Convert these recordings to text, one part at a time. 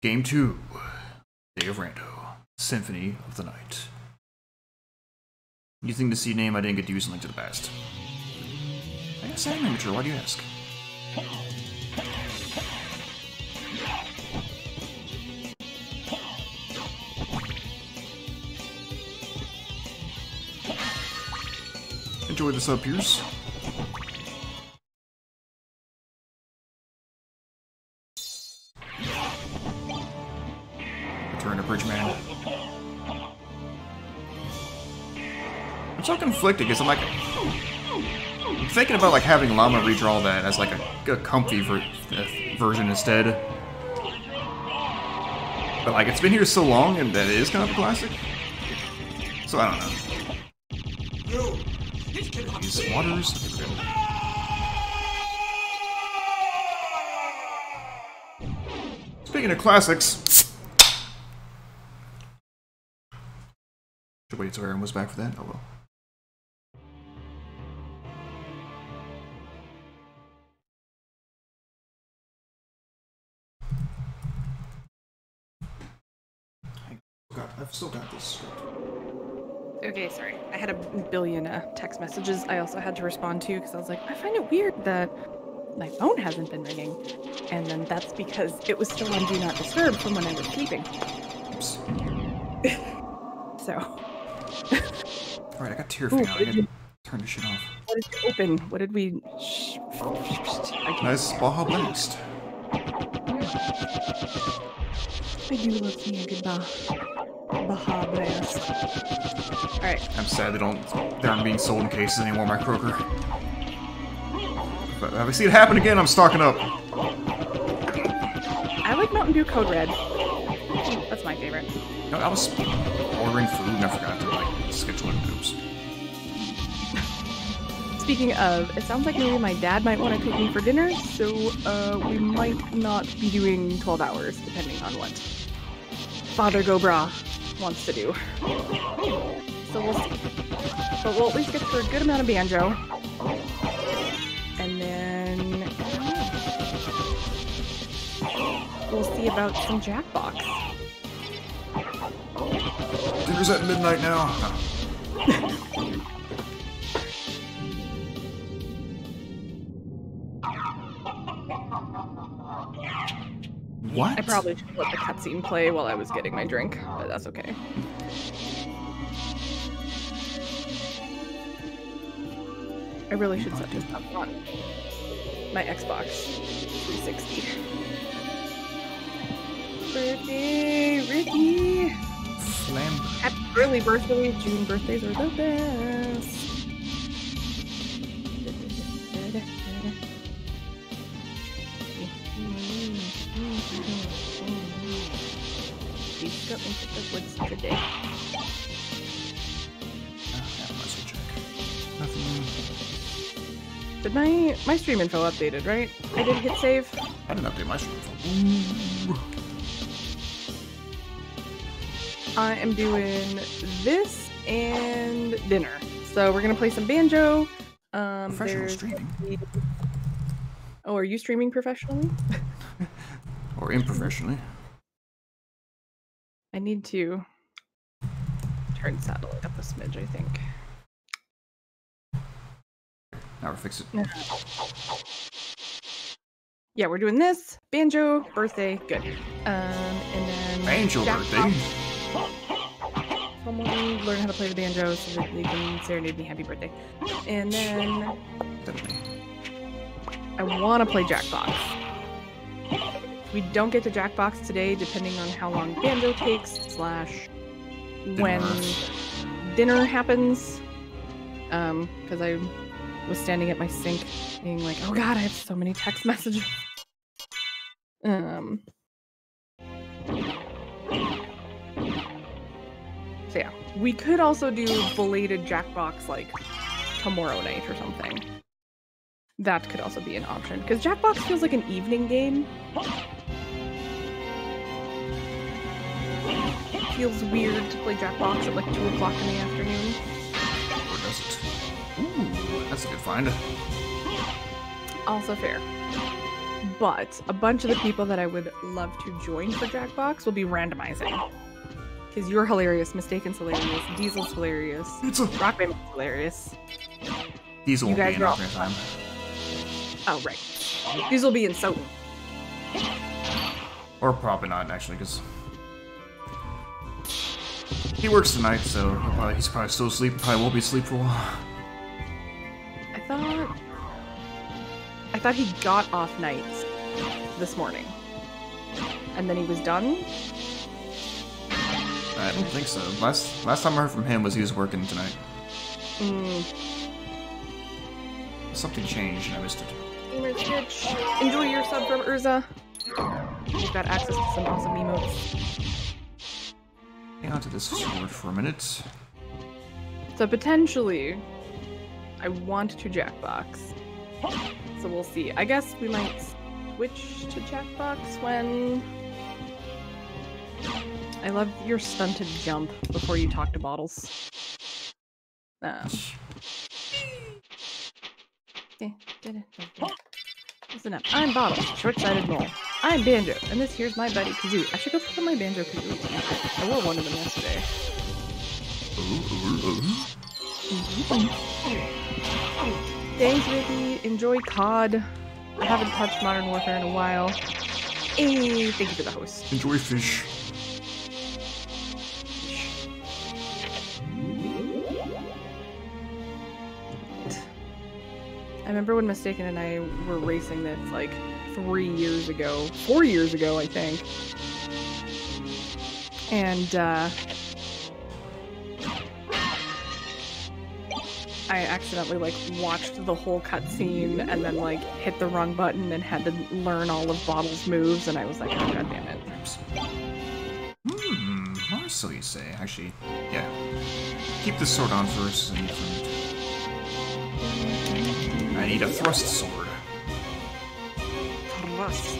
Game 2. Day of Rando. Symphony of the Night. Using the seed name I didn't get to use in Link to the Past. I guess SotN Adventure, why do you ask? Enjoy the sub, Pierce. Return to Bridgeman. I'm so conflicted because I'm thinking about like having Llama redraw that as like a comfy version instead. But like it's been here so long and that it is kind of a classic. So I don't know. These waters. Speaking of classics. Should wait till Eryn was back for that. Oh well. I've still got this script. Okay, sorry. I had a billion text messages I also had to respond to because I was like, I find it weird that my phone hasn't been ringing. And then that's because it was still on Do Not Disturb from when I was sleeping. Oops. So. Alright, I got Tearfing out. I gotta turn this shit off. What did you open? What did we... Nice Baja Blast. I do love me a good Baja Blast. Alright. I'm sad they aren't being sold in cases anymore, my Croaker. But if I see it happen again, I'm stocking up. I like Mountain Dew Code Red. That's my favorite. No, I was ordering food and I forgot to like schedule it. Oops. Speaking of, it sounds like maybe my dad might want to cook me for dinner, so we might not be doing 12 hours, depending on what Father Gobra wants to do. So we'll see. But we'll at least get through a good amount of Banjo. And then we'll see about some Jackbox. Dinner's at midnight now. What? I probably should let the cutscene play while I was getting my drink, but that's okay. I really should set this up on my Xbox 360. Birthday, Ricky! Happy early birthday. June birthdays are the best. Please go into the woods today. Did my stream info updated, right? I did hit save. I didn't update my stream info. I am doing this and dinner. So we're gonna play some Banjo. Professional streaming. Oh, are you streaming professionally? Or improfessionally. I need to turn satellite up a smidge, I think. Now we'll fix it. Yeah, we're doing this. Banjo, birthday, good. And then Banjo birthday. Someone learn how to play the banjo so that they can serenade me happy birthday. And then I want to play Jackbox. If we don't get to Jackbox today, depending on how long Banjo takes, / when dinner happens. Because I was standing at my sink being like, oh god, I have so many text messages. So yeah, we could also do belated Jackbox like tomorrow night or something. That could also be an option, because Jackbox feels like an evening game. It feels weird to play Jackbox at like 2 o'clock in the afternoon. Or does it? Ooh, that's a good find. Also fair. But a bunch of the people that I would love to join for Jackbox will be randomizing. Because you're hilarious, Mistaken's hilarious, Diesel's hilarious, Rockman's hilarious. Diesel You won't guys be are in all every time. Oh, right. Diesel will be in SotN. Or probably not, actually, because he works tonight, so he's probably still asleep. Probably won't be asleep for a while. I thought he got off nights this morning. And then he was done? I don't think so. Last time I heard from him was he was working tonight. Something changed and I missed it. Gamer Stitch, enjoy your sub from Urza. You've got access to some awesome emotes. Hang on to this sword for a minute. So potentially, I want to Jackbox. So we'll see. I guess we might switch to Jackbox when... I love your stunted jump before you talk to Bottles. Listen up. I'm Bottles, short-sighted mole. I'm Banjo, and this here's my buddy Kazoo. I should go put on my Banjo Kazoo. I wore one of them yesterday. Thanks, Ricky. Enjoy COD. I haven't touched Modern Warfare in a while. Hey, thank you for the host. Enjoy fish. I remember when Mistaken and I were racing this like 4 years ago, I think. And I accidentally like watched the whole cutscene and then like hit the wrong button and had to learn all of Bottle's moves, and I was like, oh god damn it. So you say, actually, yeah. Keep the sword on first. I need a thrust sword. Thrust.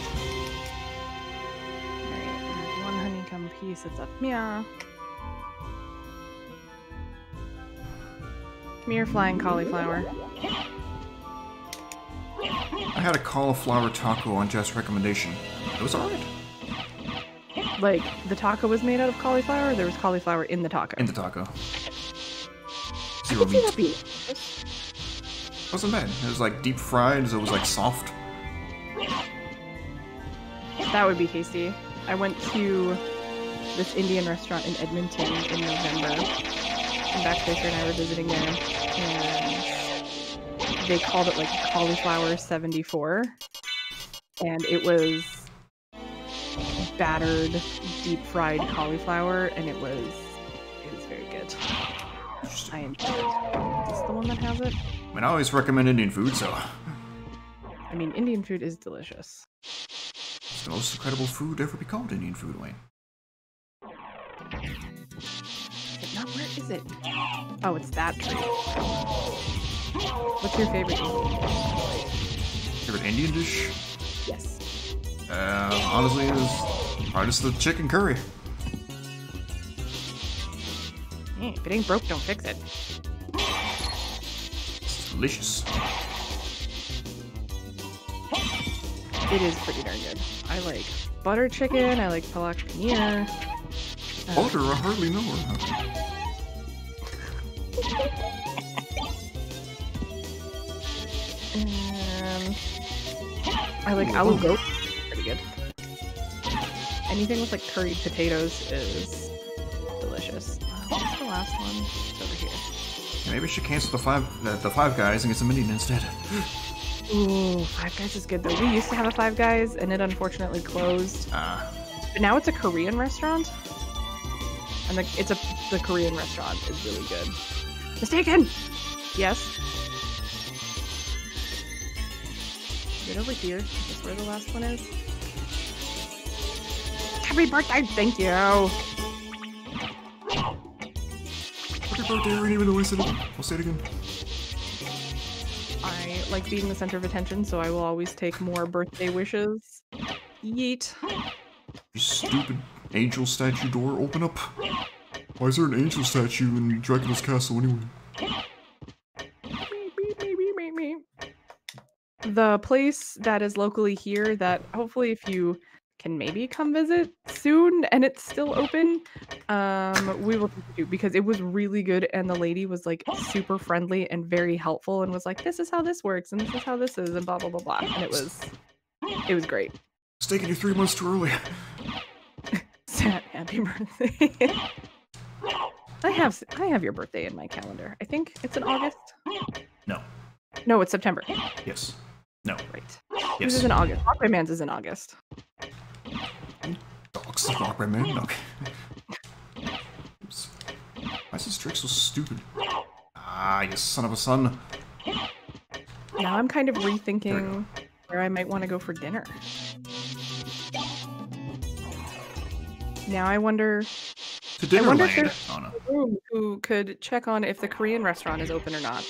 Alright, one honeycomb piece, it's up. Meow. Come here, flying cauliflower. I had a cauliflower taco on Jeff's recommendation. It was alright. Like, the taco was made out of cauliflower, or there was cauliflower in the taco? In the taco. Zero meat. It wasn't bad. It was like deep fried, so it was like soft. That would be tasty. I went to this Indian restaurant in Edmonton in November. And Backspacer and I were visiting there. And they called it like cauliflower 74. And it was battered, deep fried cauliflower, and it was very good. I enjoyed it. Is this the one that has it? I mean, I always recommend Indian food, so... I mean, Indian food is delicious. It's the most incredible food to ever be called Indian food, Wayne. Where is it? Oh, it's that tree. What's your favorite Indian dish? Favorite Indian dish? Yes. Honestly, it was probably just the chicken curry. If it ain't broke, don't fix it. It's delicious. It is pretty darn good. I like butter chicken, I like palak paneer. Butter? I hardly know her. I like aloo goat. Pretty good. Anything with like curried potatoes is delicious. What's the last one? It's over here. Maybe we should cancel the Five Guys and get some Indian instead. Ooh, Five Guys is good though. We used to have a Five Guys and it unfortunately closed. But now it's a Korean restaurant. And the Korean restaurant is really good. Mistaken! Yes? Is it over here? Is this where the last one is? Happy birthday! Thank you! Happy birthday, Eryn, even though I said it. I'll say it again. I like being the center of attention, so I will always take more birthday wishes. Yeet. You stupid angel statue door, open up. Why is there an angel statue in Dracula's castle anyway? the place that is locally here that hopefully if you can maybe come visit soon and it's still open, we will take you to, because it was really good and the lady was like super friendly and very helpful and was like, this is how this works and this is how this is and blah blah blah blah. And it was great. It's taking you 3 months too early. Sad happy birthday. I have your birthday in my calendar. I think it's in August. No. No, it's September. Yes. No. Right. Yes. This is in August. Rockman Man's is in August. Dogs, Rockman Man? Okay. Oops. Why is this trick so stupid? Ah, you son of a son. Now I'm kind of rethinking where I might want to go for dinner. Now I wonder... To Dinnerland. I wonder if there's oh, no. a room who could check on if the Korean restaurant is open or not.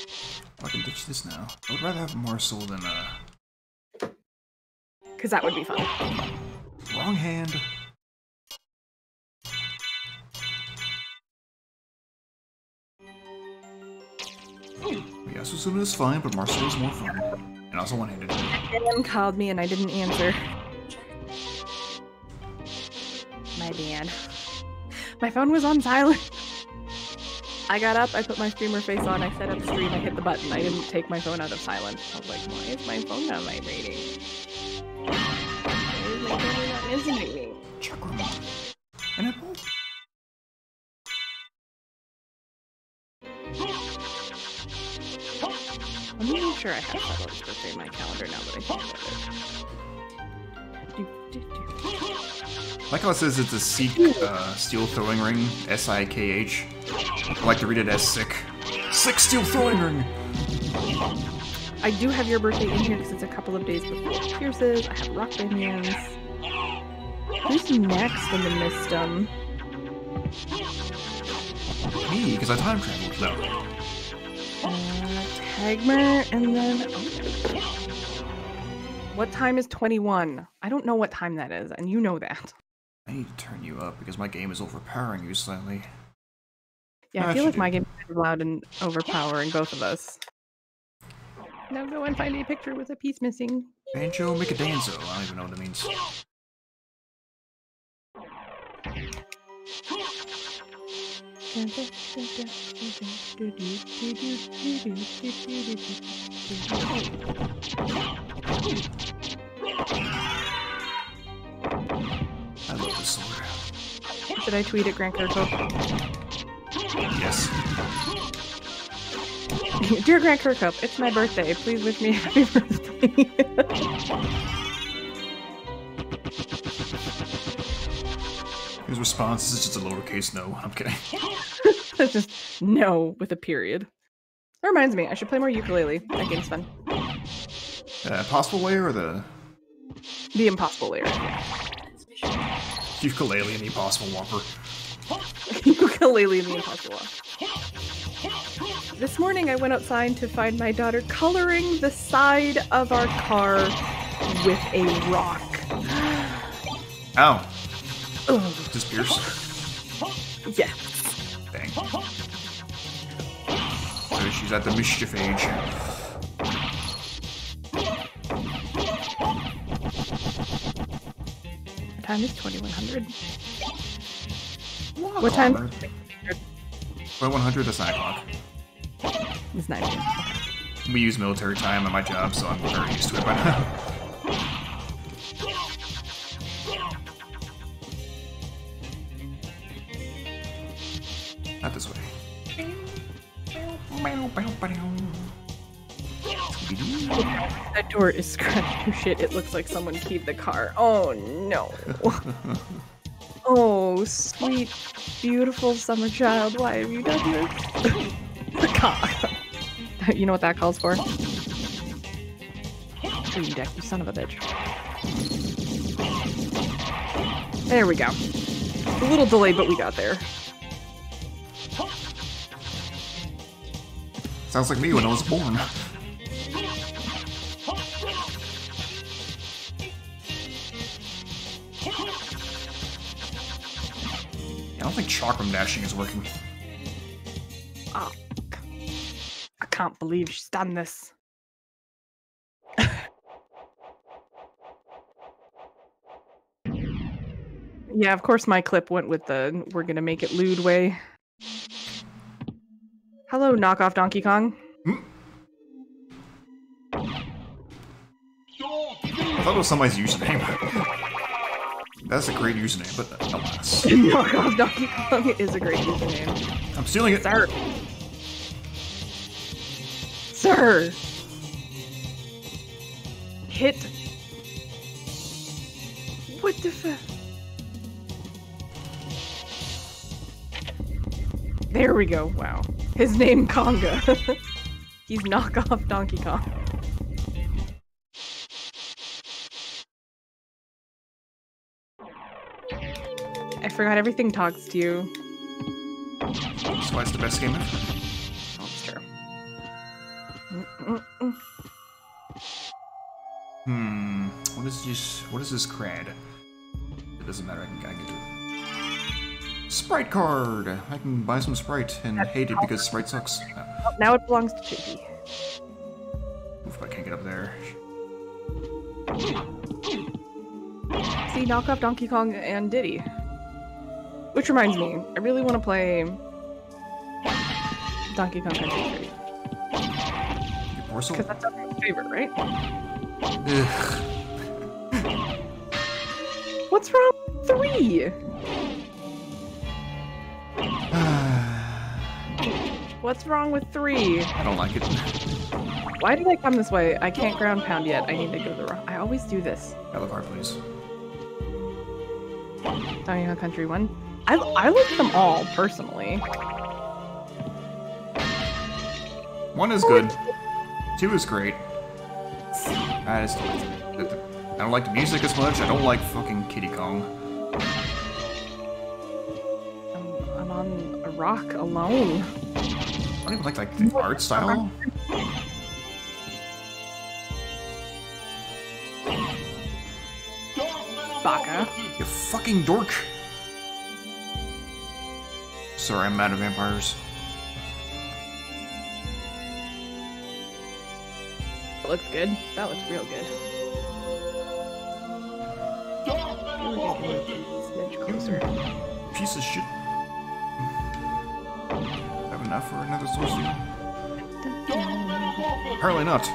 I can ditch this now. I would rather have Marcel than, Because that would be fun. Wrong hand. Yeah, Susan is fine, but Marcel is more fun. And also one-handed. Someone called me and I didn't answer. My bad. My phone was on silent. I got up, I put my streamer face on, I set up stream, I hit the button. I didn't take my phone out of silent. I was like, why is my phone not vibrating? Why is my phone not resonating? Check room. An apple? Let me make sure I have Sutton's birthday in my calendar now that I think of it. I like how it says it's a Sikh steel throwing ring, S-I-K-H. I like to read it as sick. Sick steel throwing ring! I do have your birthday in here because it's a couple of days before Pierce's. I have Rock Banyans. Who's next in the Mistum? Me, because I time traveled. No. Tagmer, and then... Oh. What time is 21? I don't know what time that is, and you know that. I need to turn you up because my game is overpowering you slightly. Yeah, I feel like my game is loud and overpowering both of us. Now go and find a picture with a piece missing. Banjo, make a danzo. I don't even know what it means. I love this sword. Should I tweet at Grant Kirkhope? Yes. Dear Grant Kirkhope, it's my birthday. Please wish me a happy birthday. His response is just a lowercase no. I'm kidding. It's just no with a period. That reminds me, I should play more ukulele. That game's fun. Impossible layer or the Impossible layer. ukulele and the impossible whopper? Ukulele and the impossible whopper. This morning I went outside to find my daughter coloring the side of our car with a rock. Ow. Ugh. Just Pierce? Yeah. Dang. So she's at the mischief age. What time is 2100? What time? 2100, that's 9 o'clock. It's 9 p.m. We use military time at my job, so I'm very used to it by now. Not this way. That door is scratched to shit. It looks like someone keyed the car. Oh no. Oh, sweet, beautiful summer child. Why have you done this? The car. You know what that calls for? Stream deck, you son of a bitch. There we go. A little delayed, but we got there. Sounds like me when I was born. I don't think chakram dashing is working. Oh, I can't believe she's done this. Yeah, of course my clip went with the we're gonna make it lewd way. Hello, knockoff Donkey Kong. I thought it was somebody's username. That's a great username, but alas. Knockoff Donkey Kong is a great username. I'm stealing it. Sir. Sir. Hit. What the fuck? There we go. Wow. His name Konga. He's knockoff Donkey Kong. I forgot everything talks to you. That's why it's the best game ever. That's true. What is this crad? It doesn't matter, I can get to it. Sprite card! I can buy some Sprite and hate it because Sprite sucks. Now it belongs to Chippy. Oof, I can't get up there. See, knockoff Donkey Kong and Diddy. Which reminds me, I really want to play Donkey Kong Country 3. Because that's my favorite, right? Ugh. What's wrong with 3? What's wrong with 3? I don't like it. Why did I come this way? I can't ground pound yet. I need to go the wrong. I always do this. Yellow card, please. Donkey Kong Country 1. I like them all, personally. 1 is good. 2 is great. I don't like the music as much. I don't like fucking Kiddy Kong. I'm on a rock alone. I don't even like the art style. Baka. You fucking dork. Sorry, I'm mad at vampires. That looks good. That looks real good. Smidge closer. Piece of shit. Have enough for another source deal? Apparently not.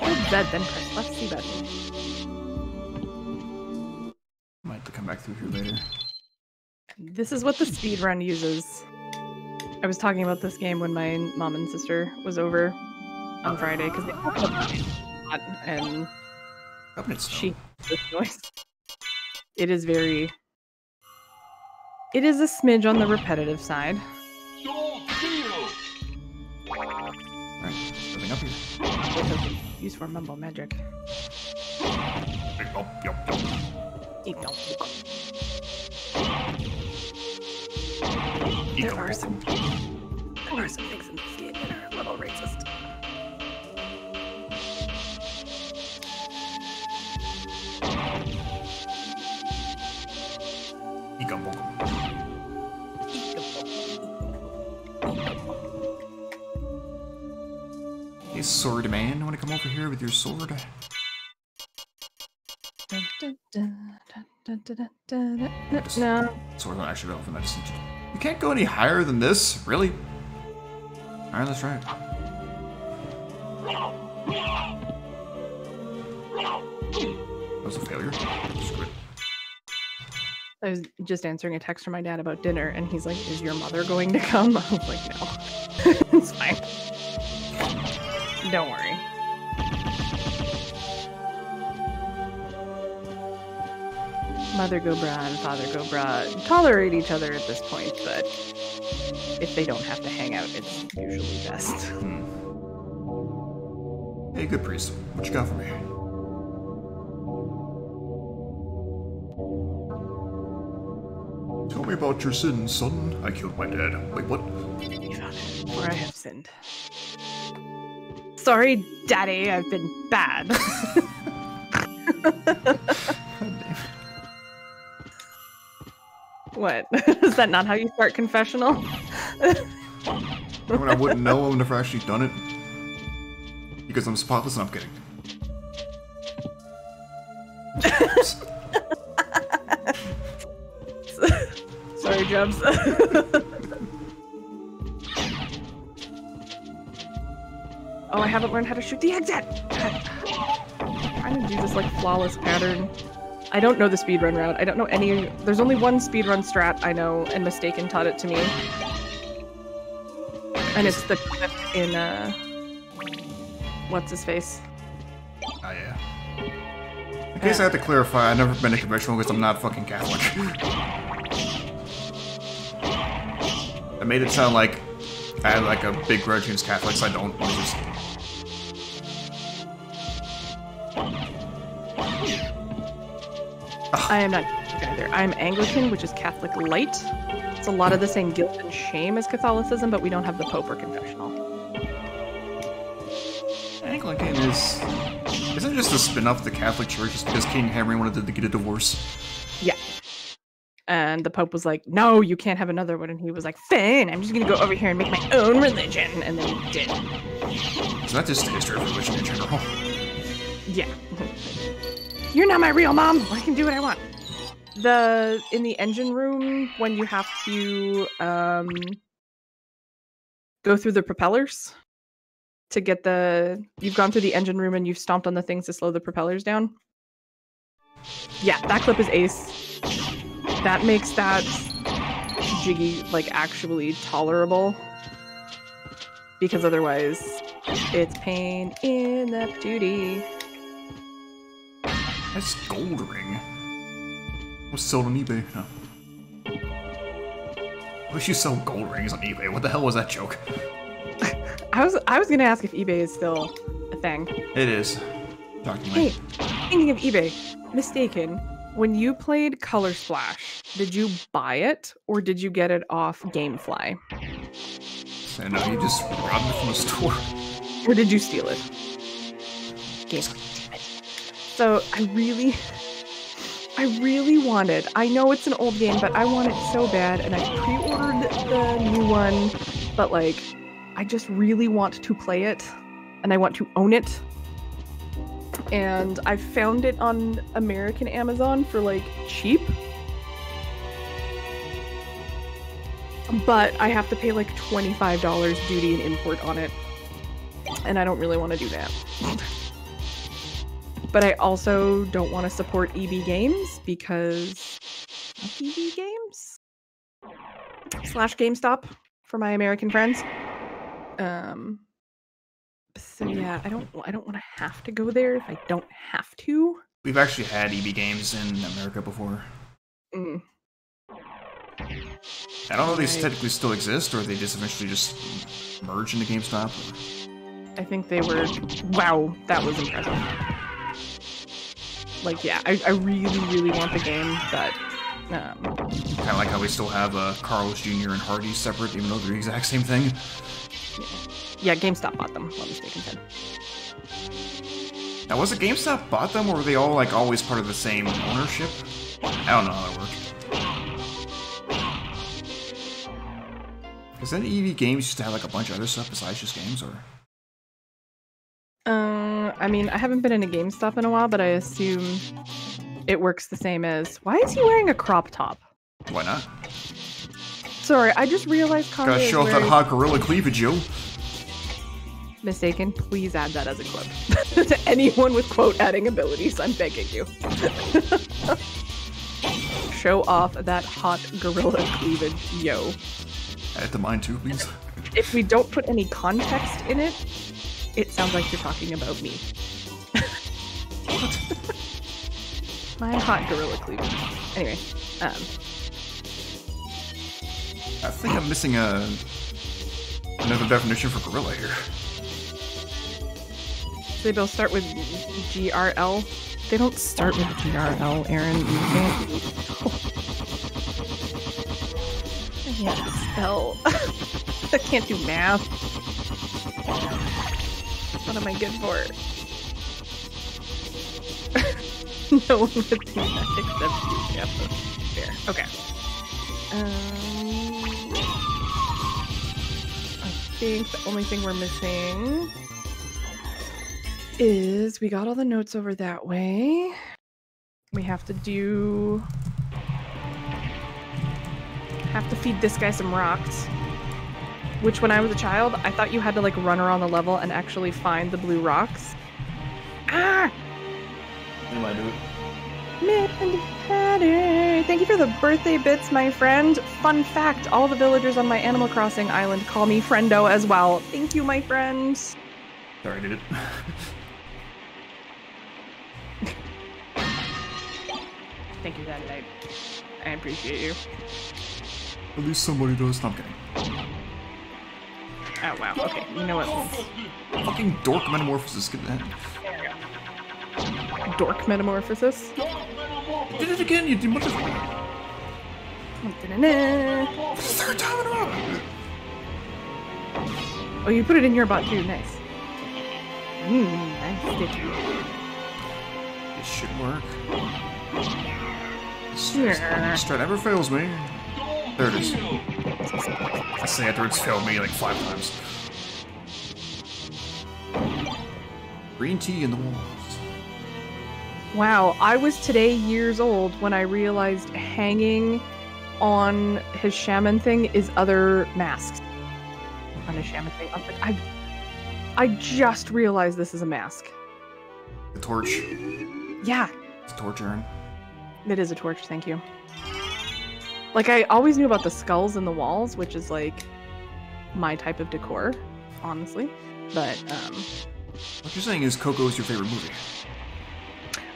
Hold Z, then press left C button. Might have to come back through here later. This is what the speedrun uses. I was talking about this game when my mom and sister was over on Friday because they and she this noise. It is a smidge on the repetitive side. Alright, nothing up here. Used for mumble magic. There are some things in this game that are a little racist. Hey, sword man, wanna come over here with your sword? No. Sword I should open that. You can't go any higher than this, really? Alright, let's try it. That was a failure. Screw it. I was just answering a text from my dad about dinner, and he's like, "Is your mother going to come?" I was like, "No." It's fine. Don't worry. Mother go bra and father go bra tolerate each other at this point, but if they don't have to hang out, it's usually best. Hey, good priest. What you got for me? Tell me about your sins, son. I killed my dad. Wait, what? You found it. Or I have sinned. Sorry, Daddy, I've been bad. What? Is that not how you start confessional? I mean, I wouldn't know. I've never actually done it. Because I'm spotless and I'm kidding. Jubs. Sorry, Jubs. Oh, I haven't learned how to shoot the exit! I'm trying to do this, like, flawless pattern. I don't know the speedrun route. I don't know any... There's only one speedrun strat I know, and Mistaken taught it to me. And it's the clip in, what's-his-face? Oh, yeah. In case I have to clarify, I've never been a conventional because I'm not fucking Catholic. I made it sound like I had, like, a big grudge against Catholics. I don't. I just... I am not either. I'm Anglican, which is Catholic light. It's a lot of the same guilt and shame as Catholicism, but we don't have the Pope or confessional. Anglican isn't just a spin-off of the Catholic Church just because King Henry wanted to get a divorce. Yeah. And the Pope was like, no, you can't have another one. And he was like, fine, I'm just going to go over here and make my own religion. And then he did. So that's just the history of religion in general. Yeah. You're not my real mom. I can do what I want. In the engine room, when you have to go through the propellers to get you've gone through the engine room and you've stomped on the things to slow the propellers down. Yeah, that clip is ace. That makes that jiggy, like, actually tolerable. Because otherwise, it's pain in the patootie. That's gold ring. Was sold on eBay. No. I wish you sell gold rings on eBay. What the hell was that joke? I was gonna ask if eBay is still a thing. It is. Talk to me. Hey, thinking of eBay, Mistaken. When you played Color Splash, did you buy it or did you get it off GameFly? So, no, you just robbed it from the store. Or did you steal it? GameFly. So I really wanted, I know it's an old game, but I want it so bad, and I pre-ordered the new one, but like, I just really want to play it, and I want to own it. And I found it on American Amazon for like cheap. But I have to pay like $25 duty and import on it. And I don't really want to do that. But I also don't want to support EB Games because of EB Games / GameStop for my American friends. So yeah, I don't want to have to go there if I don't have to. We've actually had EB Games in America before. Mm. I don't know if these technically still exist, or they just eventually just merged into GameStop. I think they were... Wow, that was impressive. Like, yeah, I really, really want the game, but... Kind of like how we still have Carl's Jr. and Hardee's separate, even though they're the exact same thing. Yeah, GameStop bought them, what Mistaken said. Now, was it GameStop bought them, or were they all, like, always part of the same ownership? I don't know how that worked. Because then EV Games used to have, like, a bunch of other stuff besides just games, or...? I mean, I haven't been in a GameStop in a while, but I assume it works the same as... Why is he wearing a crop top? Why not? Sorry, I just realized Conrad Gotta show off that hot gorilla cleavage, yo. Mistaken, please add that as a clip. To anyone with quote-adding abilities, I'm begging you. Show off that hot gorilla cleavage, yo. Add it to mine too, please. If we don't put any context in it, it sounds like you're talking about me. My hot gorilla cleavage. Anyway, I think I'm missing another definition for gorilla here. They both start with GRL. They don't start with GRL, Eryn. You can't. I can't spell. I can't do math. What am I good for? No one would do that except you. Yeah, fair. Okay. I think the only thing we're missing is we got all the notes over that way. We have to do... Have to feed this guy some rocks. Which, when I was a child, I thought you had to, like, run around the level and actually find the blue rocks. Ah! You might do it. Mid-Hattie. Thank you for the birthday bits, my friend. Fun fact, all the villagers on my Animal Crossing island call me Friendo as well. Thank you, my friend. Sorry, I did it. Thank you, Daddy. I appreciate you. At least somebody does. No, I'm kidding. Oh, wow. Okay, you know what? Fucking dork metamorphosis. Get that. Dork metamorphosis? You did it again, you motherfucker. Third time in a row. Oh, you put it in your butt too. Nice. Nice stitchy. It should work. This strat never fails me. There it is. I say after it's failed me like 5 times. Green tea in the walls. Wow, I was today years old when I realized hanging on his shaman thing is other masks. On his shaman thing. I just realized this is a mask. The torch. Yeah. It's a torch, Eryn. It is a torch, thank you. Like, I always knew about the skulls in the walls, which is, like, my type of decor, honestly. But, What you're saying is Coco is your favorite movie.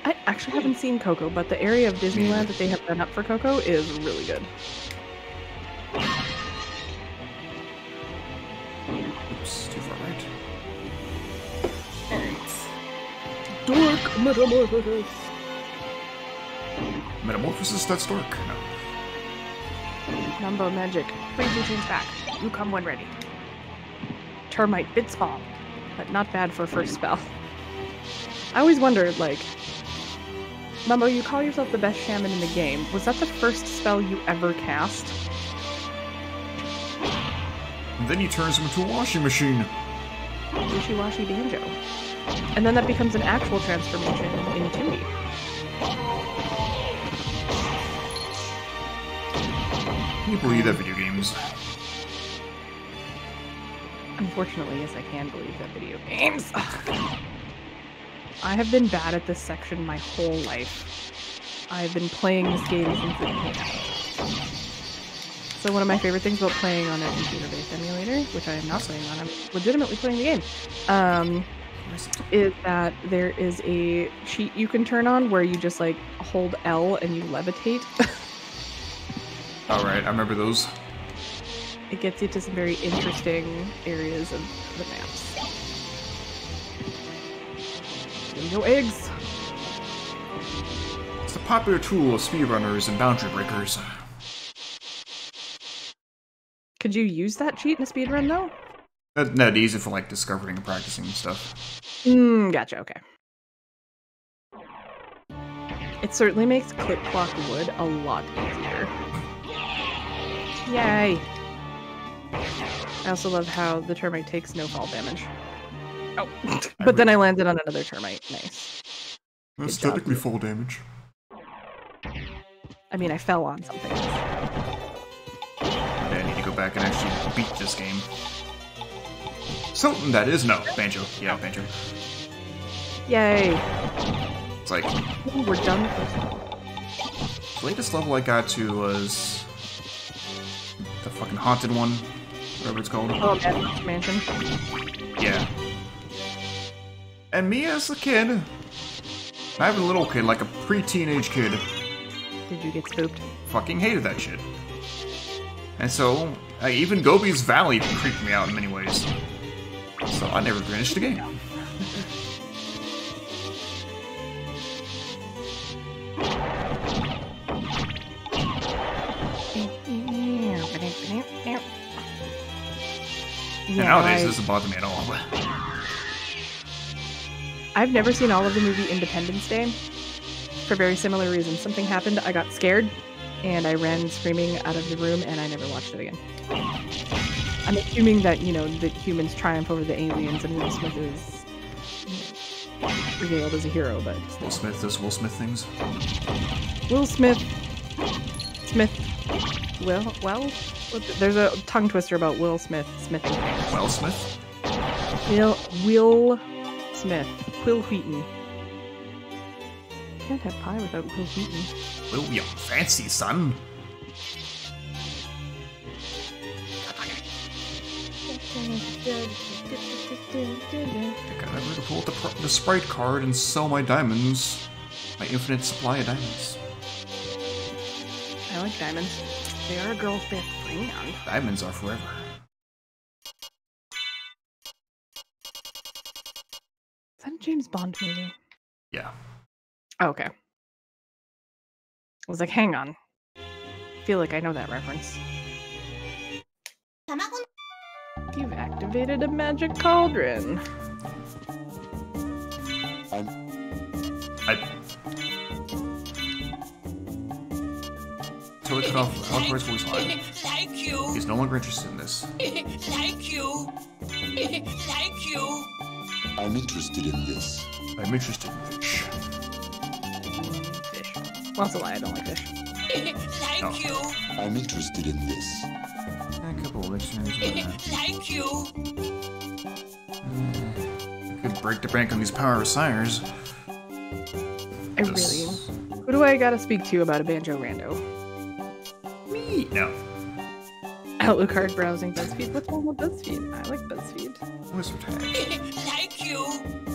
I actually haven't seen Coco, but the area of Disneyland that they have done up for Coco is really good. Oops, too far right. Dork metamorphosis. Metamorphosis, that's dork. No. Number magic. Briefly change back. You come when ready. Termite bit spawn, but not bad for first spell. I always wondered, like, Mumbo, you call yourself the best shaman in the game. Was that the first spell you ever cast? And then he turns him into a washing machine. Wishy-washy Banjo. And then that becomes an actual transformation in 2D. Can you believe that video games? Unfortunately, yes, I can believe that video games. I have been bad at this section my whole life. I've been playing this game since it came out. So one of my favorite things about playing on a computer-based emulator, which I am not playing on, I'm legitimately playing the game, is that there is a cheat you can turn on where you just, like, hold L and you levitate. Alright, I remember those. It gets you to some very interesting areas of the maps. There you go, eggs! It's a popular tool of speedrunners and boundary breakers. Could you use that cheat in a speedrun, though? Not easy for, like, discovering and practicing and stuff. Gotcha, okay. It certainly makes click-clock wood a lot easier. Yay! I also love how the termite takes no fall damage. Oh, but then I landed on another termite. Nice. That's technically fall damage. I mean, I fell on something. I need to go back and actually beat this game. SotN, that is. No, Banjo. Yeah, Banjo. Yay! It's like... Ooh, we're done. The latest level I got to was... the fucking haunted one. Whatever it's called. Oh, Mansion. Yeah. And me as a kid... I have a little kid, like a pre-teenage kid. Did you get spooked? Fucking hated that shit. And so, even Gobi's Valley creeped me out in many ways. So I never finished the game. And nowadays, it doesn't bother me at all. I've never seen all of the movie Independence Day. For very similar reasons. Something happened, I got scared, and I ran screaming out of the room, and I never watched it again. I'm assuming that, you know, the humans triumph over the aliens, and Will Smith is regaled as a hero, but Will Smith does Will Smith things. Will Smith. Well, there's a tongue twister about Will Smith smithing things. Will Smith? Will Smith. Will Wheaton. Can't have pie without Will Wheaton. William, fancy son. I gotta remember to pull out the sprite card and sell my diamonds. My infinite supply of diamonds. I like diamonds. They are a girl's best friend. Diamonds are forever. Is that a James Bond movie? Yeah. Oh, okay. I was like, hang on. I feel like I know that reference. You've activated a magic cauldron. Totally cut off Alcor's voice line. Like you. He's no longer interested in this. Like you. Like you. I'm interested in this. I'm interested in fish. Fish. Well, that's a lie. I don't like fish. Like Oh. you. I'm interested in this. A couple of listeners. Like you. Could break the bank on these power sires. I really. Who do I gotta speak to about a Banjo Rando? Me? No. Outlook card browsing BuzzFeed. What's wrong with BuzzFeed? I like BuzzFeed. Wizard tag. Like you.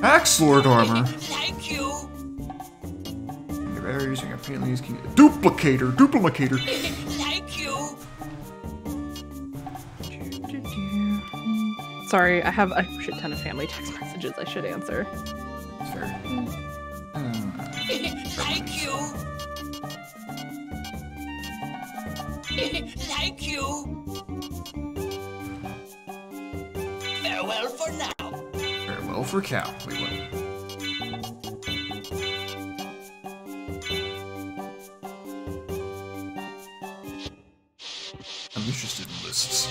Axe Lord armor. Like you. You're ever using a painless king. Duplicator. Duplicator. Like you. Sorry, I have a shit ton of family text messages I should answer. It's fair. Like you. Like you. Farewell for now. Farewell for cow. Wait, what? I'm interested in lists.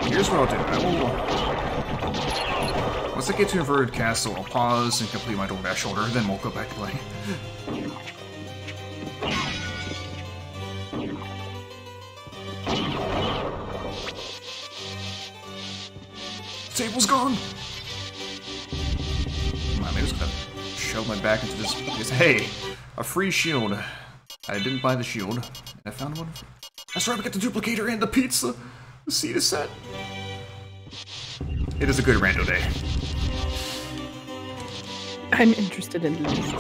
Here's what I'll do. I will... Once I get to Inverted Castle, I'll pause and complete my DoorDash order, then we'll go back to playing. Table's gone! Come on, maybe I'm just gonna shove my back into this because, hey, a free shield. I didn't buy the shield, and I found one. That's right, we got the duplicator and the pizza! The seed is set. It is a good rando day. I'm interested in lists.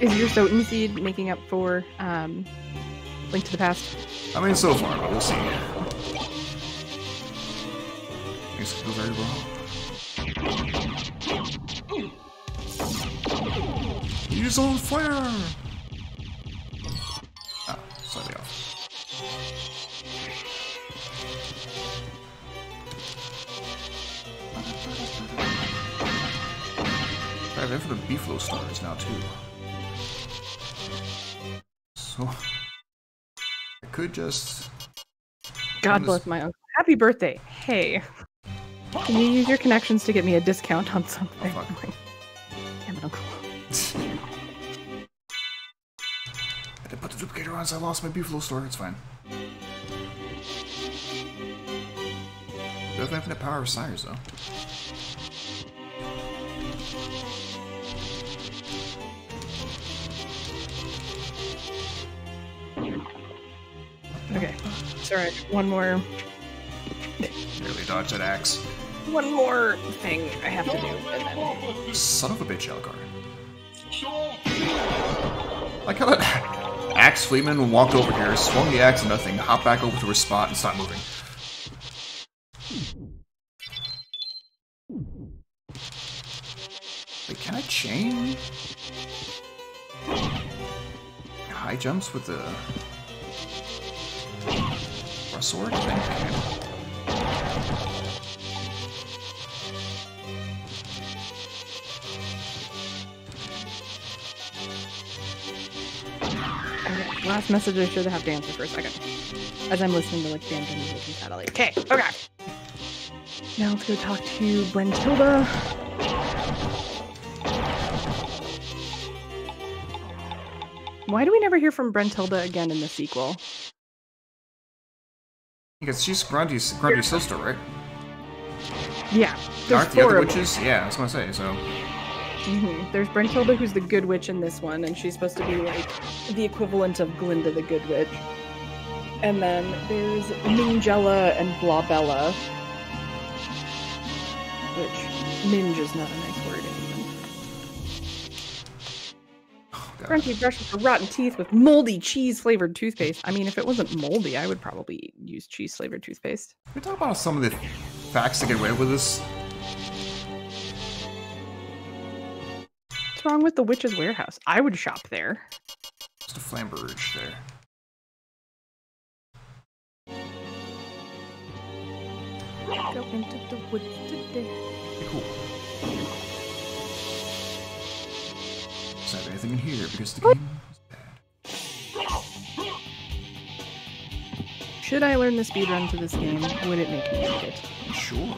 Is your SotN seed making up for Link to the Past? I mean, so far, but we'll see. Things could go very well. He's on fire! Ah, slightly off. I have infinite Beeflo stars now, too. So... I could just... God bless my uncle. Happy birthday. Hey. Can you use your connections to get me a discount on something? Oh, fuck. Damn it, uncle. I didn't put the duplicator on, so I lost my Beeflo store. It's fine. Doesn't have infinite power of sires, though. Okay. Sorry, one more. Nearly dodged that axe. One more thing I have to do, and then... Son of a bitch, Elgar. Like how that axe fleeman walked over here, swung the axe and nothing, hopped back over to his spot and stopped moving. Wait, can I chain? High jumps with the... sword? I think I can. Last message I should have to answer for a second. As I'm listening to like Banjo music and satellite. Okay, okay. Now let's go talk to Brentilda. Why do we never hear from Brentilda again in the sequel? Because she's Grundy's sister, right? Yeah. There's Aren't the four other of them. witches? Yeah, I was gonna say, so. There's Brentilda, who's the good witch in this one, and she's supposed to be like the equivalent of Glinda the good witch. And then there's Mingella and Blobella, which Minge is not a nice word anymore. Oh, God. Crunchy brushes for rotten teeth with moldy cheese-flavored toothpaste. I mean, if it wasn't moldy, I would probably use cheese-flavored toothpaste. Can we talk about some of the facts that get away with this? What's wrong with the witch's warehouse? I would shop there. Just a flamberge there. Go into the woods today. Okay, cool. Does have anything in here because the game is bad. Should I learn the speedrun to this game? Would it make me like it? Sure.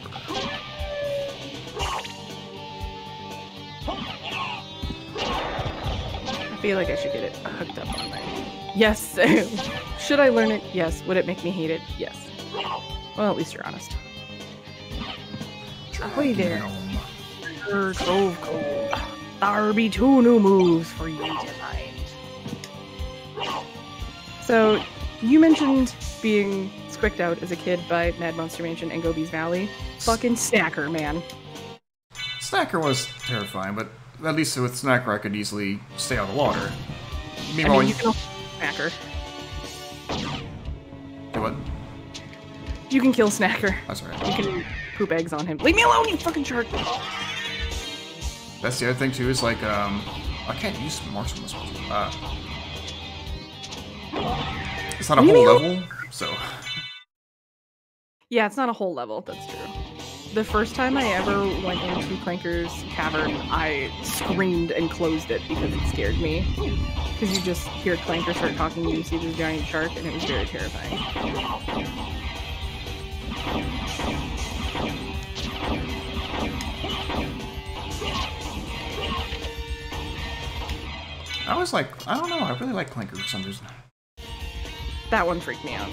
I feel like I should get it hooked up on my... Yes! Should I learn it? Yes. Would it make me hate it? Yes. Well, at least you're honest. Ahoy there. Trove cold. There be 2 new moves for you to find. So, you mentioned being squicked out as a kid by Mad Monster Mansion and Gobi's Valley. Fucking Snacker, man. Snacker was terrifying, but at least with Snacker I could easily stay out of the water. I Meanwhile, mean, you can also Snacker. Do what? You can kill Snacker. That's right. You can poop eggs on him. Leave me alone, you fucking shark! That's the other thing too, is like, I can't use marks from this one. It's not a whole level, so. Yeah, it's not a whole level, that's true. The first time I ever went into Clanker's cavern, I screamed and closed it because it scared me. Because you just hear Clanker start talking and you see this giant shark, and it was very terrifying. I was like, I don't know, I really like Clanker for some reason. That one freaked me out.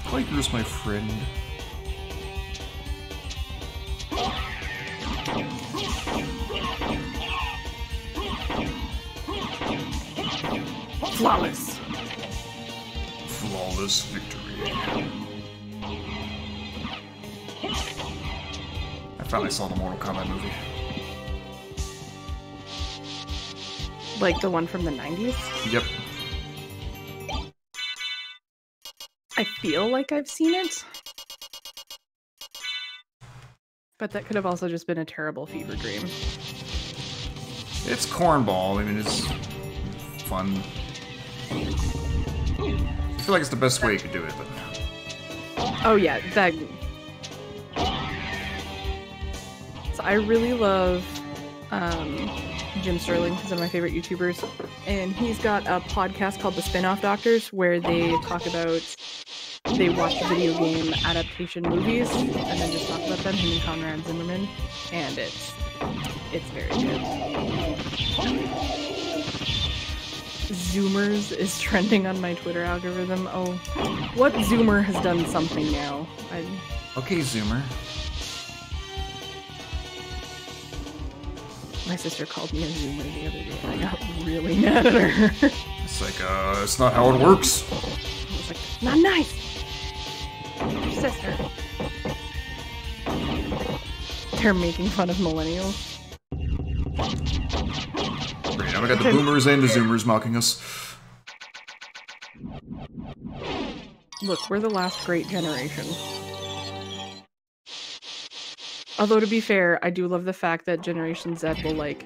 Clanker's my friend. Flawless. Flawless victory. I finally saw the Mortal Kombat movie. Like the one from the 90s? Yep. I feel like I've seen it. But that could have also just been a terrible fever dream. It's cornball, I mean, it's fun. I feel like it's the best way you could do it, but... Oh yeah, that... So I really love Jim Sterling, he's one of my favorite YouTubers, and he's got a podcast called The Spin-Off Doctors, where they talk about... They watch video game adaptation movies, and then just talk about them, him and Conrad Zimmerman, and it's very good. Zoomers is trending on my Twitter algorithm. Oh, what Zoomer has done something now? Okay, Zoomer. My sister called me a Zoomer the other day, and I got really mad at her. It's like, it's not how it works. I was like, not nice! Your sister. They're making fun of millennials. Great, now we got the boomers and the zoomers mocking us. Look, we're the last great generation. Although, to be fair, I do love the fact that Generation Z will, like...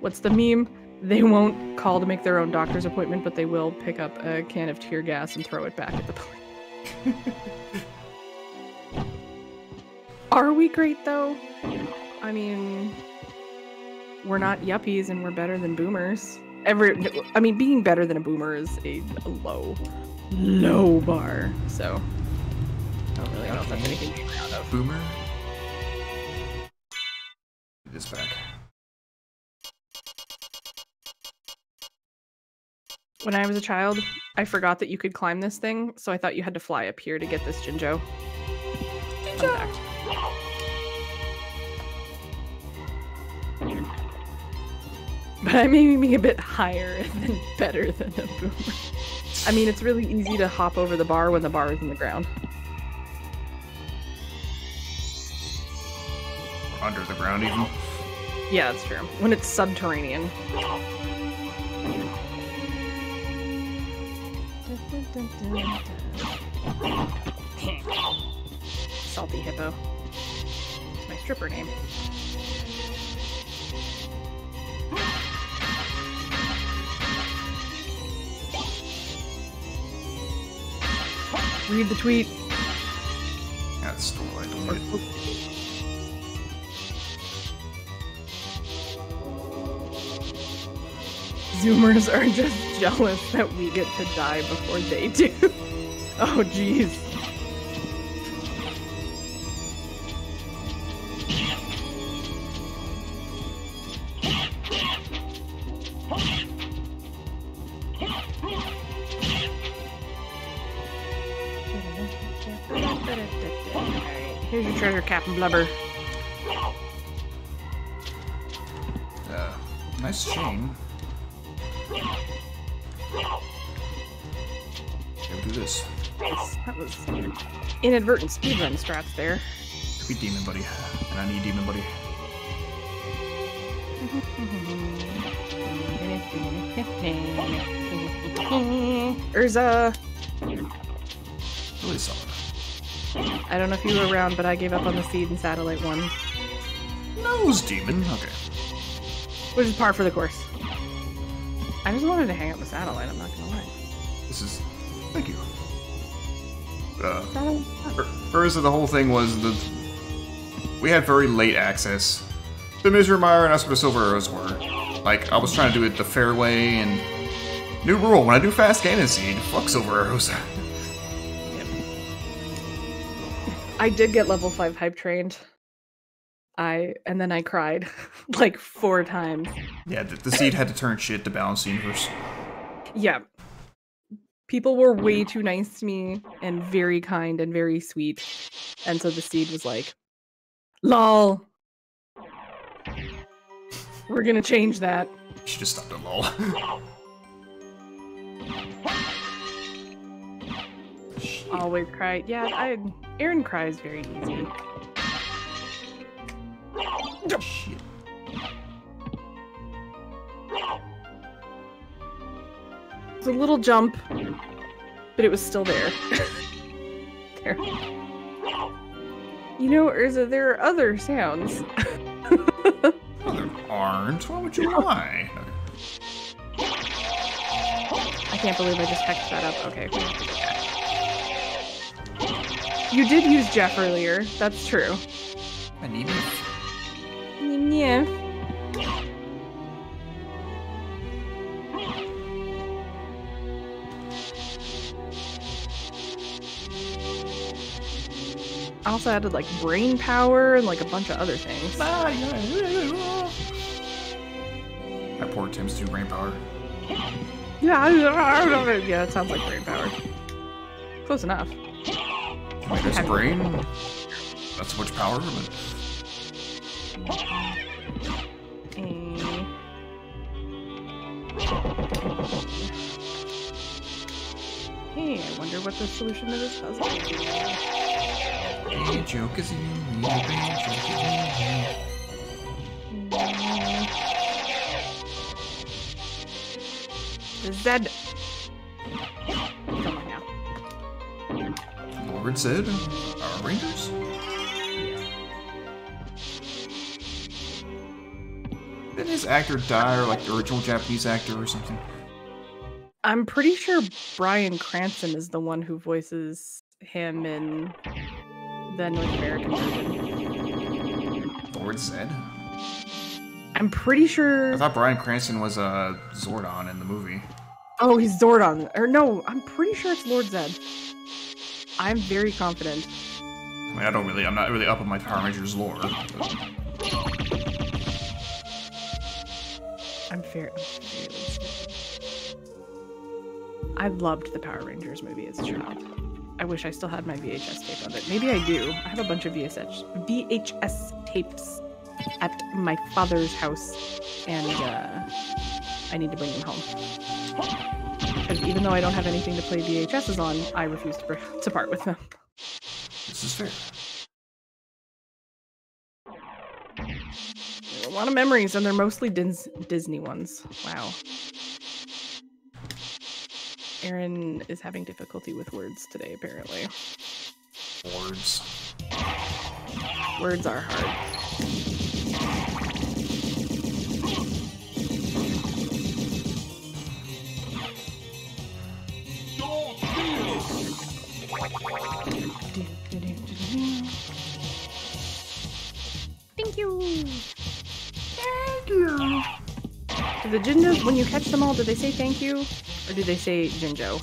What's the meme? They won't call to make their own doctor's appointment, but they will pick up a can of tear gas and throw it back at the police. Are we great, though? I mean... we're not yuppies and we're better than boomers. Being better than a boomer is a low bar. So I don't really know if that's anything to be proud of. Boomer. Get this back. When I was a child, I forgot that you could climb this thing, so I thought you had to fly up here to get this Jinjo. Fun fact. But I'm aiming a bit higher than better than a boomer. I mean, it's really easy to hop over the bar when the bar is in the ground. Under the ground, even. Yeah, that's true. When it's subterranean. Salty hippo. It's my stripper name. Read the tweet. That's still I don't need it. Zoomers are just jealous that we get to die before they do. Oh, jeez. Alright, here's your treasure, Captain Blubber. Nice chain. Go do this. That was inadvertent speedrun strats there. Could be Demon Buddy. And I need Demon Buddy. Urza! Really solid. I don't know if you were around, but I gave up on the Seed and Satellite one. Nose Demon. Okay. Which is par for the course. I just wanted to hang out with Satellite, I'm not gonna lie. This is... Thank you. Urza, the whole thing was we had very late access. The Misermire and us for the Silver Arrows were. Like, I was trying to do it the fair way, and... New rule, when I do Fast Cannon Seed, fuck Silver Arrows. I did get level 5 hype trained. And then I cried like 4 times. Yeah, the seed had to turn shit to balance the universe. Yeah. People were way too nice to me and very kind and very sweet. And so the seed was like, lol. We're gonna change that. You should just stop at lol. Always cry. Yeah, Eryn cries very easy. Shit. It was a little jump, but it was still there. There. You know, Urza, there are other sounds. Well, there aren't. Why would you lie? I can't believe I just hexed that up. Okay. You did use Jeff earlier. That's true. I need it. Yeah. I also added like brain power and like a bunch of other things. That poor Tim's 2 brain power. Yeah, it sounds like brain power. Close enough. Wait, there's brain? That's so much power, but... Hey, I wonder what the solution to this puzzle is. A joke is you, The Z. Come on now. Lord said, our Rangers? Didn't his actor die, or like the original Japanese actor or something? I'm pretty sure Bryan Cranston is the one who voices him in the North American version. Lord said? I'm pretty sure... I thought Bryan Cranston was Zordon in the movie. Oh, he's Zordon. Or no, I'm pretty sure it's Lord Zed. I'm very confident. I mean, I'm not really up on my Power Rangers lore. But... I'm fairly I loved the Power Rangers movie as a child. I wish I still had my VHS tape of it. Maybe I do. I have a bunch of VHS tapes at my father's house, and I need to bring them home. Because even though I don't have anything to play VHSs on, I refuse to part with them. This is fair. A lot of memories, and they're mostly Disney ones. Wow. Eryn is having difficulty with words today, apparently. Words. Words are hard. Thank you! Thank you! Do the Jinjos, when you catch them all, do they say thank you? Or do they say Jinjo?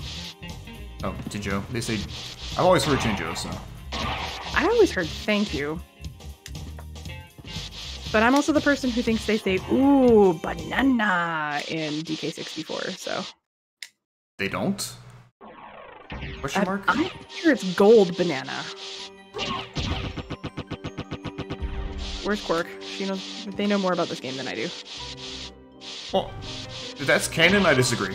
Oh, Jinjo. They say... I've always heard Jinjo, so... I always heard thank you. But I'm also the person who thinks they say, ooh, banana in DK64, so... They don't? Question mark? I'm sure it's gold banana. Where's Quirk? They know more about this game than I do. Well, if that's canon, I disagree.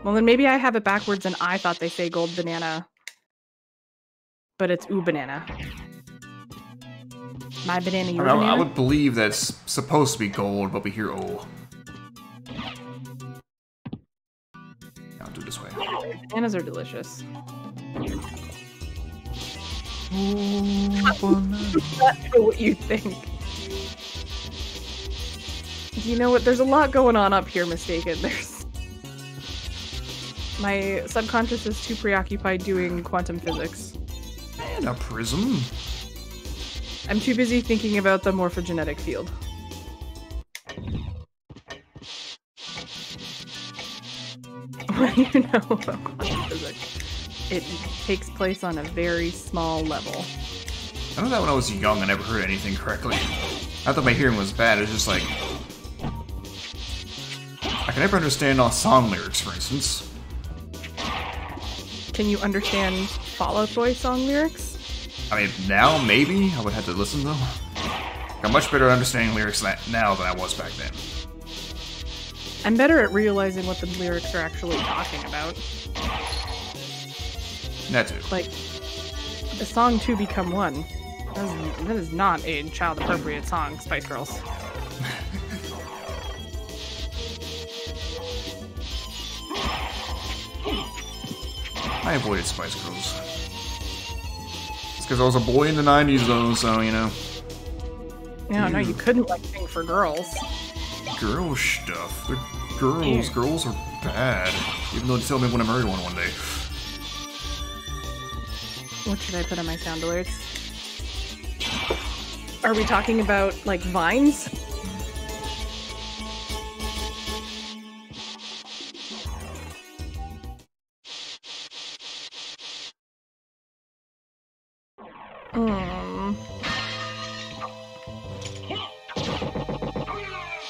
Well, then maybe I have it backwards and I thought they say gold banana. But it's ooh banana. My banana, your banana? I would believe that's supposed to be gold, but we hear oh. I'll do it this way. Bananas are delicious. Ooh, That's what you think. You know what? There's a lot going on up here, Mistaken. My subconscious is too preoccupied doing quantum physics. and a prism. I'm too busy thinking about the morphogenetic field. What do you know about quantum physics? It takes place on a very small level. I know that when I was young, I never heard anything correctly. Not that my hearing was bad, it's just like... I can never understand all song lyrics, for instance. Can you understand Fall Out Boy song lyrics? I mean, now, maybe? I would have to listen to them. I'm much better at understanding lyrics now than I was back then. I'm better at realizing what the lyrics are actually talking about. That too. Like, the song Two Become One. That is not a child-appropriate song, Spice Girls. I avoided Spice Girls. It's because I was a boy in the 90s though, so, you know. No, you couldn't like sing for girls. Girl stuff. They're girls. Ew. Girls are bad. Even though they tell me when I married one day. What should I put on my sound alerts? Are we talking about, like, vines?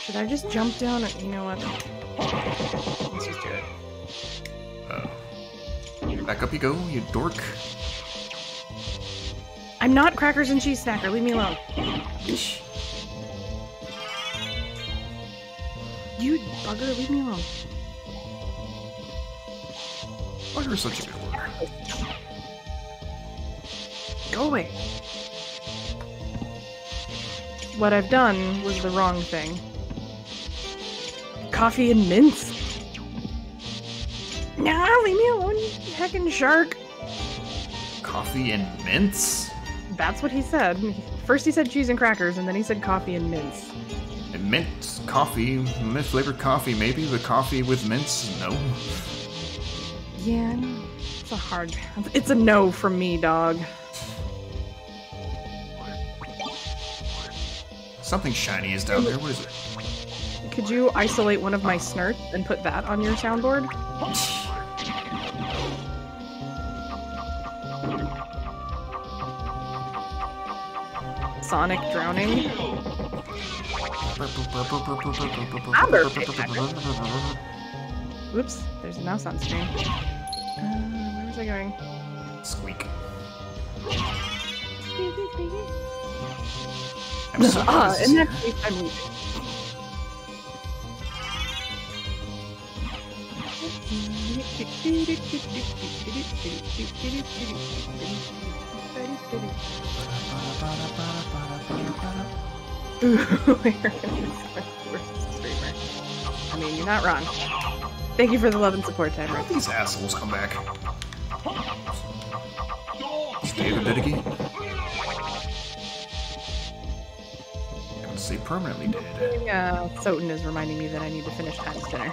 Should I just jump down? You know what? Let's just do it. Back up you go, you dork. I'm not crackers and cheese snacker. Leave me alone. Ish. You bugger, leave me alone. Why are you such a good word? Go away. What I've done was the wrong thing. Coffee and mints? Nah, leave me alone, you heckin' shark. Coffee and mints? That's what he said. First he said cheese and crackers, and then he said coffee and mints. And mint coffee, mint flavored coffee, maybe, but coffee with mints? No. Yeah, it's a no from me, dog. Something shiny is down there. What is it? Could you isolate one of my snurts and put that on your soundboard? Sonic drowning. Whoops, there's a mouse on screen. Where was I going? Squeak. In that case, I'm leaving. I mean, you're not wrong. Thank you for the love and support, Timer. These assholes come back. Is David dead again? I would say permanently dead. SotN is reminding me that I need to finish Time Spinner.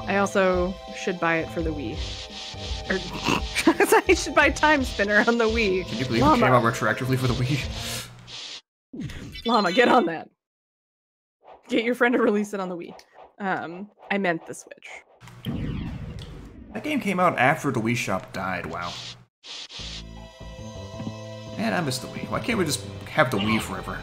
I also should buy it for the Wii. Or I should buy Time Spinner on the Wii. Can you believe it came out retroactively for the Wii? Llama, get on that. Get your friend to release it on the Wii. I meant the Switch. That game came out after the Wii Shop died, wow. Man, I miss the Wii. Why can't we just have the Wii forever?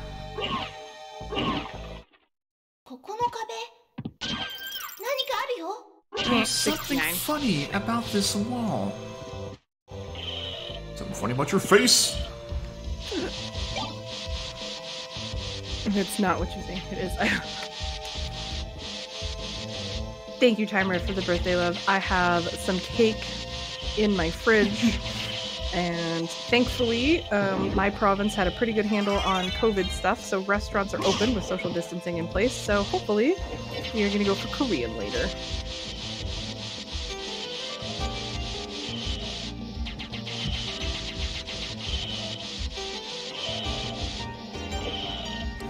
There's something funny about this wall. Something funny about your face? It's not what you think it is. Thank you, Timer, for the birthday love. I have some cake in my fridge, and thankfully, my province had a pretty good handle on COVID stuff, so restaurants are open with social distancing in place, so hopefully we are going to go for Korean later.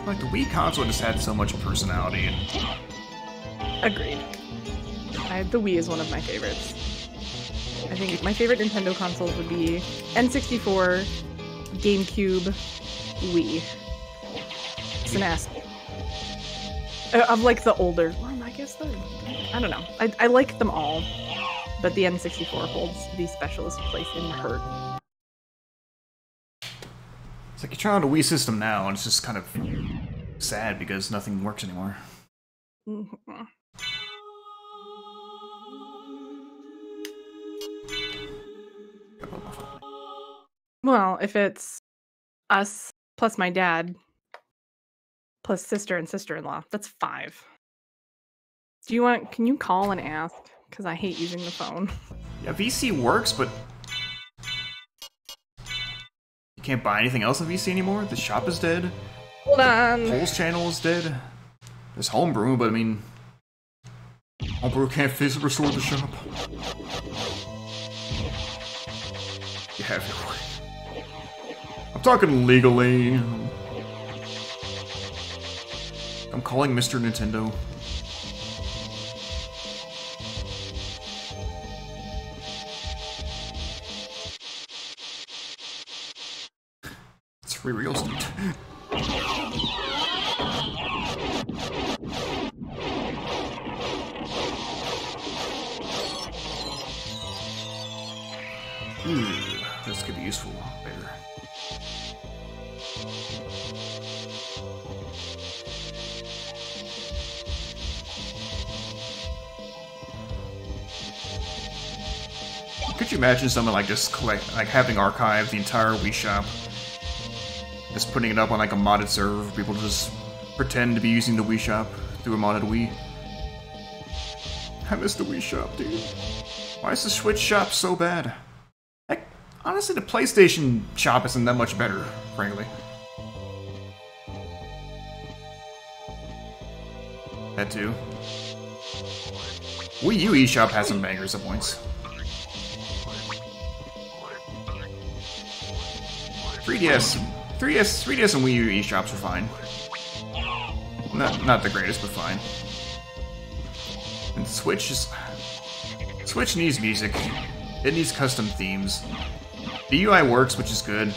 Like, the Wii console just had so much personality. Agreed. The Wii is one of my favorites. I think my favorite Nintendo consoles would be N64, GameCube, Wii. It's an ass. Of like the older. Well, I guess I don't know. I like them all, but the N64 holds the specialist place in my heart. It's like you try out a Wii system now, and it's just kind of sad because nothing works anymore. Mm-hmm. Well, if it's us plus my dad plus sister and sister-in-law, that's 5. Can you call and ask? Because I hate using the phone. Yeah, VC works, but you can't buy anything else on VC anymore? The shop is dead? Hold on! The Polls channel is dead? There's Homebrew, but I mean... Homebrew can't physically restore the shop. You have your way. I'm talking legally. I'm calling Mr. Nintendo. It's free real estate. This could be useful later. Could you imagine someone like just having archived the entire Wii shop, just putting it up on like a modded server for people to just pretend to be using the Wii shop through a modded Wii? I miss the Wii shop, dude. Why is the Switch shop so bad? Like, honestly, the PlayStation shop isn't that much better, frankly. That too. Wii U eShop has some bangers at points. 3DS and Wii U eShops are fine. Not the greatest, but fine. And Switch needs music. It needs custom themes. The UI works, which is good,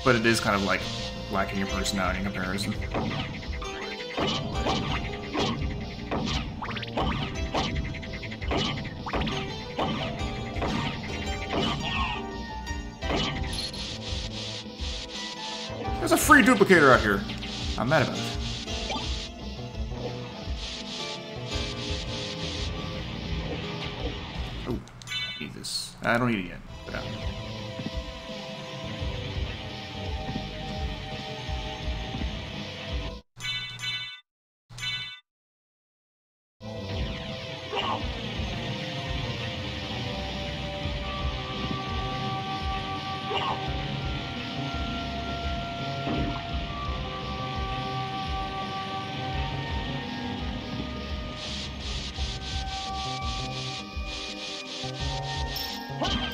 but it is kind of like lacking your personality in comparison. There's a free duplicator out here. I'm mad about it. Oh, need this. I don't need it yet. But,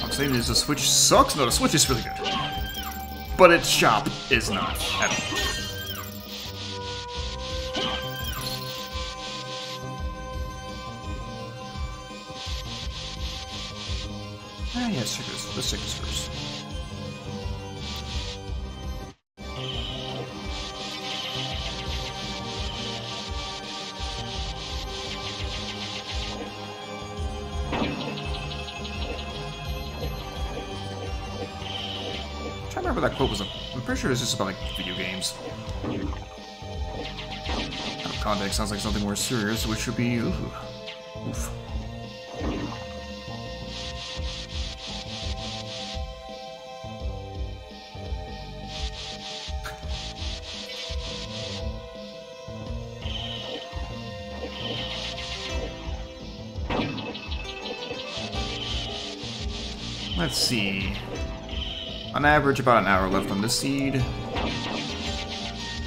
I'm saying is the Switch sucks? No, the Switch is really good. But its shop is not at all. Ah, yeah, let's check this first. I remember that quote was. I'm pretty sure it's just about like video games. Out of context, sounds like something more serious, which should be. Oof. Let's see. On average, about an hour left on this seed.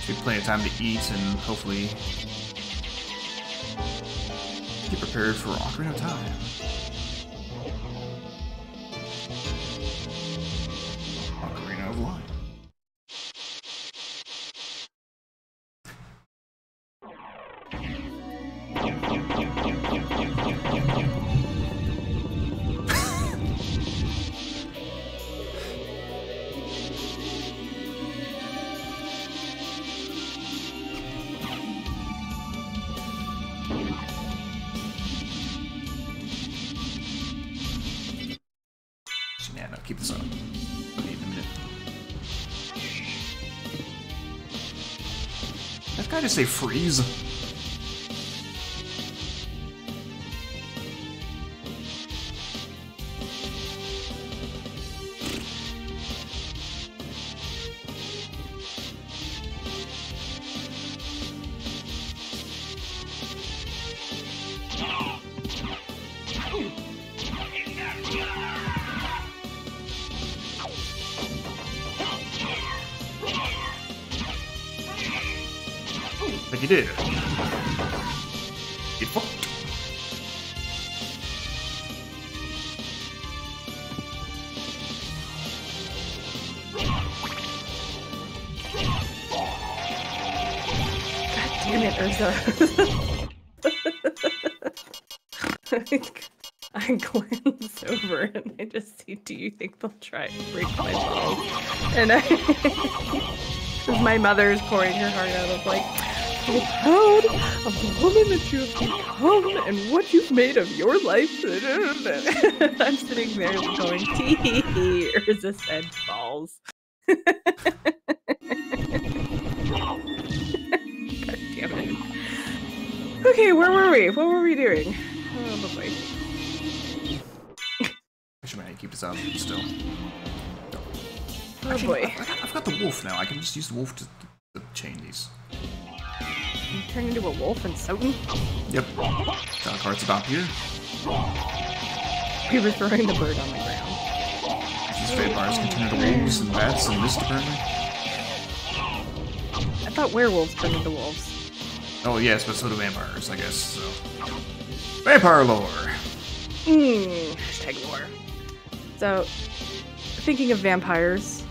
Should be plenty of time to eat and hopefully get prepared for Ocarina of Time. Ocarina of Life. Yeah, no, keep this on. Okay, in a minute. That guy just say freeze. Like you did. Get fucked. God damn it, Urza. I glance over and I just see, do you think they'll try and break my balls? And as my mother's pouring her heart out of like, so proud of the woman that you have become and what you've made of your life. I'm sitting there going, tee hee hee, Urza said balls. God damn it. Okay, where were we? What were we doing? Oh boy. Actually, man, keep this out still. Oh Actually, boy. I've got the wolf now. I can just use the wolf to chain these. You turn into a wolf in SotN? Yep. Got cards about here. We were throwing the bird on the ground. These vampires can turn into wolves and bats and mist apparently. I thought werewolves turned into wolves. Oh yes, but so do vampires, I guess. So. Vampire lore. Hashtag lore. So, thinking of vampires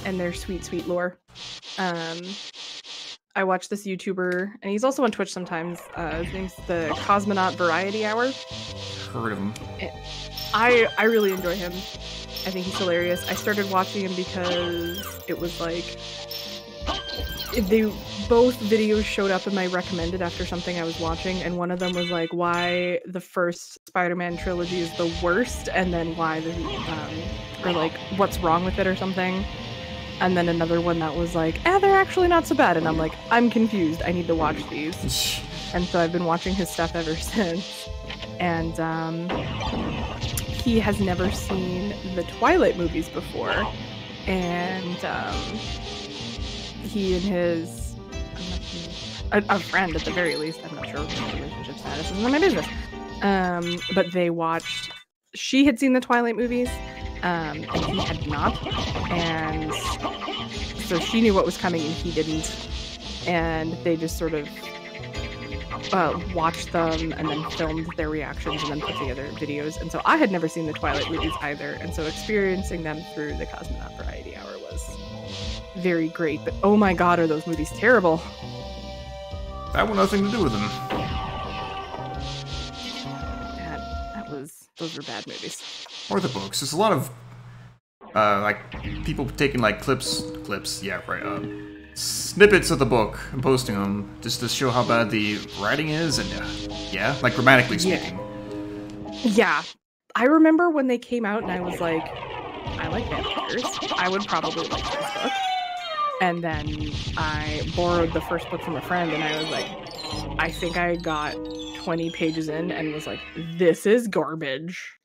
and their sweet, sweet lore. I watch this YouTuber, and he's also on Twitch sometimes. His name's the Cosmonaut Variety Hour. Heard of him. I really enjoy him. I think he's hilarious. I started watching him because it was like both videos showed up in my recommended after something I was watching, and one of them was like why the first Spider-Man trilogy is the worst, and then why the or like what's wrong with it or something. And then another one that was like, they're actually not so bad. And I'm like, I'm confused. I need to watch these. And so I've been watching his stuff ever since. And he has never seen the Twilight movies before. And he and his, a friend at the very least, I'm not sure what their relationship status is, none of my business. But they watched, she had seen the Twilight movies. And he had not, and so she knew what was coming and he didn't, and they just sort of watched them and then filmed their reactions and then put together videos. And so I had never seen the Twilight movies either, and so experiencing them through the Cosmonaut Variety Hour was very great. But oh my god, are those movies terrible. That had nothing to do with them. Those were bad movies. Or the books. There's a lot of, like, people taking, like, snippets of the book and posting them just to show how bad the writing is, and yeah, like, grammatically speaking. Yeah. I remember when they came out and I was like, I like vampires. I would probably like this book. And then I borrowed the first book from a friend and I was like, I think I got 20 pages in and was like, this is garbage.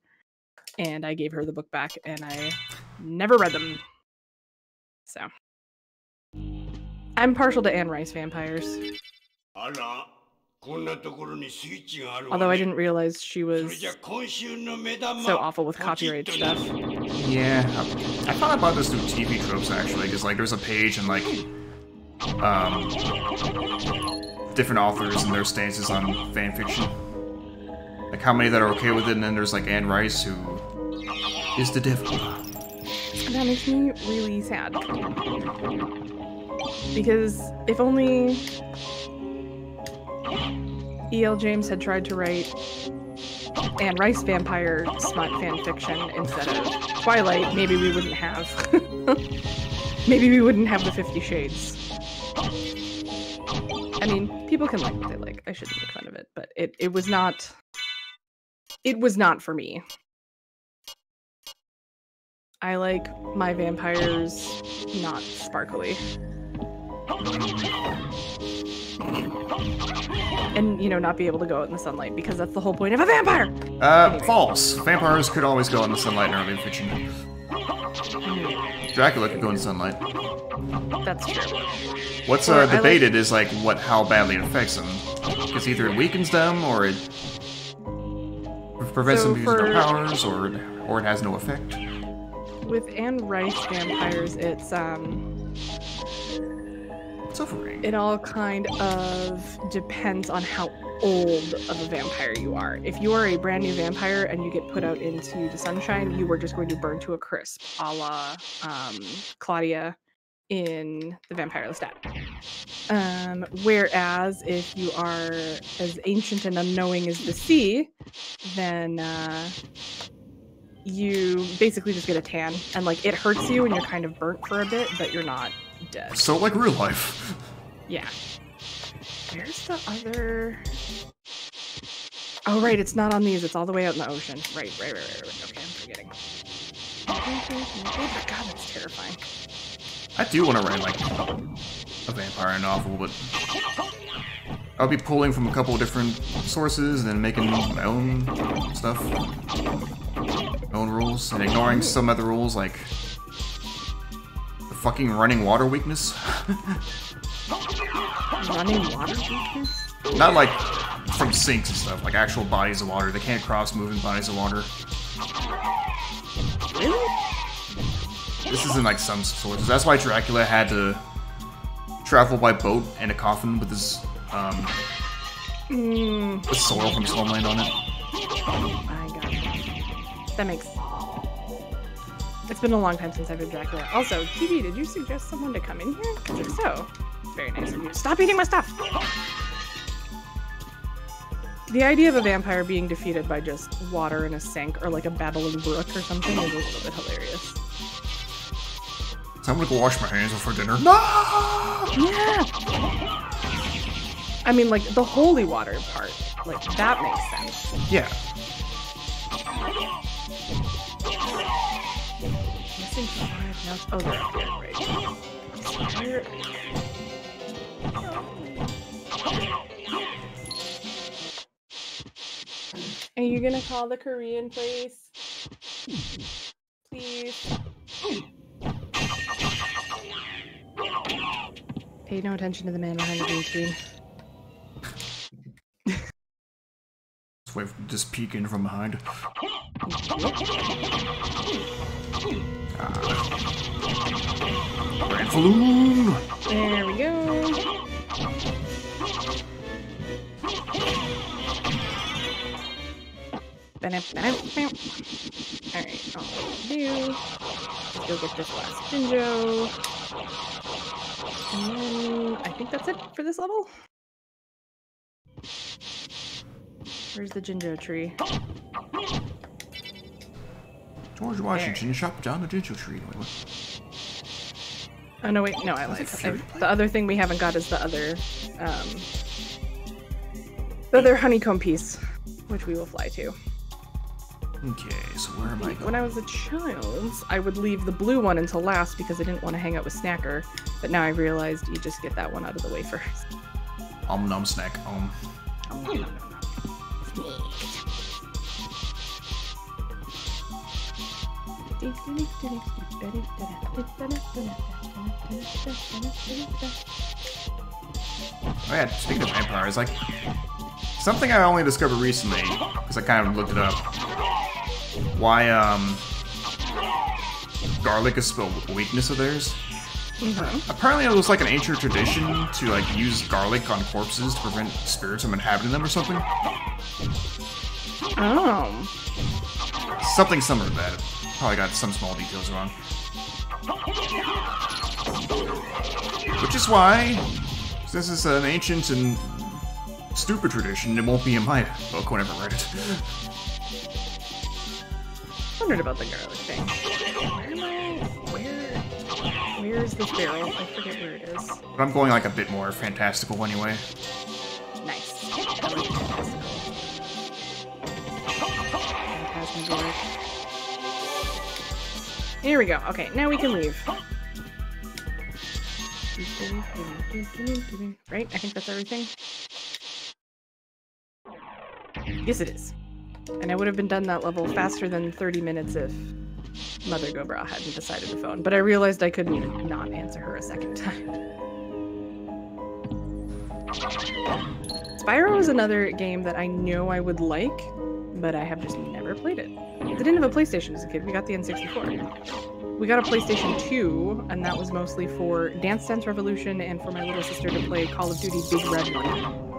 And I gave her the book back and I never read them. So I'm partial to Anne Rice vampires. Although I didn't realize she was so awful with copyright stuff. Yeah, I thought about this through TV tropes actually, because like there's a page and like different authors and their stances on fanfiction. Like how many that are okay with it, and then there's like Anne Rice who is the devil. That makes me really sad. Because if only E.L. James had tried to write Anne Rice vampire smut fanfiction instead of Twilight, maybe we wouldn't have maybe we wouldn't have the 50 Shades. I mean, people can like what they like. I shouldn't make fun of it, but it was not for me. I like my vampires not sparkly. And, you know, not be able to go out in the sunlight, because that's the whole point of a vampire! Anyway. False. Vampires could always go in the sunlight in early fiction. Dracula could go in the sunlight. That's true. What's debated is, like, how badly it affects them. Because either it weakens them, or it prevents them from using their powers, or it has no effect. With Anne Rice vampires, it's suffering. It all kind of depends on how old of a vampire you are. If you are a brand new vampire and you get put out into the sunshine, you are just going to burn to a crisp, a la Claudia in The Vampire Lestat. Whereas if you are as ancient and unknowing as the sea, then you basically just get a tan, and like it hurts you and you're kind of burnt for a bit, but you're not dead. So like real life. Yeah. Where's the other? Oh right, it's not on these, it's all the way out in the ocean. Right. Okay, I'm forgetting. Oh god, that's terrifying. I do want to write like a vampire novel, but I'll be pulling from a couple of different sources and then making my own stuff. My own rules, and ignoring some other rules like the fucking running water weakness. Running water weakness? Not like from sinks and stuff, like actual bodies of water. They can't cross moving bodies of water. Really? This is in like some sources. That's why Dracula had to travel by boat and a coffin with his with soil from Stormland on it. I got it. That makes... It's been a long time since I've been Dracula. Also, TV, did you suggest someone to come in here? Because if so, it's very nice of you. Stop eating my stuff! The idea of a vampire being defeated by just water in a sink or like a babbling brook or something is a little bit hilarious. So I'm gonna go wash my hands before dinner. No! Yeah! I mean, like, the holy water part. Like, that makes sense. Yeah. Missing 5 notes. Oh, they're up there, right. Are you gonna call the Korean place? Please. Pay no attention to the man behind the green screen. Let's wait for just peeking from behind. Grand Falloon! There we go. Alright, all we do. Let's go get this last Banjo. And then I think that's it for this level. Where's the Jinjo tree? George Washington chopped down the Jinjo tree. Wait, what? Oh no, wait, no, I lied. The other thing we haven't got is the other honeycomb piece, which we will fly to. Okay, so where am I going? When I was a child, I would leave the blue one until last because I didn't want to hang out with Snacker, but now I realized you just get that one out of the way first. Nom snack. Nom, nom, nom, nom. Oh yeah, speaking of vampires, like, something I only discovered recently, because I kind of looked it up. Why, garlic is a weakness of theirs. Mm-hmm. Apparently it was like an ancient tradition to, like, use garlic on corpses to prevent spirits from inhabiting them or something. Oh. Something similar to that. Probably got some small details wrong. Which is why, since it's an ancient and stupid tradition, it won't be in my book whenever I read it. Wondered about the garlic thing. Where's this barrel? I forget where it is. But I'm going like a bit more fantastical anyway. Nice. I like fantastical. Phantasmagoric. Here we go. Okay, now we can leave. Right? I think that's everything. Yes, it is. And I would have been done that level faster than 30 minutes if Mother Gobra hadn't decided to phone. But I realized I couldn't not answer her a second time. Spyro is another game that I know I would like, but I have just never played it. I didn't have a PlayStation as a kid. We got the N64. We got a PlayStation 2, and that was mostly for Dance Dance Revolution and for my little sister to play Call of Duty Big Red One.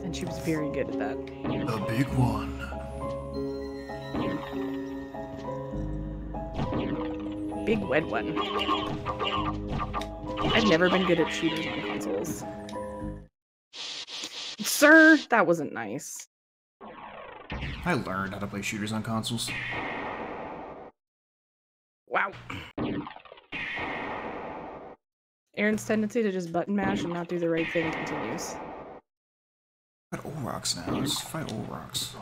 And she was very good at that. The big one. Big Wed One. I've never been good at shooters on consoles. Sir, that wasn't nice. I learned how to play shooters on consoles. Wow. Eryn's tendency to just button mash and not do the right thing continues. Got Orox now. Let's fight Orox.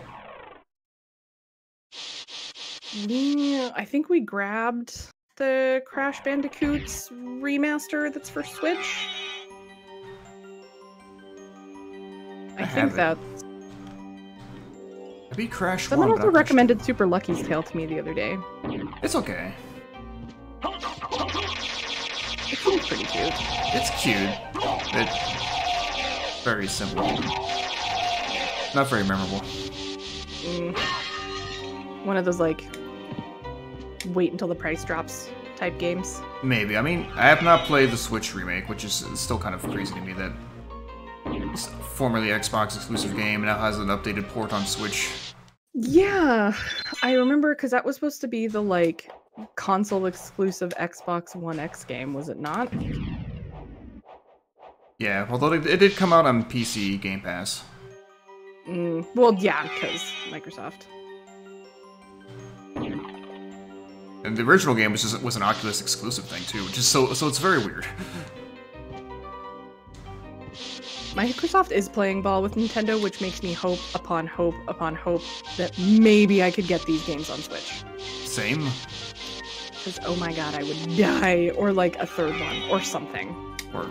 Yeah, I think we grabbed the Crash Bandicoots remaster that's for Switch. I think that's... I beat Crash 1. Someone also recommended Super Lucky's Tale to me the other day. It's okay. It seems pretty cute. It's cute. It's very simple. Not very memorable. One of those, like, wait until the price drops type games. Maybe. I mean, I have not played the Switch remake, which is still kind of crazy to me that it's formerly Xbox exclusive game now has an updated port on Switch. Yeah, I remember because that was supposed to be the, like, console exclusive Xbox One X game, was it not? Yeah, although it did come out on PC Game Pass. Well, yeah, because Microsoft. And the original game was an Oculus exclusive thing too, which is so it's very weird. Microsoft is playing ball with Nintendo, which makes me hope upon hope upon hope that maybe I could get these games on Switch. Same. Because, oh my god, I would die. Or like a third one, or something. Or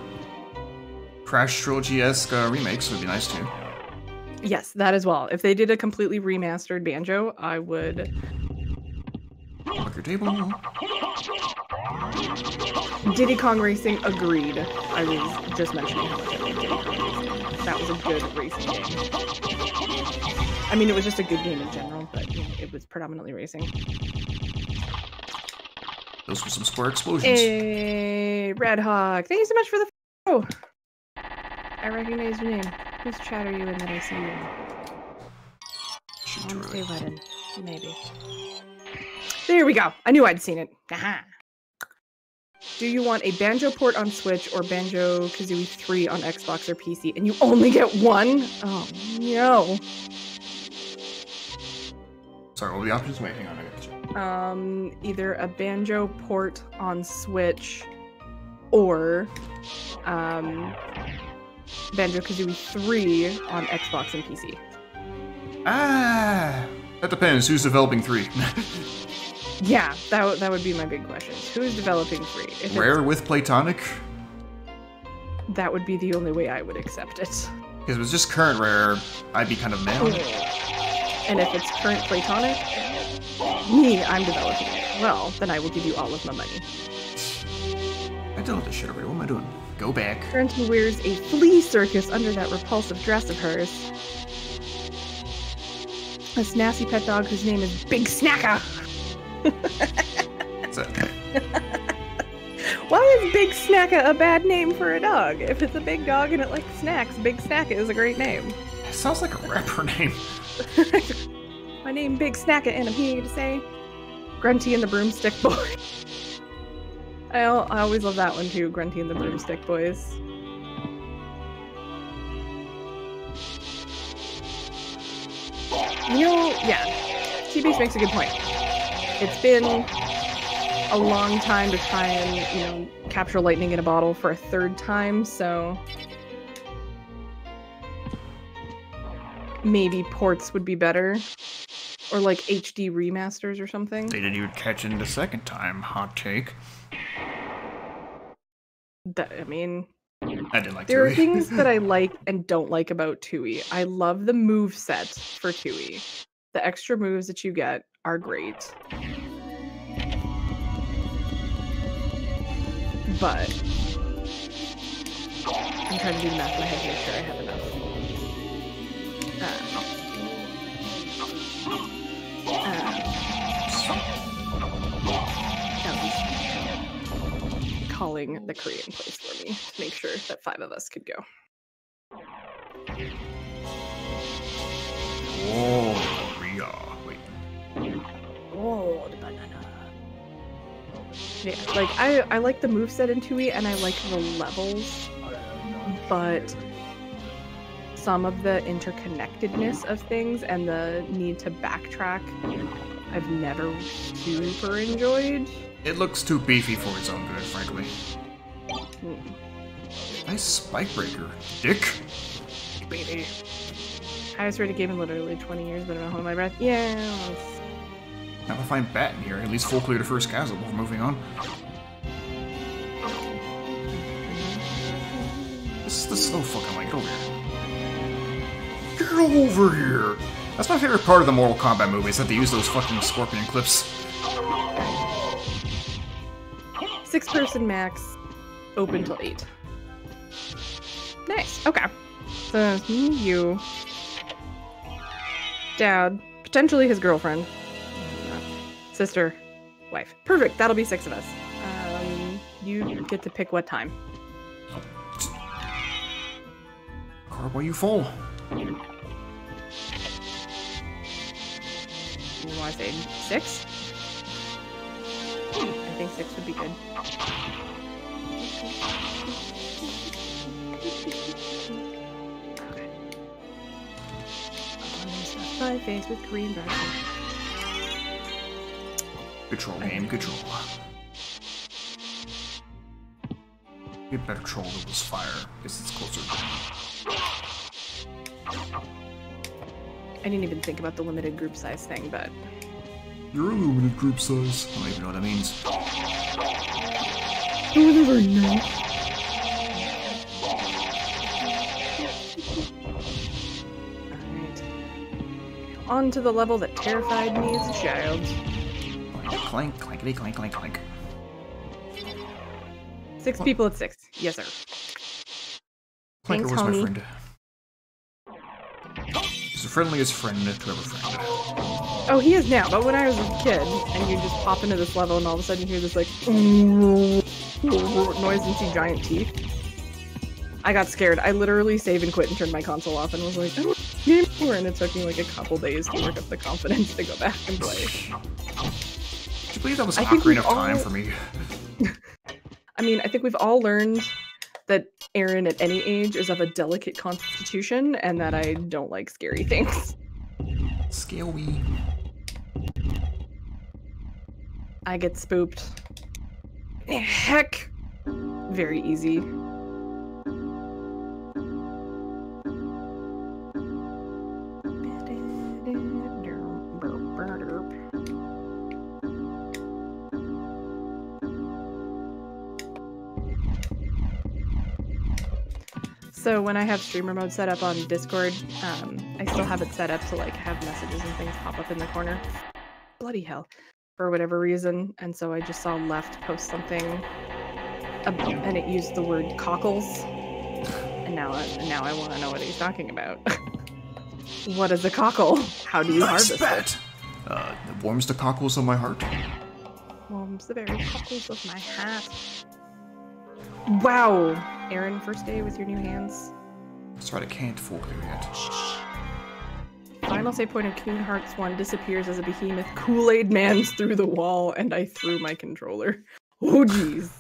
Crash Trilogy-esque remakes would be nice too. Yes, that as well. If they did a completely remastered Banjo, I would... Fuck your table. Diddy Kong Racing, agreed. I was just mentioning how much I like Diddy Kong Racing. That was a good racing game. I mean, it was just a good game in general, but you know, it was predominantly racing. Those were some square explosions. Hey, Red Hawk. Thank you so much for the follow. I recognize your name. Whose chat are you in that I see you in? Shoot, Wednesday wedding. Maybe. There we go. I knew I'd seen it. Aha. Do you want a Banjo port on Switch or Banjo-Kazooie 3 on Xbox or PC? And you only get one? Oh, no. Sorry, what were the options? Wait, hang on, I got the check. Either a Banjo port on Switch or Banjo-Kazooie 3 on Xbox and PC. Ah, that depends. Who's developing 3? Yeah, that would be my big question. Who is developing 3? If Rare with Platonic? that would be the only way I would accept it. Because if it was just current Rare, I'd be kind of mad. And if it's current Platonic, me, I'm developing it. Well, then I will give you all of my money. I don't know this shit already. What am I doing? Go back. Currently wears a flea circus under that repulsive dress of hers. A snazzy pet dog whose name is Big Snacker. What's that? Why is Big Snacker a bad name for a dog? If it's a big dog and it likes snacks, Big Snacker is a great name. It sounds like a rapper name. My name Big Snacker, and I'm here to say Grunty and the Broomstick Boy. I always love that one too, Grunty and the Broomstick Boys. You know, yeah, T-Base makes a good point. It's been a long time to try and, you know, capture lightning in a bottle for a third time, so maybe ports would be better. Or like HD remasters or something. They didn't even catch it the second time. Hot take. I mean, I didn't like there are Tui. things that I like and don't like about Tui. I love the move set for Tui. The extra moves that you get are great. But I'm trying to do the math in my head to make sure I have enough. Calling the Korean place for me to make sure that 5 of us could go. Oh, Korea. Wait. Oh, the banana. Yeah, like I like the moveset in Tui and I like the levels, but some of the interconnectedness of things and the need to backtrack, I've never super enjoyed. It looks too beefy for its own good, frankly. Nice spike breaker, dick. Baby. Highest rated game in literally 20 years, but I don't hold my breath. Yeah. Now if I find Bat in here, at least full clear the first castle before moving on. This is so fucking like, get over here. Get over here! That's my favorite part of the Mortal Kombat movies, that they use those fucking scorpion clips. 6-person max, open till 8. Nice, okay. So, you. Dad, potentially his girlfriend. Sister, wife. Perfect, that'll be 6 of us. You get to pick what time. Carb, why you full? You want to say 6? I think 6 would be good. Okay. My face with Korean version. Good troll game, good troll. Get better troll than was fire. Guess it's closer. I didn't even think about the limited group size thing, but... You're a limited group size. I don't even know what that means. You'll never know. Alright. On to the level that terrified me as a child. Clank, clankety, clank, clank, clank. 6 people at 6. Yes, sir. Clanker Thanks, was my homie. friend. He's the friendliest friend to ever friend. Oh, he is now, but when I was a kid, and you just pop into this level, and all of a sudden you hear this, like, noise and see giant teeth. I got scared. I literally save and quit and turned my console off and was like, I don't game more, and it took me like a couple days to work up the confidence to go back and play. Could you believe that was I not think great we've enough time all- for me? I mean, I think we've all learned that Eryn at any age is of a delicate constitution, and that I don't like scary things. Scary. I get spooked. Heck! Very easy. So when I have streamer mode set up on Discord, I still have it set up to like have messages and things pop up in the corner. Bloody hell. For whatever reason. And so I just saw Left post something and it used the word cockles. And now I want to know what he's talking about. What is a cockle? How do you harvest it? It warms the cockles of my heart. Warms the very cockles of my hat. Wow! Eryn, first day with your new hands. That's right, I can't fool you yet. Final save point of Kingdom Hearts 1 disappears as a behemoth Kool-Aid mans through the wall, and I threw my controller. Oh jeez.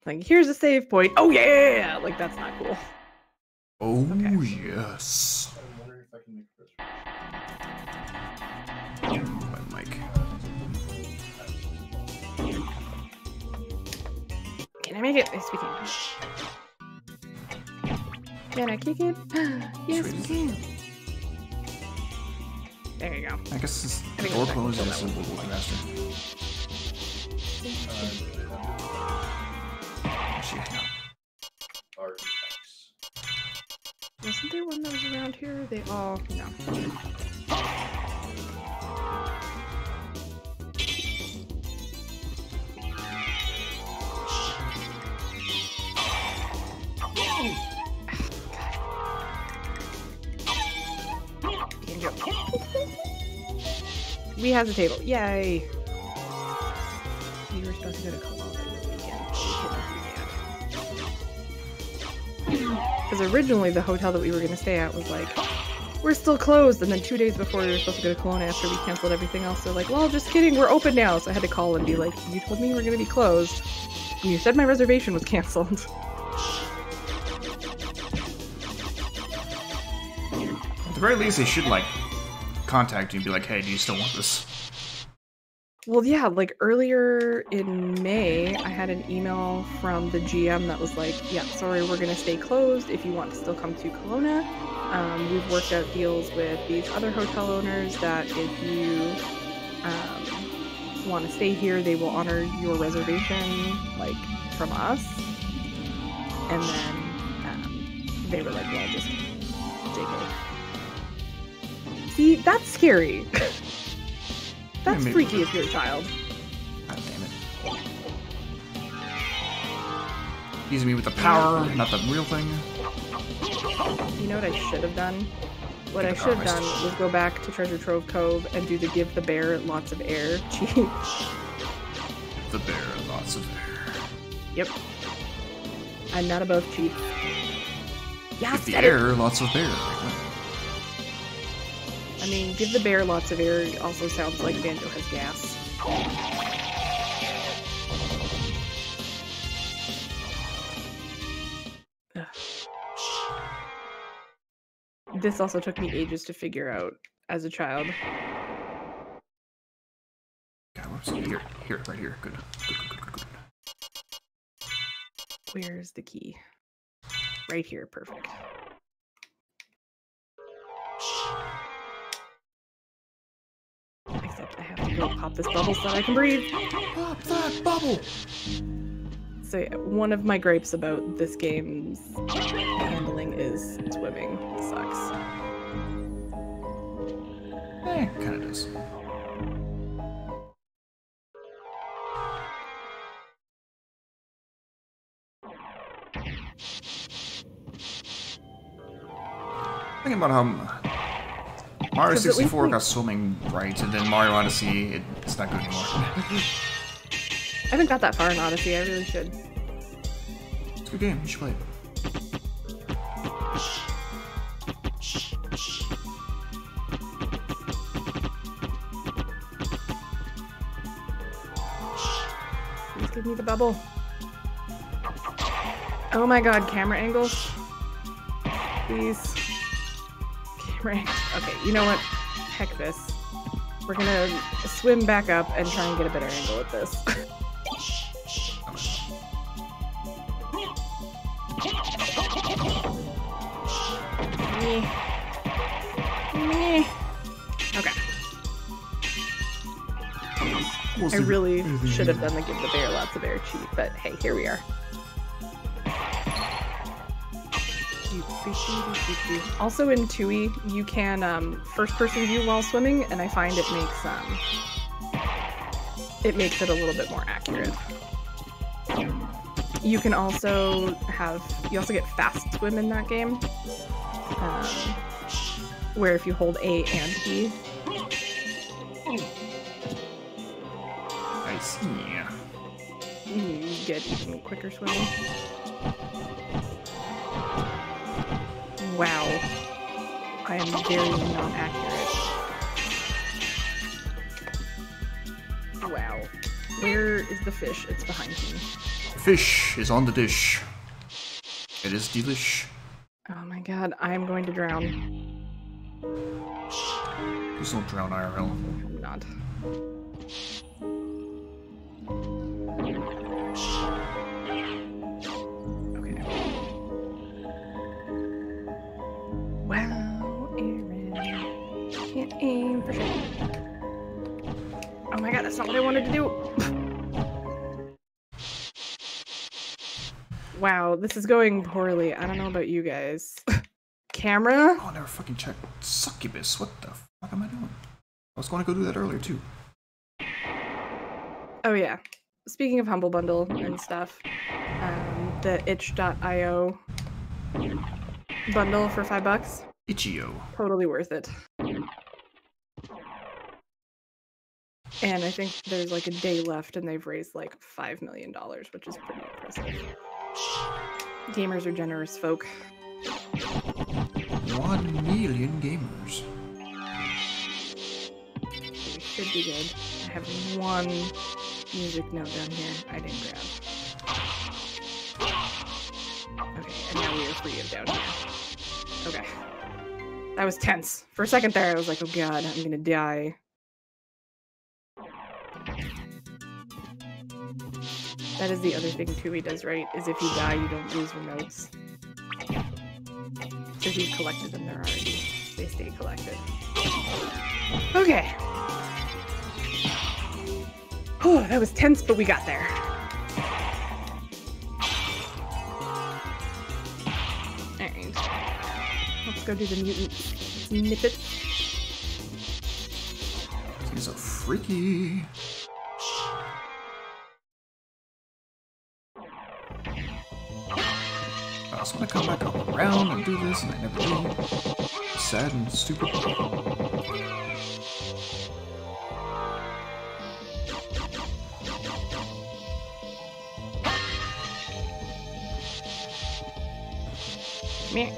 Like, here's a save point. Oh yeah! Like, that's not cool. Oh, Okay. yes. My mic. Can I make it? Yes, we can. Can I kick it? Yes, we can. There you go. I guess this I think door it's closes technical, a little bit faster. Actually, hang on. Wasn't there one that was around here? They all... No. We have the table. Yay! We were supposed to go to Cologne this weekend, but we couldn't do that. Because originally the hotel that we were going to stay at was like, we're still closed, and then 2 days before we were supposed to go to Cologne after we canceled everything else, they're like, well, just kidding, we're open now. So I had to call and be like, you told me we were going to be closed, and you said my reservation was canceled. At the very least, they should, like, contact you and be like, hey, do you still want this? Well, yeah, like earlier in May, I had an email from the GM that was like, yeah, sorry, we're going to stay closed if you want to still come to Kelowna. We've worked out deals with these other hotel owners that if you want to stay here, they will honor your reservation, like, from us. And then they were like, well, just JK. See, that's scary. That's maybe. freaky if you're a child. God damn it. Teasing me with the power, not the real thing. You know what I should have done? What I should have done was go back to Treasure Trove Cove and do the give the bear lots of air cheat. The bear, lots of air. Yep. I'm not above cheat. Yeah, Give the said it. air, lots of bear. I mean, give the bear lots of air also sounds like Banjo has gas. Ugh. This also took me ages to figure out as a child. So here, right here. Good. Good. Where's the key? Right here, perfect. Except I have to go pop this bubble so that I can breathe. Pop that bubble! So yeah, one of my gripes about this game's handling is swimming. It sucks. Kinda does. Thinking about how Mario 64 got swimming right, and then Mario Odyssey, it's not good anymore. I haven't got that far in Odyssey. I really should. It's a good game. You should play it. Please give me the bubble. Oh my god, camera angles. Please. Camera angles. Okay, you know what? Heck this. We're gonna swim back up and try and get a better angle at this. Me. Okay. I really should have done the give the bear lots of air cheat, but hey, here we are. Also in Tui, you can first-person view while swimming, and I find it makes it a little bit more accurate. You can also get fast swim in that game, where if you hold A and B. I see. You get even quicker swimming. Wow. I am very not accurate. Wow. Where is the fish? It's behind me. Fish is on the dish. It is delish. Oh my god, I am going to drown. Please don't drown, IRL. I'm not. Okay. Wow, Eryn. Can't aim for shit. Oh my god, that's not what I wanted to do. Wow, this is going poorly. I don't know about you guys. Camera? Oh, I never fucking checked. Succubus, what the fuck am I doing? I was going to go do that earlier, too. Oh yeah. Speaking of Humble Bundle and stuff, the itch.io bundle for $5. Itch.io. Totally worth it. And I think there's like a day left and they've raised like $5 million, which is pretty impressive. Gamers are generous folk. 1 million gamers. We should be good. I have one music note down here I didn't grab. Okay, and now we are free of down here. Okay. That was tense. For a second there, I was like, oh god, I'm gonna die. That is the other thing Tui does right, is if you die, you don't lose your notes. So if you've collected them, they're already, they stay collected. Okay. Oh, that was tense, but we got there. Alright. Let's go do the mutant snippet. These are freaky. I was gonna come back around and do this, and I never do. Sad and stupid. Come here.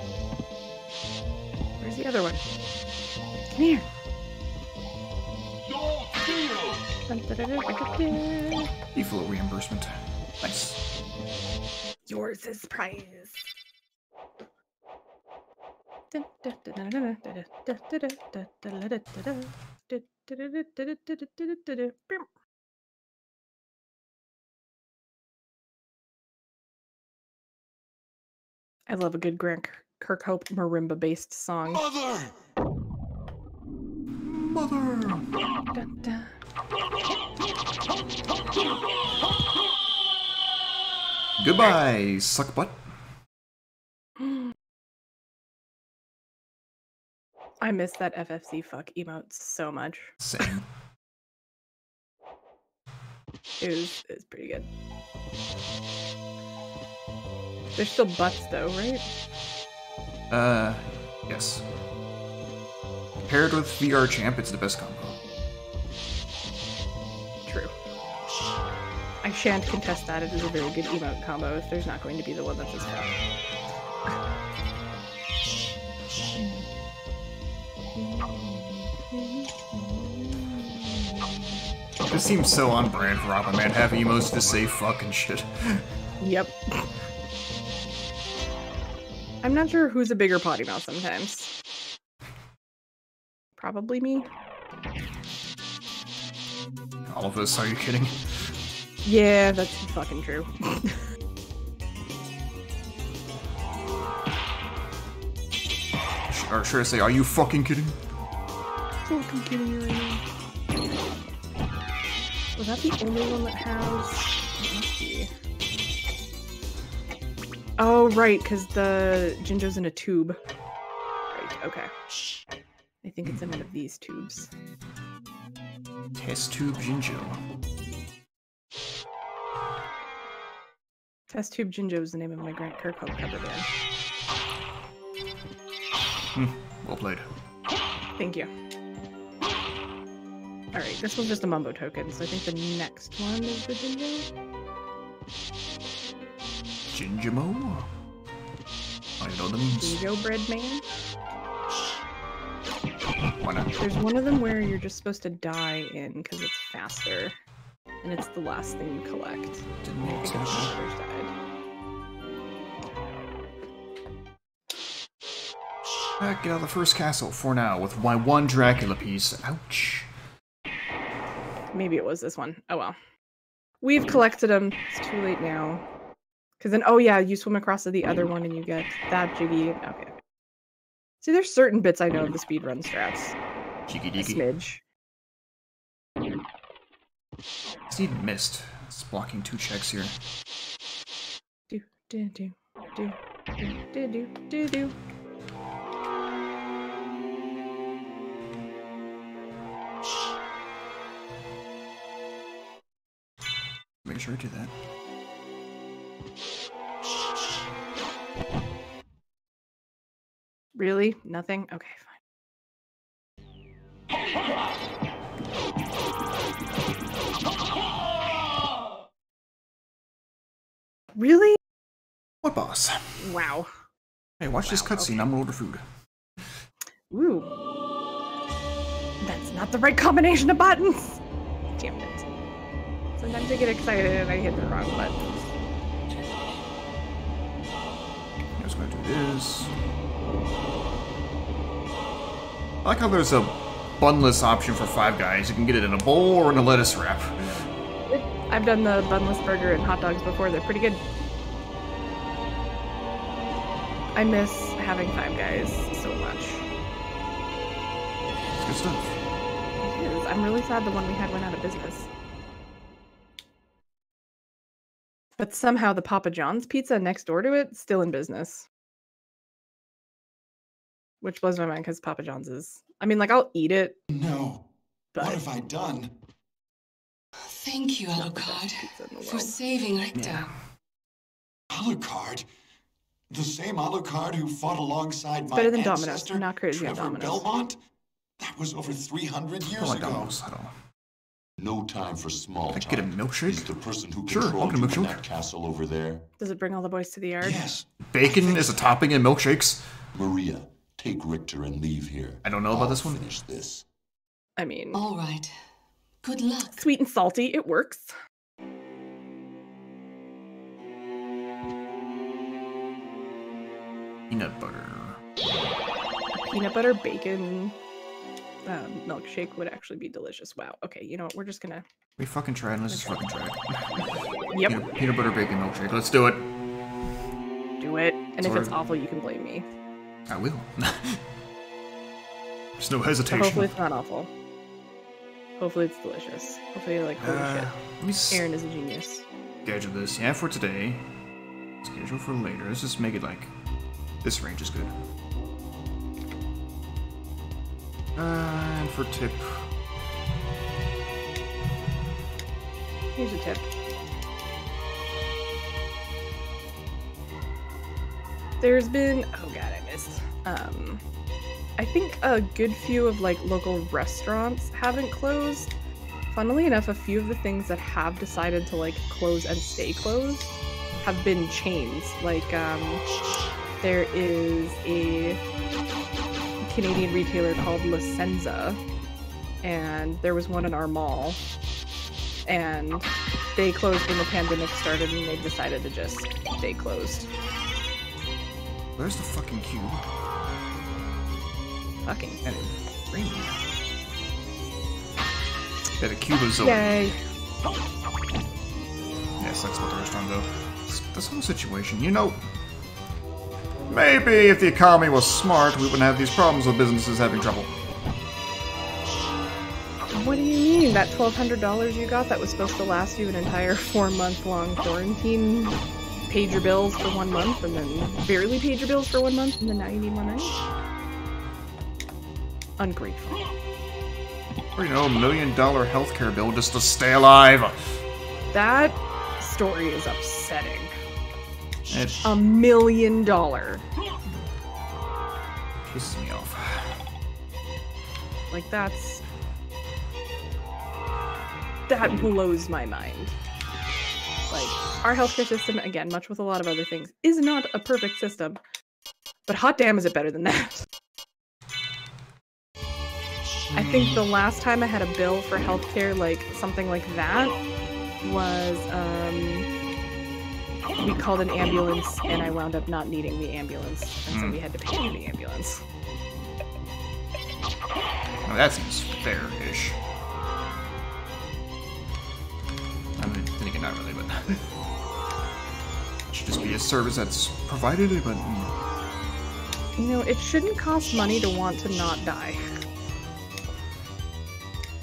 Where's the other one? Come here. E-flow reimbursement. Nice. Yours is prize. I love a good Grant Kirkhope marimba-based song. Mother! Mother! Dun, dun. Goodbye, suck butt. I miss that FFC fuck emote so much. Same. It was pretty good. There's still butts though, right? Yes. Paired with VR Champ, it's the best combo. True. I shan't contest that. It is a very good emote combo if there's not going to be the one that's as fun. This seems so on brand for Rocket Man. Have emotes to say fucking shit. Yep. I'm not sure who's a bigger potty mouth sometimes. Probably me. All of us, are you kidding? Yeah, that's fucking true. Or should I say, are you fucking kidding? Fucking kidding you right now. Was that the only one that has... It must be. Oh, right, because the Jinjo's in a tube. Right, okay. I think it's in one of these tubes. Test Tube Jinjo. Test Tube Jinjo is the name of my Grant Kirkhope cover band. Well played. Thank you. Alright, this one's just a mumbo token, so I think the next one is the Jinjo. Jinjamo? I don't know what that means. Jinjo Bread Man. Why not? There's one of them where you're just supposed to die in because it's faster. And it's the last thing you collect. Didn't I make think it's sense. when others died. Get out of the first castle for now with my one Dracula piece. Ouch. Maybe it was this one. Oh well. We've collected them. It's too late now. Because then, oh yeah, you swim across to the other one and you get that jiggy. Okay. See, there's certain bits I know of the speedrun strats. Cheeky A deeky. smidge. Just need mist. It's blocking 2 checks here. Do, do, do, do, do, do, do, do, do. Make sure I do that. Really? Nothing? Okay, fine. Really? What boss? Wow. Hey, watch this Wow, cutscene. okay. I'm gonna order food. Ooh. That's not the right combination of buttons! Damn it. Sometimes I get excited and I hit the wrong buttons. I'm just gonna do this. I like how there's a bunless option for Five Guys. You can get it in a bowl or in a lettuce wrap. I've done the bunless burger and hot dogs before. They're pretty good. I miss having Five Guys so much. It's good stuff. It is. I'm really sad the one we had went out of business. But somehow the Papa John's pizza next door to it still in business. Which blows my mind because Papa John's is... I mean, like, I'll eat it, No. but... What have I done? Thank you, not the best Alucard, pizza in the for world. saving Richter. Yeah. Alucard? The same Alucard who fought alongside my better than Domino's. ancestor, I'm not crazy on Trevor Domino's. Belmont? That was over 300 I years don't like ago. Domino's at all. No time for small Can I talk. get a milkshake? He's the person who Sure, I'll controlled get a you in milkshake. that castle over there. Does it bring all the boys to the yard? Yes. Bacon is a topping in milkshakes. Maria, take Richter and leave here. I don't know about I'll this one. Finish this. I mean, All right. Good luck. sweet and salty, it works. Peanut butter. Peanut butter, bacon, milkshake would actually be delicious. Wow. Okay, you know what? We're just gonna... We fucking tried. Let's just fucking try it. Yep. Peanut butter bacon milkshake. Let's do it. Do it. And if it's awful, you can blame me. I will. There's no So hesitation. hopefully it's not awful. Hopefully it's delicious. Hopefully you're like, holy Let me shit. Eryn is a genius. schedule this. Yeah, for today. Schedule for later. Let's just make it like this range is good. And for tip. Here's a tip. There's been, oh god, I missed. I think a good few of like local restaurants haven't closed. Funnily enough, a few of the things that have decided to like close and stay closed have been chains. Like, there is a Canadian retailer called La Senza, and there was one in our mall, and they closed when the pandemic started, and they decided to just stay closed. Where's the fucking cube? Fucking. And it rained. Yeah, the cube is over. Yay! Yeah, sucks about the restaurant though. This whole situation, you know. Maybe if the economy was smart, we wouldn't have these problems with businesses having trouble. What do you mean? That $1,200 you got that was supposed to last you an entire 4-month-long quarantine paid your bills for 1 month and then barely paid your bills for 1 month and then now you need more money? Ungrateful. Or, you know, $1 million healthcare bill just to stay alive. That story is upsetting. It $1 million. pisses me off. Like, that blows my mind. Like, our healthcare system, again, much with a lot of other things, is not a perfect system. But hot damn is it better than that. I think the last time I had a bill for healthcare, like, something like that, was, we called an ambulance, and I wound up not needing the ambulance, and so we had to pay for the ambulance. Now that seems fair-ish. I mean, then again, not really, but... it should just be a service that's provided, but... You know, it shouldn't cost money to want to not die.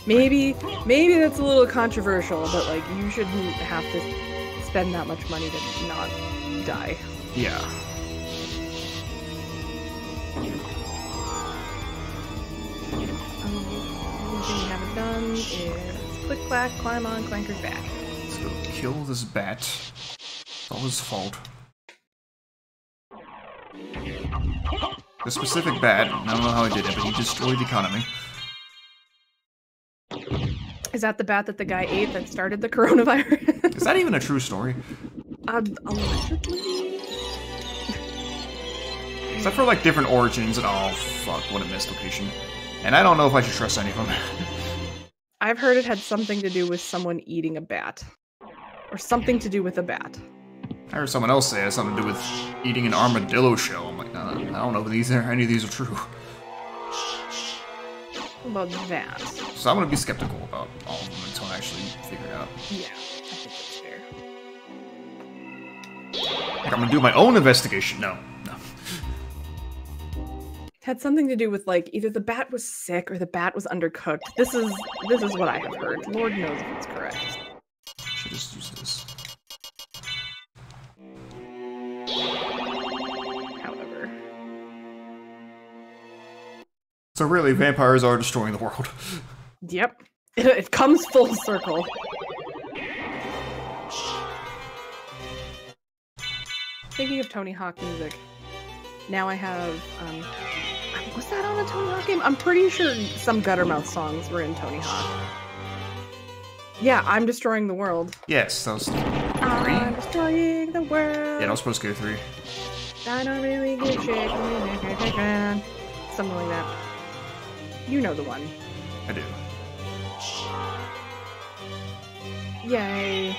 Maybe that's a little controversial, but, like, you shouldn't have to spend that much money to not die. Yeah. One thing we haven't done is click-clack, climb on Clanker's back. Let's go kill this bat. It's all his fault. The specific bat, I don't know how he did it, but he destroyed the economy. Is that the bat that the guy ate that started the coronavirus? Is that even a true story? Allegedly? Except for like different origins and oh fuck, what a mislocation. And I don't know if I should trust any of them. I've heard it had something to do with someone eating a bat. Or something to do with a bat. I heard someone else say it has something to do with eating an armadillo shell. I'm like, I don't know if any of these are true. About that. So I'm gonna be skeptical about all of them until I actually figure it out. Yeah, I think that's fair. Like, I'm gonna do my own investigation. No. It had something to do with like either the bat was sick or the bat was undercooked. This is what I have heard. Lord knows if it's correct. Should just use this. However. So really, vampires are destroying the world. Yep. It comes full circle. Thinking of Tony Hawk music, now I have, was that on a Tony Hawk game? I'm pretty sure some Guttermouth songs were in Tony Hawk. Yeah, I'm destroying the world. Yes, that was 3. I'm destroying the world. Yeah, that was supposed to go 3. I don't really give a shit. Something like that. You know the one. I do. Yay.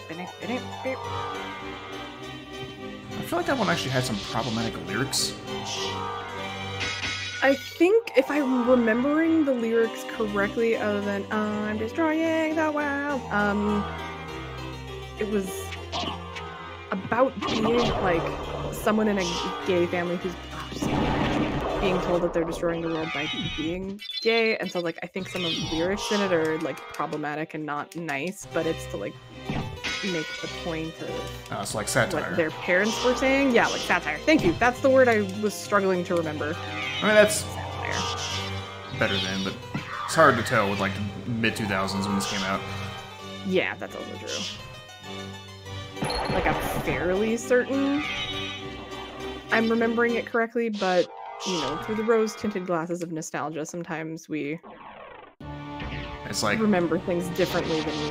I feel like that one actually had some problematic lyrics. I think if I'm remembering the lyrics correctly, other than I'm destroying the world, it was about being like someone in a gay family who's being told that they're destroying the world by being gay, and so like I think some of the lyrics in it are like problematic and not nice, but it's to like make the point of It's like satire. what their parents were saying. Yeah, like satire. Thank you. That's the word I was struggling to remember. I mean, that's Satire. better than, but it's hard to tell with like the mid-2000s when this came out. Yeah, that's also true. Like I'm fairly certain I'm remembering it correctly, but you know, through the rose-tinted glasses of nostalgia, sometimes we It's like, remember things differently than we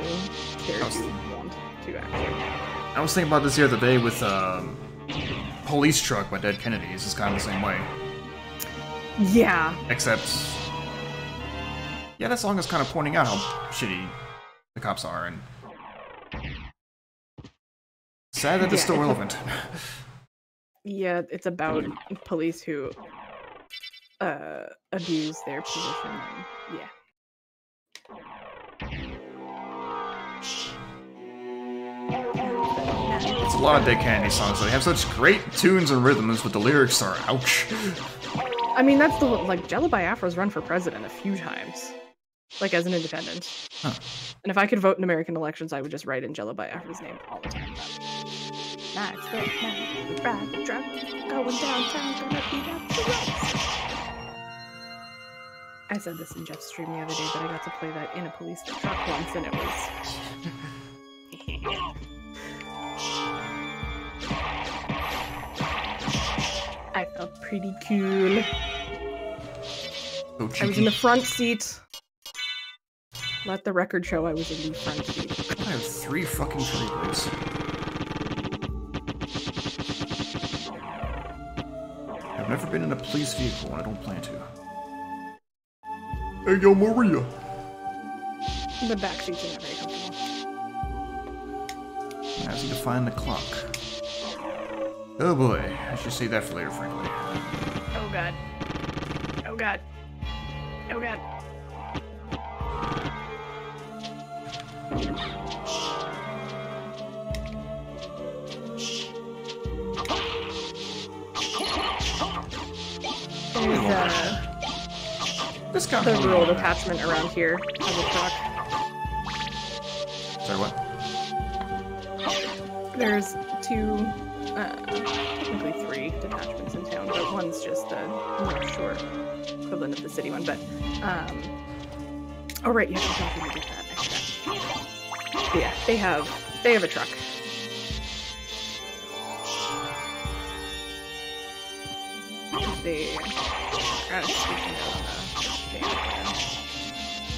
care to want to actually. I was thinking about this the other day with Police Truck by Dead Kennedys. It's kind of the same way. Yeah. Except, yeah, that song is kind of pointing out how shitty the cops are, and sad that it's still relevant. Yeah, it's about police who abuse their position. And, yeah. It's a lot of Dead Kennedy songs. They have such great tunes and rhythms, but the lyrics are ouch. I mean, that's the like Jello by Afro's run for president a few times, like as an independent. Huh. And if I could vote in American elections, I would just write in Jello by Afro's name all the time. Nice, ride the truck, going downtown, gonna beat up the roads. I said this in Jeff's stream the other day, but I got to play that in a police truck once, and it was. I felt pretty cool. So I was cheeky. in the front seat. Let the record show I was in the front seat. I have 3 fucking favorites. I've never been in a police vehicle, and I don't plan to. Hey, yo, Maria. The back seats are not very comfortable. I just need to find the clock. Oh boy, I should save that for later, frankly. Oh god. Oh god. Oh god. There's This guy. the rural attachment around here of a truck. Sorry, what? There's 2, technically 3 detachments in town, but one's just a North Shore equivalent of the city one, but, oh right, you have to talk to me to get that extra. Yeah, they have a truck. They are speaking out on the game plan.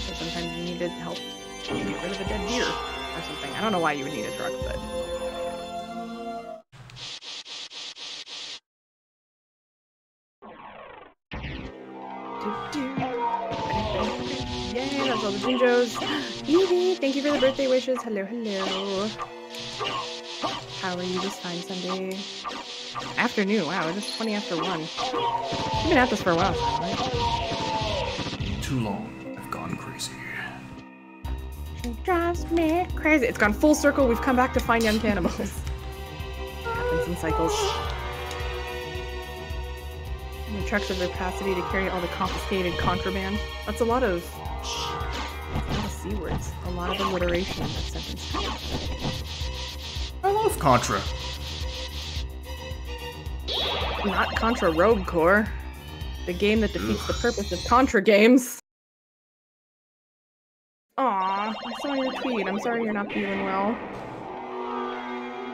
So sometimes you need to help get rid of a dead deer or something. I don't know why you would need a truck, but... Yay, that's all the Banjos. Evie, thank you for the birthday wishes. Hello, hello. How are you this fine Sunday? Afternoon, wow, it's just 20 after 1. We've been at this for a while, right? Too long. I've gone crazy. She drives me crazy. It's gone full circle. We've come back to find young cannibals. Happens in cycles. And the trucks have the capacity to carry all the confiscated contraband. That's a lot of C words. A lot of alliteration in that sentence. I love Contra. Not Contra Rogue Core. The game that defeats the purpose of Contra games. Aw, I saw your tweet. I'm sorry you're not feeling well.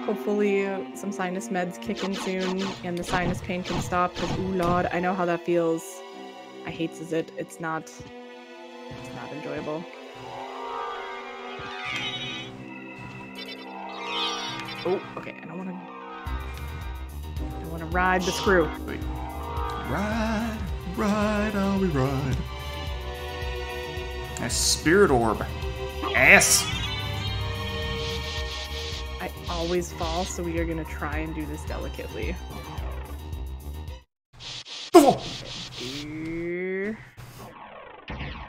Hopefully some sinus meds kick in soon and the sinus pain can stop, because ooh lord, I know how that feels. I hates it. It's not enjoyable. Oh, okay, I don't wanna ride the screw. Wait. Ride, I'll be ride. A spirit orb. Ass! I always fall, so we are gonna try and do this delicately. Oh!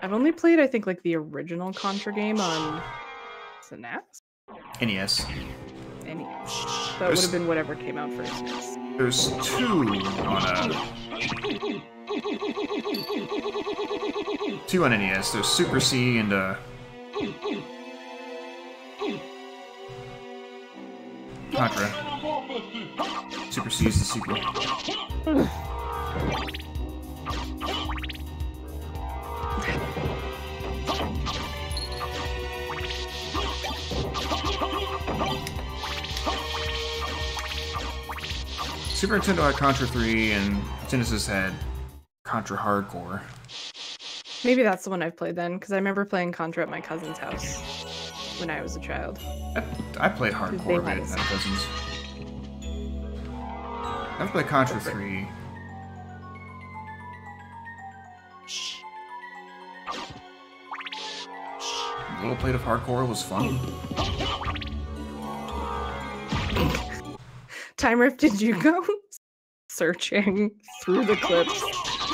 I've only played, I think, like the original Contra game on NES? NES. NES. So it would have been whatever came out first. There's 2 on NES. There's Super C and Contra. Super C is the sequel. Super Nintendo had Contra 3 and Genesis had Contra Hardcore. Maybe that's the one I've played then, because I remember playing Contra at my cousin's house when I was a child. I played Hardcore a bit at cousins. I've played Contra 3. A little plate of Hardcore was fun. Time Rift, did you go searching through the clips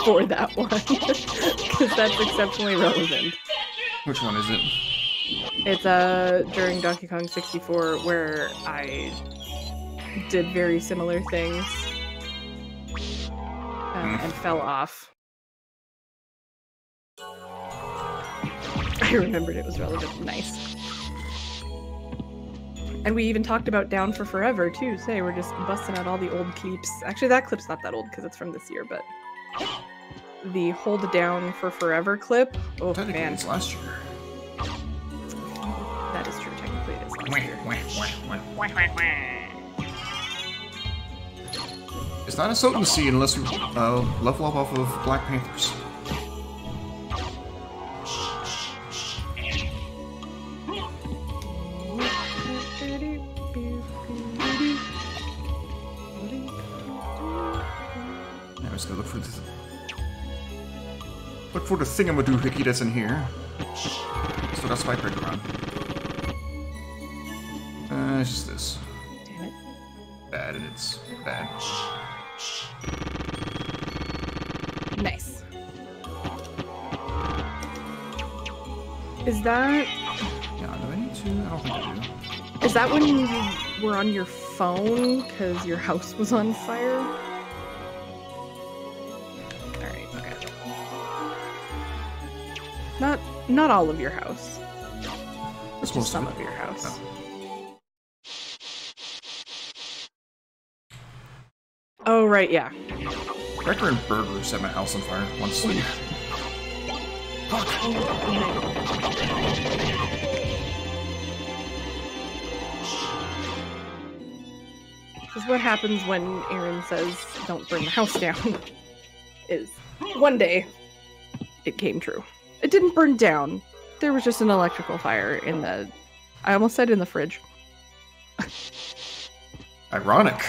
for that one? Because that's exceptionally relevant. Which one is it? It's during Donkey Kong 64 where I did very similar things and fell off. I remembered it was relevant. Nice. And we even talked about Down for Forever, too. Say, we're just busting out all the old clips. Actually, that clip's not that old because it's from this year, but the Hold Down for Forever clip. Oh, man. It's last year. That is true. Technically, it is last year. It's not a SotN seed unless we level up off of Black Panthers. Now let's go look for the thingamadoohickey that's in here. Still got Spike Breaker on. It's just this. Damn it. Bad, and it's bad. Nice. Is that... Yeah, do I need to? I don't think I do. Is that when you were on your phone because your house was on fire? Alright, okay. Not all of your house. It's Just some of your house. Oh. Oh, right, yeah. Wrecker and Burger set my house on fire once. Fuck! This is what happens when Eryn says, don't burn the house down. Is one day, it came true. It didn't burn down. There was just an electrical fire in the... I almost said in the fridge. Ironic.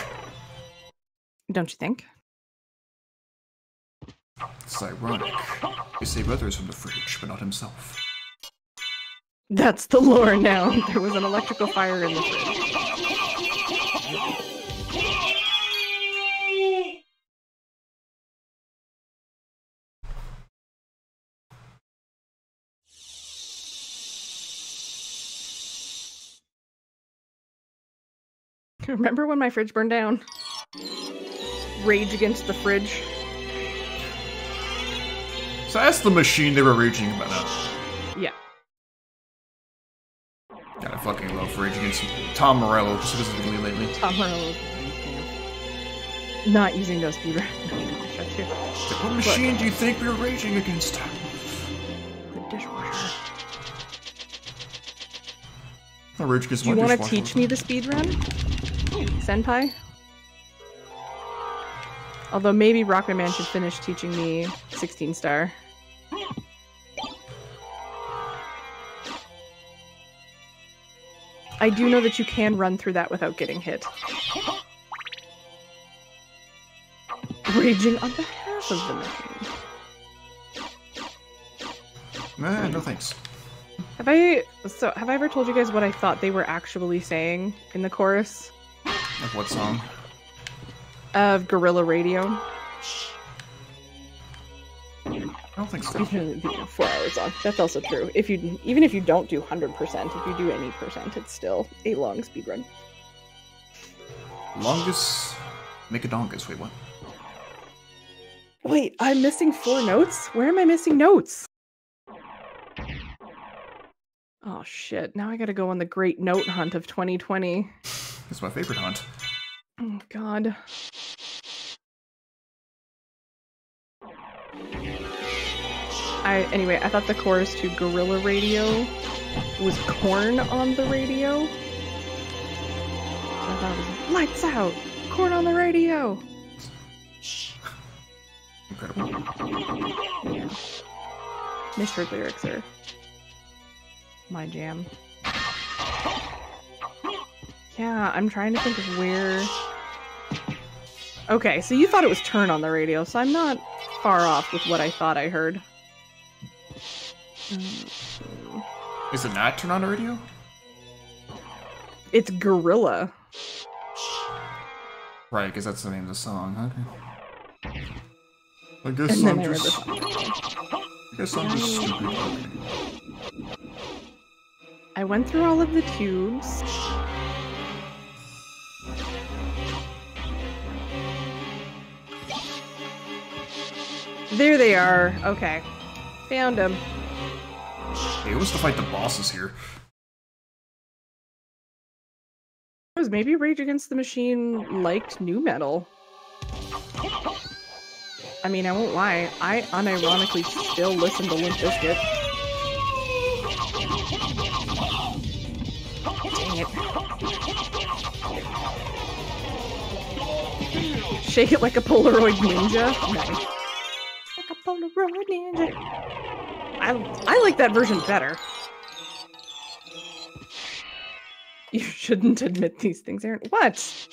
Don't you think? It's ironic. They say brother is from the fridge, but not himself. That's the lore now. There was an electrical fire in the fridge. Remember when my fridge burned down? Rage Against the Fridge. So that's the machine they were raging about now. Yeah. God, I fucking love Rage Against Tom Morello specifically lately. Tom Morello. Not using no speedrun. What machine do you think we were raging against? The dishwasher. I rage against Do you my want to dishwasher. teach me the speedrun? Senpai? Although maybe Rocketman should finish teaching me 16 star. I do know that you can run through that without getting hit. Raging on behalf of the machine. No thanks. Have I ever told you guys what I thought they were actually saying in the chorus? Like what song? Of Gorilla Radio. I don't think so. 4 hours long. That's also true. Even if you don't do 100%, if you do any percent, it's still a long speedrun. Longest Mikadongus. Wait, what? Wait, I'm missing 4 notes? Where am I missing notes? Oh shit, now I gotta go on the great note hunt of 2020. It's my favorite hunt. Oh god. Anyway, I thought the chorus to Gorilla Radio was Corn on the Radio. I thought it was lights out, Corn on the radio. Incredible. Yeah. Misheard lyrics are my jam. Yeah, I'm trying to think of where... Okay, so you thought it was Turn on the Radio, so I'm not far off with what I thought I heard. Is it not Turn on the Radio? It's Gorilla. Right, because that's the name of the song. Okay. I guess And then I'm I read the just... song. I guess I'm just stupid. Okay. I went through all of the tubes. There they are. Okay. Found them. Hey, who wants to fight the bosses here? It was maybe Rage Against the Machine liked nu metal. I mean, I won't lie. I unironically still listen to Limp Bizkit. Dang it. Shake it like a Polaroid ninja. Nice. Like a Polaroid ninja. I like that version better. You shouldn't admit these things, Eryn. What?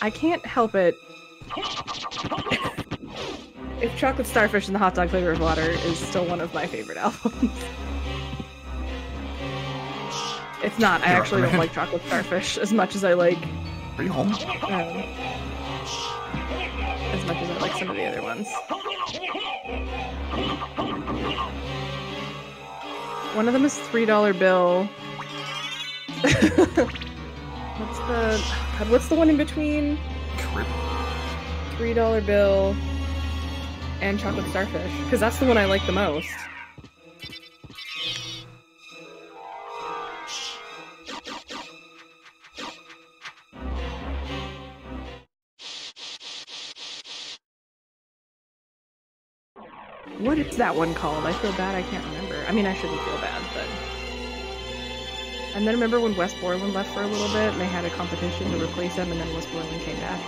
I can't help it. If Chocolate Starfish and the Hot Dog Flavor of Water is still one of my favorite albums. It's not. I actually don't like Chocolate Starfish as much as I like... Are you home? As much as I like some of the other ones. One of them is $3 bill. What's the one in between? Crip. $3 bill and Chocolate Starfish, because that's the one I like the most. What is that one called? I feel bad I can't remember. I mean, I shouldn't feel bad, but... And then remember when West Borland left for a little bit, and they had a competition to replace him, and then West Borland came back?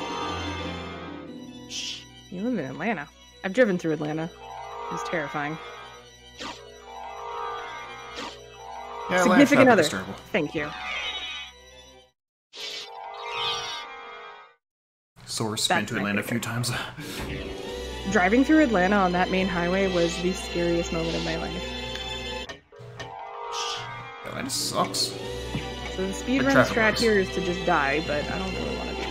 You live in Atlanta. I've driven through Atlanta. It was terrifying. Yeah, Significant Other. Terrible. Thank you. Source been That's to my Atlanta a favorite. few times. Driving through Atlanta on that main highway was the scariest moment of my life. Atlanta sucks. So the speedrun traffic strat lights. here is to just die, but I don't really want to do that.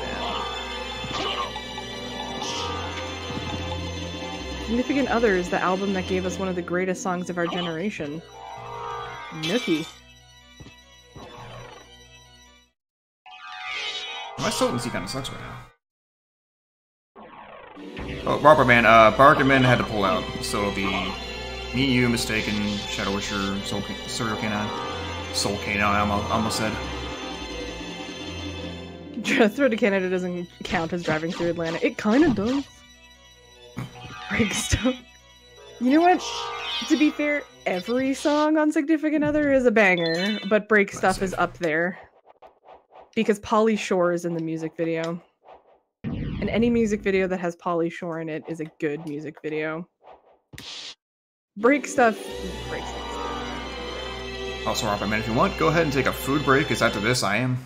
Significant Other is the album that gave us one of the greatest songs of our generation. Nookie. My Sotency kind of sucks right now. Oh, Robber Man, Bargainman had to pull out, so it'll be me, you, Mistaken, Shadow Wisher, Serial Canine. Soul Canine, I almost said. Throw to Canada doesn't count as driving through Atlanta. It kind of does. Break stuff. You know what? To be fair, every song on Significant Other is a banger, but Break Stuff is up there. Because Pauly Shore is in the music video. And any music video that has Pauly Shore in it is a good music video. Break Stuff. Also, Robber Man, if you want, go ahead and take a food break, because after this, I am.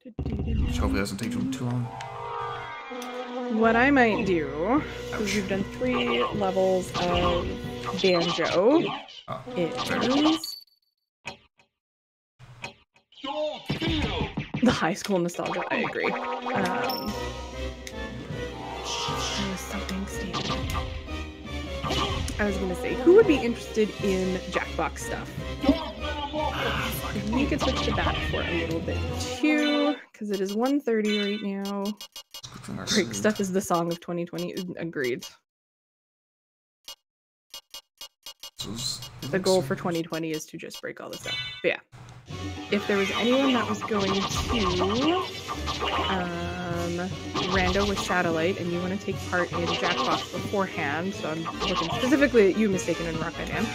Which hopefully doesn't take too long. What I might do, because we've done 3 levels of Banjo, is the high school nostalgia. I agree. I was so angsty. I was gonna say, who would be interested in Jackbox stuff? We could switch to that for a little bit too, because it is 1:30 right now. Break stuff is the song of 2020. Agreed. The goal for 2020 is to just break all this stuff. But yeah, if there was anyone that was going to Rando with Satellite and you want to take part in Jackbox beforehand, so I'm looking specifically at you, Mistaken and Rock Man.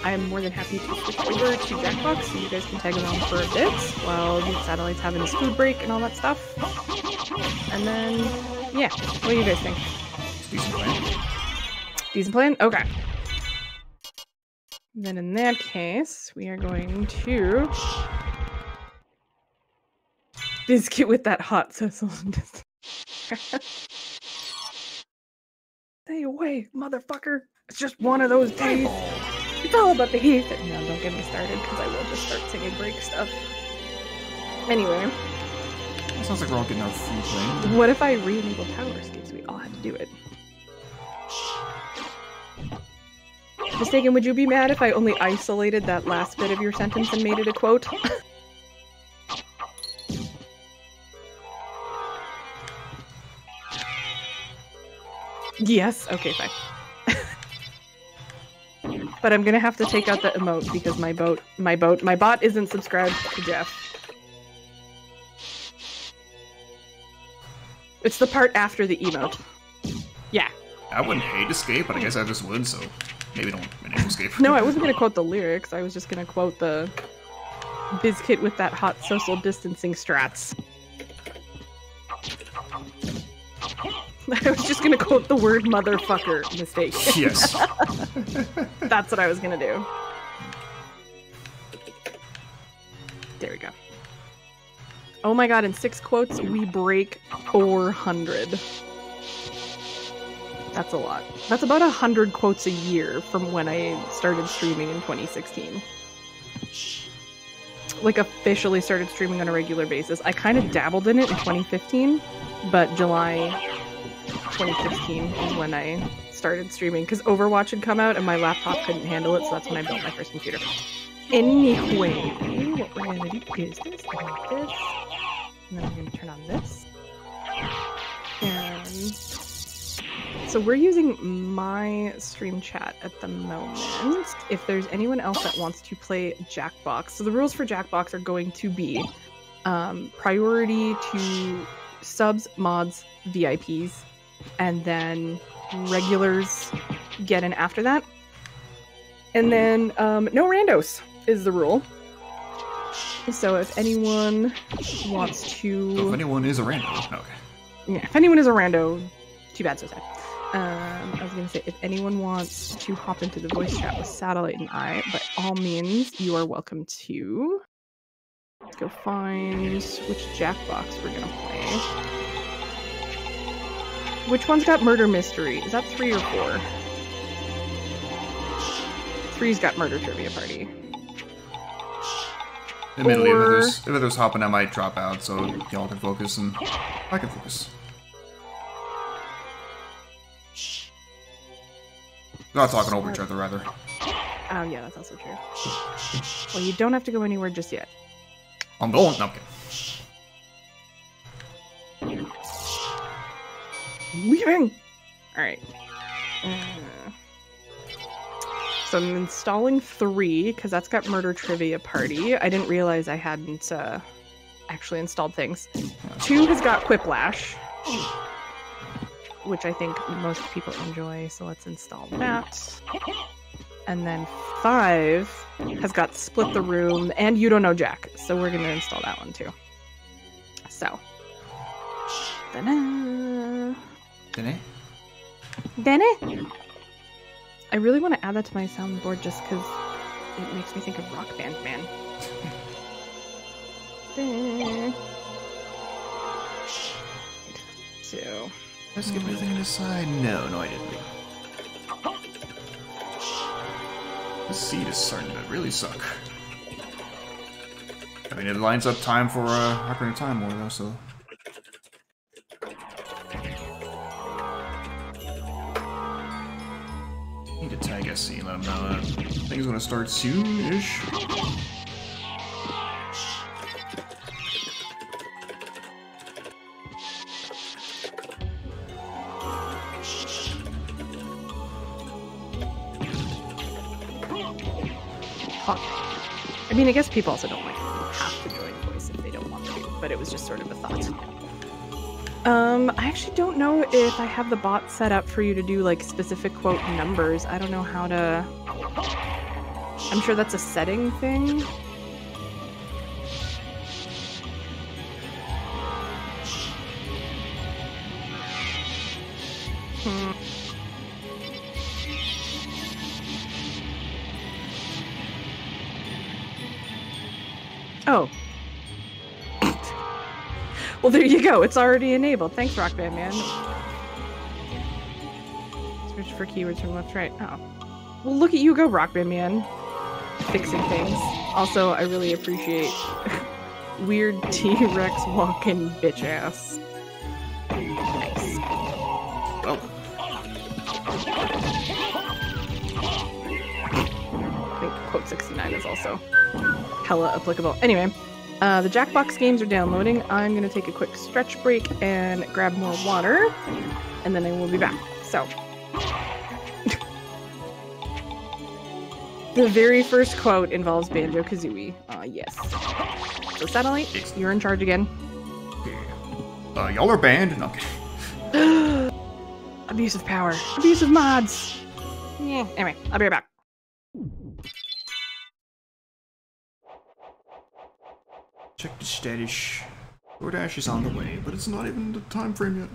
I am more than happy to switch over to Jackbox so you guys can tag along for a bit while Satellite's having his food break and all that stuff. And then, yeah, what do you guys think? Decent plan. Decent plan? Okay. Then in that case, we are going to biscuit with that hot social distance. Stay away, motherfucker. It's just one of those days. It's all about the heat. No, don't get me started, because I will just start singing break stuff. Anyway. That sounds like we're all getting our food plan. What if I re-enable Tower Escapes? We all had to do it. Mistaken, would you be mad if I only isolated that last bit of your sentence and made it a quote? Yes, okay, fine. But I'm gonna have to take out the emote because my bot isn't subscribed to Jeff. It's the part after the emote. Yeah. I wouldn't hate escape, but I guess I just would, so maybe don't enable escape. No, I wasn't gonna quote the lyrics. I was just gonna quote the biscuit with that hot social distancing strats. I was just gonna quote the word motherfucker mistake. Yes. That's what I was gonna do. There we go. Oh my god, in 6 quotes, we break 400. That's a lot. That's about 100 quotes a year from when I started streaming in 2016. Like, officially started streaming on a regular basis. I kind of dabbled in it in 2015, but July 2016 is when I started streaming, because Overwatch had come out and my laptop couldn't handle it, so that's when I built my first computer. Anyway, what we're gonna do is this, and then we're gonna turn on this. And so we're using my stream chat at the moment. If there's anyone else that wants to play Jackbox, so the rules for Jackbox are going to be priority to subs, mods, VIPs, and then regulars get in after that. And then no randos is the rule. So if anyone wants to... So if anyone is a rando, okay. Yeah, if anyone is a rando, too bad, so sad. I was going to say, if anyone wants to hop into the voice chat with Satellite and I, by all means, you are welcome to. Let's go find which Jackbox we're going to play. Which one's got Murder Mystery? Is that 3 or 4? 3's got Murder Trivia Party. Admittedly, if there's hopping, I might drop out, so y'all can focus and I can focus. Not talking over each other, rather. Oh, yeah, that's also true. Well, you don't have to go anywhere just yet. I'm going. No, okay. Leaving! Alright. So I'm installing 3, because that's got Murder Trivia Party. I didn't realize I hadn't actually installed things. 2 has got Quiplash, which I think most people enjoy, so let's install that. And then 5 has got Split the Room and You Don't Know Jack, so we're going to install that one too. So. Ta-da! Dene? I really want to add that to my soundboard just because it makes me think of Rock Band Man. So. Let's get everything on the side. No, I didn't. This seed is starting to really suck. I mean, it lines up time for Ocarina of Time more though, so. Need to tag ESC and let him know that things gonna start soon-ish. Fuck. I mean, I guess people also don't like have to join voice if they don't want to, but it was just sort of a thought. I actually don't know if I have the bot set up for you to do like specific quote numbers. I don't know how to. I'm sure that's a setting thing. Oh. Well, there you go. It's already enabled. Thanks, Rock Band Man. Search for keywords from left to right. Oh. Well, look at you go, Rock Band Man. Fixing things. Also, I really appreciate weird T-Rex walking bitch ass. Nice. Oh. I think quote 69 is also hella applicable. Anyway. The Jackbox games are downloading. I'm going to take a quick stretch break and grab more water, and then I will be back. So, the very first quote involves Banjo-Kazooie. Yes. So, Satellite, you're in charge again. Y'all are banned? No, okay. Abuse of power. Abuse of mods. Yeah. Anyway, I'll be right back. Check the status. DoorDash is on the way, but it's not even the time frame yet.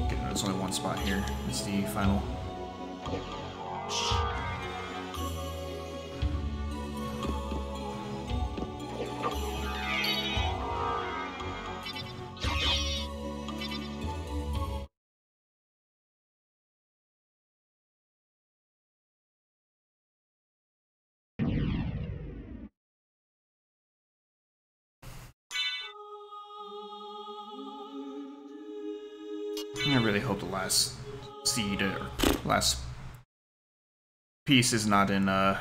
Okay, there's only one spot here. It's the final. I really hope the last seed or last piece is not in the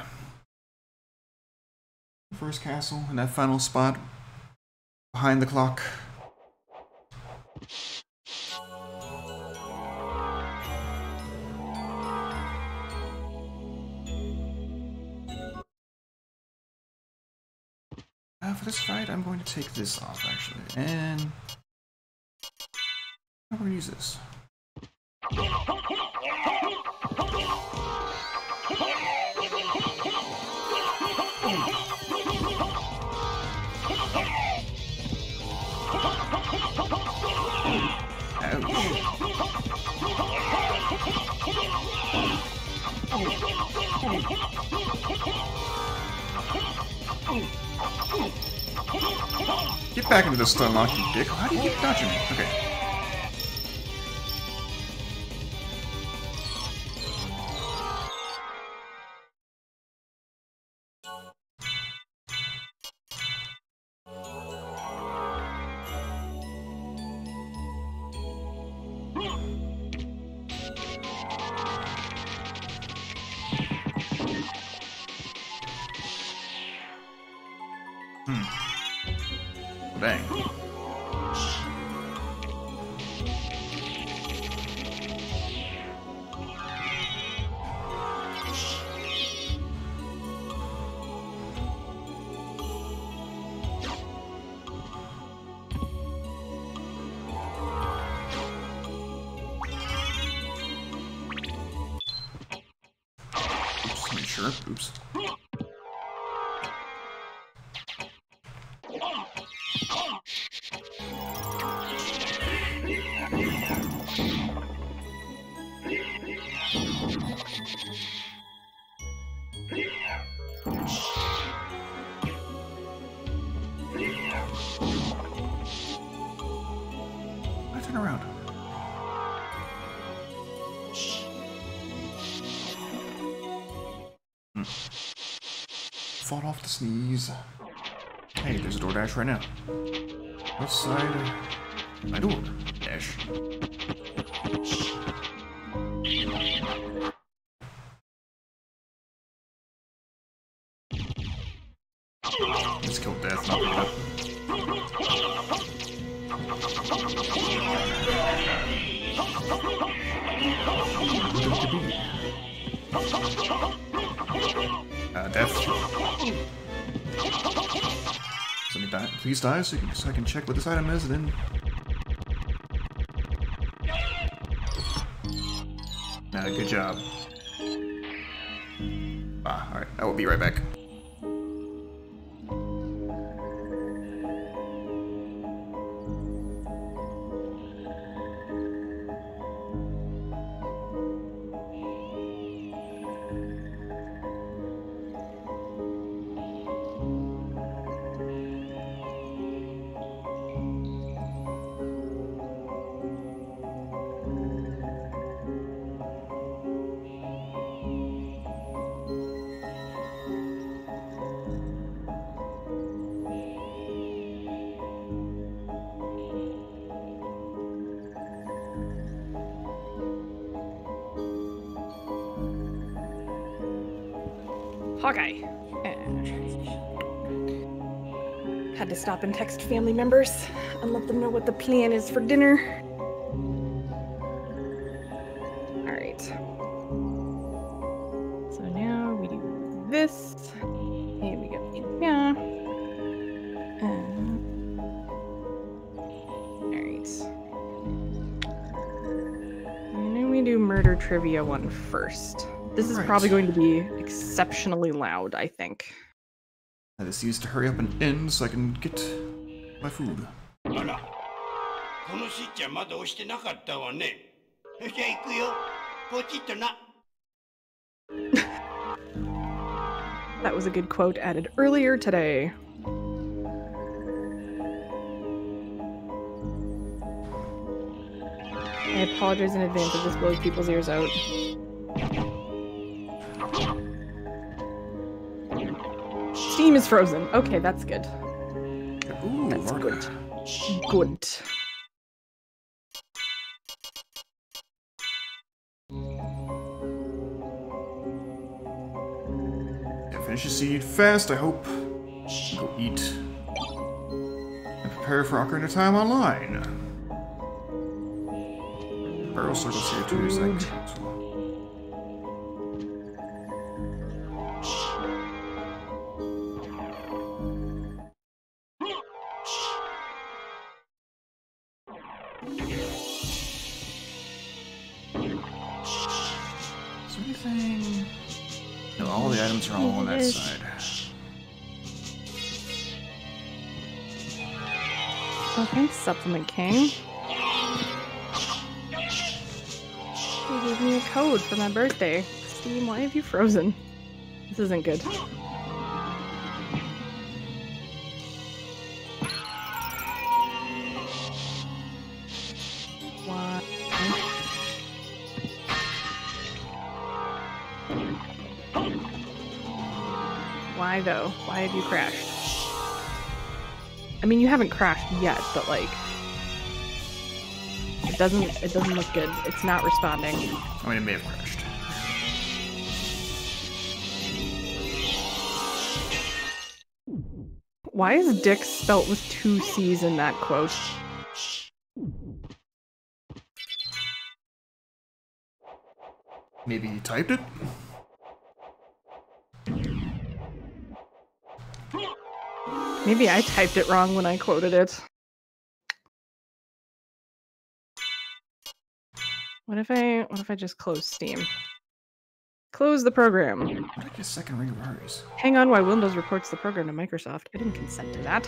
first castle in that final spot behind the clock. For this fight, I'm going to take this off actually, and I'm going to use this. Get back into the stun lock, you dick. How do you keep dodging me? Okay. Bang. Oops, make sure. Oops. Fought off the sneeze. Hey, there's a DoorDash right now. Outside my door. Dash. Let's kill Death, not pick it up. Death. Let me die. Please die so I can check what this item is, then. Good job. Alright, I will be right back. Hawkeye. Had to stop and text family members and let them know what the plan is for dinner. Alright. So now we do this. And we go in here. Alright. And then we do murder trivia one first. This is probably going to be exceptionally loud, I think. I just used to hurry up and end so I can get my food. That was a good quote added earlier today. I apologize in advance if this blows people's ears out. Steam is frozen. Okay, that's good. Ooh, that's Marta. good. Good. Yeah, finish your seed fast, I hope. Go eat. And prepare for Ocarina of Time Online. Barrel circles here too, so I can as well. No, all the items are all on that side. Oh, thanks, Supplement King. You gave me a code for my birthday. Steam, why have you frozen? This isn't good. Why? Why though? Why have you crashed? I mean, you haven't crashed yet, but like, it doesn't look good. It's not responding. I mean, it may have crashed. Why is Dick spelt with 2 C's in that quote? Maybe he typed it? Maybe I typed it wrong when I quoted it. What if I just close Steam? Close the program. Like a second ring of hers. Hang on while Windows reports the program to Microsoft. I didn't consent to that.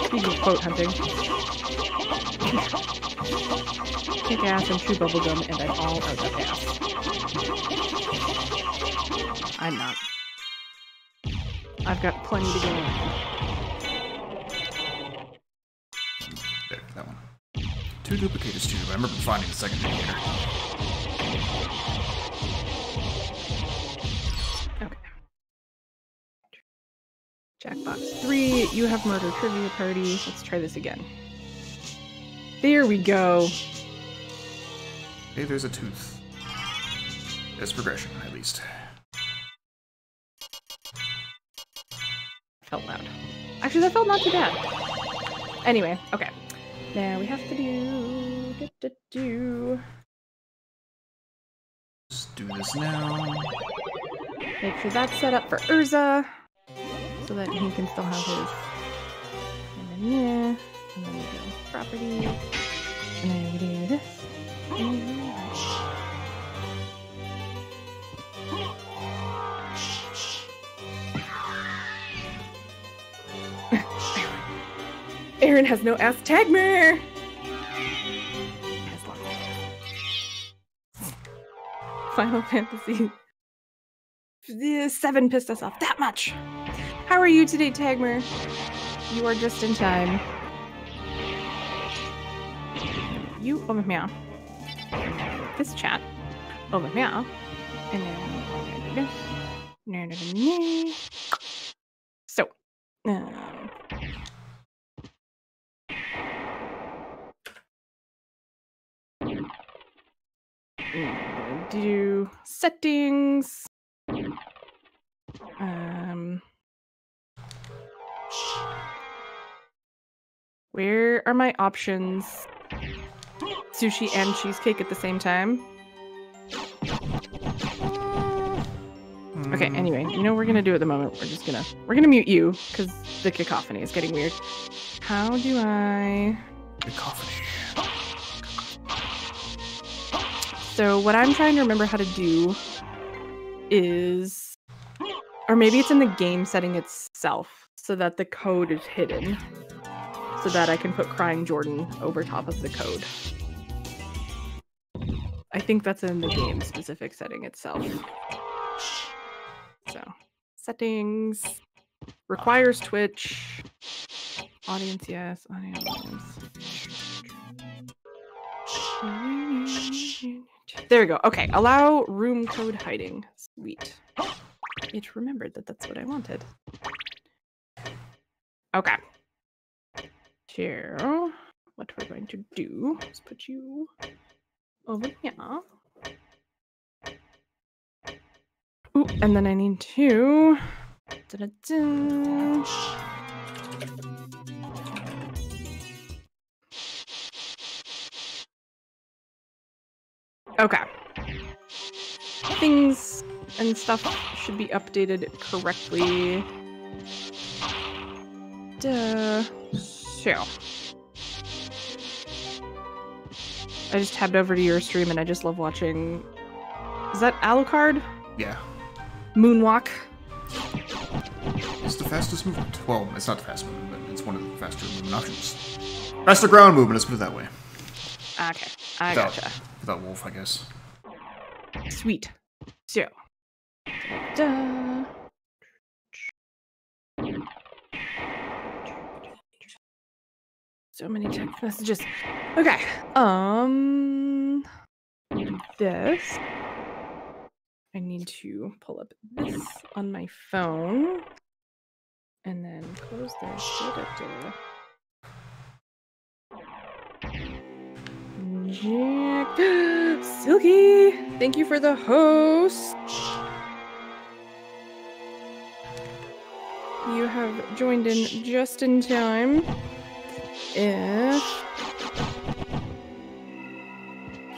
Speaking of quote hunting. Kick ass and chew bubblegum and I'm all out of ass. I'm not. I've got plenty to go. There, that one. 2 duplicators too. I remember finding the second duplicator. Okay. Jackbox 3, you have murder trivia party. Let's try this again. There we go. Hey, there's a tooth. There's progression, at least. Felt loud. Actually, that felt not too bad. Anyway, okay. Now we have to do... Let's do this now. Make sure that's set up for Urza, so that he can still have his... And then yeah, and then we go properties, and then we do this. Eryn has no ass. Tag me! Final Fantasy 7 pissed us off that much. How are you today, Tagmer? You are just in time. You over meow. This chat over meow. And then so do settings. Where are my options? Sushi and cheesecake at the same time? Okay, anyway, you know what we're gonna do at the moment? We're gonna mute you, because the cacophony is getting weird. How do I... Cacophony. So what I'm trying to remember how to do is... Or maybe it's in the game setting itself, so that the code is hidden. So that I can put Crying Jordan over top of the code. I think that's in the game specific setting itself. So, settings, requires Twitch, audience, yes, audience. There we go. Okay, allow room code hiding. Sweet. It remembered that that's what I wanted. Okay. Here, what we're going to do is put you over here. Ooh, and then I need to... Da-da-da. Okay. Things and stuff should be updated correctly. Duh. So. I just tabbed over to your stream and I just love watching... Is that Alucard? Yeah. Moonwalk. It's the fastest movement. Well, it's not the fastest movement, but it's one of the faster movement options. Faster ground movement, let's put it that way. Okay, I gotcha. Without Wolf, I guess. Sweet. So. Da-da. So many text messages. Okay. Do this. I need to pull up this on my phone. And then close this. Jack. Silky! Thank you for the host. You have joined in just in time. If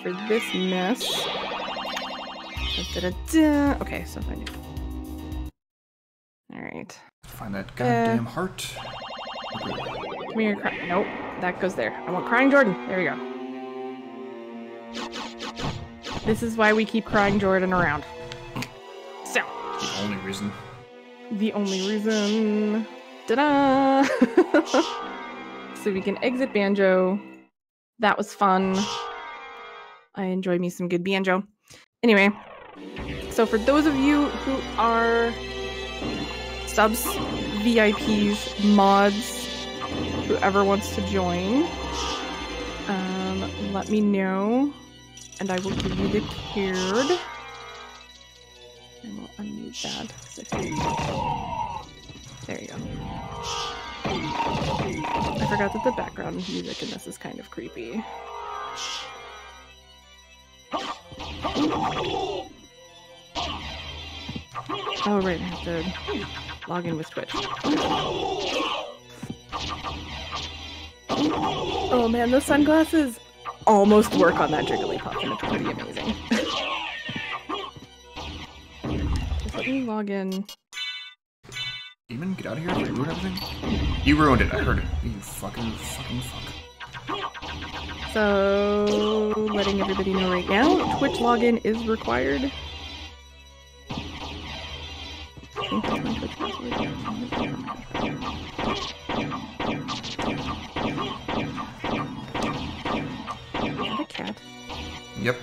for this mess. Da-da-da. Okay, so if I do. Alright. Find that goddamn heart. Come here, nope, that goes there. I want Crying Jordan. There we go. This is why we keep Crying Jordan around. So. The only reason. The only reason. Ta-da! So we can exit Banjo. That was fun. I enjoy me some good Banjo. Anyway, so for those of you who are subs, VIPs, mods, whoever wants to join, let me know, and I will give you the card. I will unmute that. There you go. I forgot that the background music in this is kind of creepy. Oh right, I have to log in with Twitch. Oh man, those sunglasses almost work on that Jigglypuff, and it's pretty amazing. Just let me log in. Demon, get out of here! Did you ruin everything? You ruined it. I heard it. You fucking fuck. So, letting everybody know right now, Twitch login is required. I think that's my Twitch password. Is that a cat? Yep.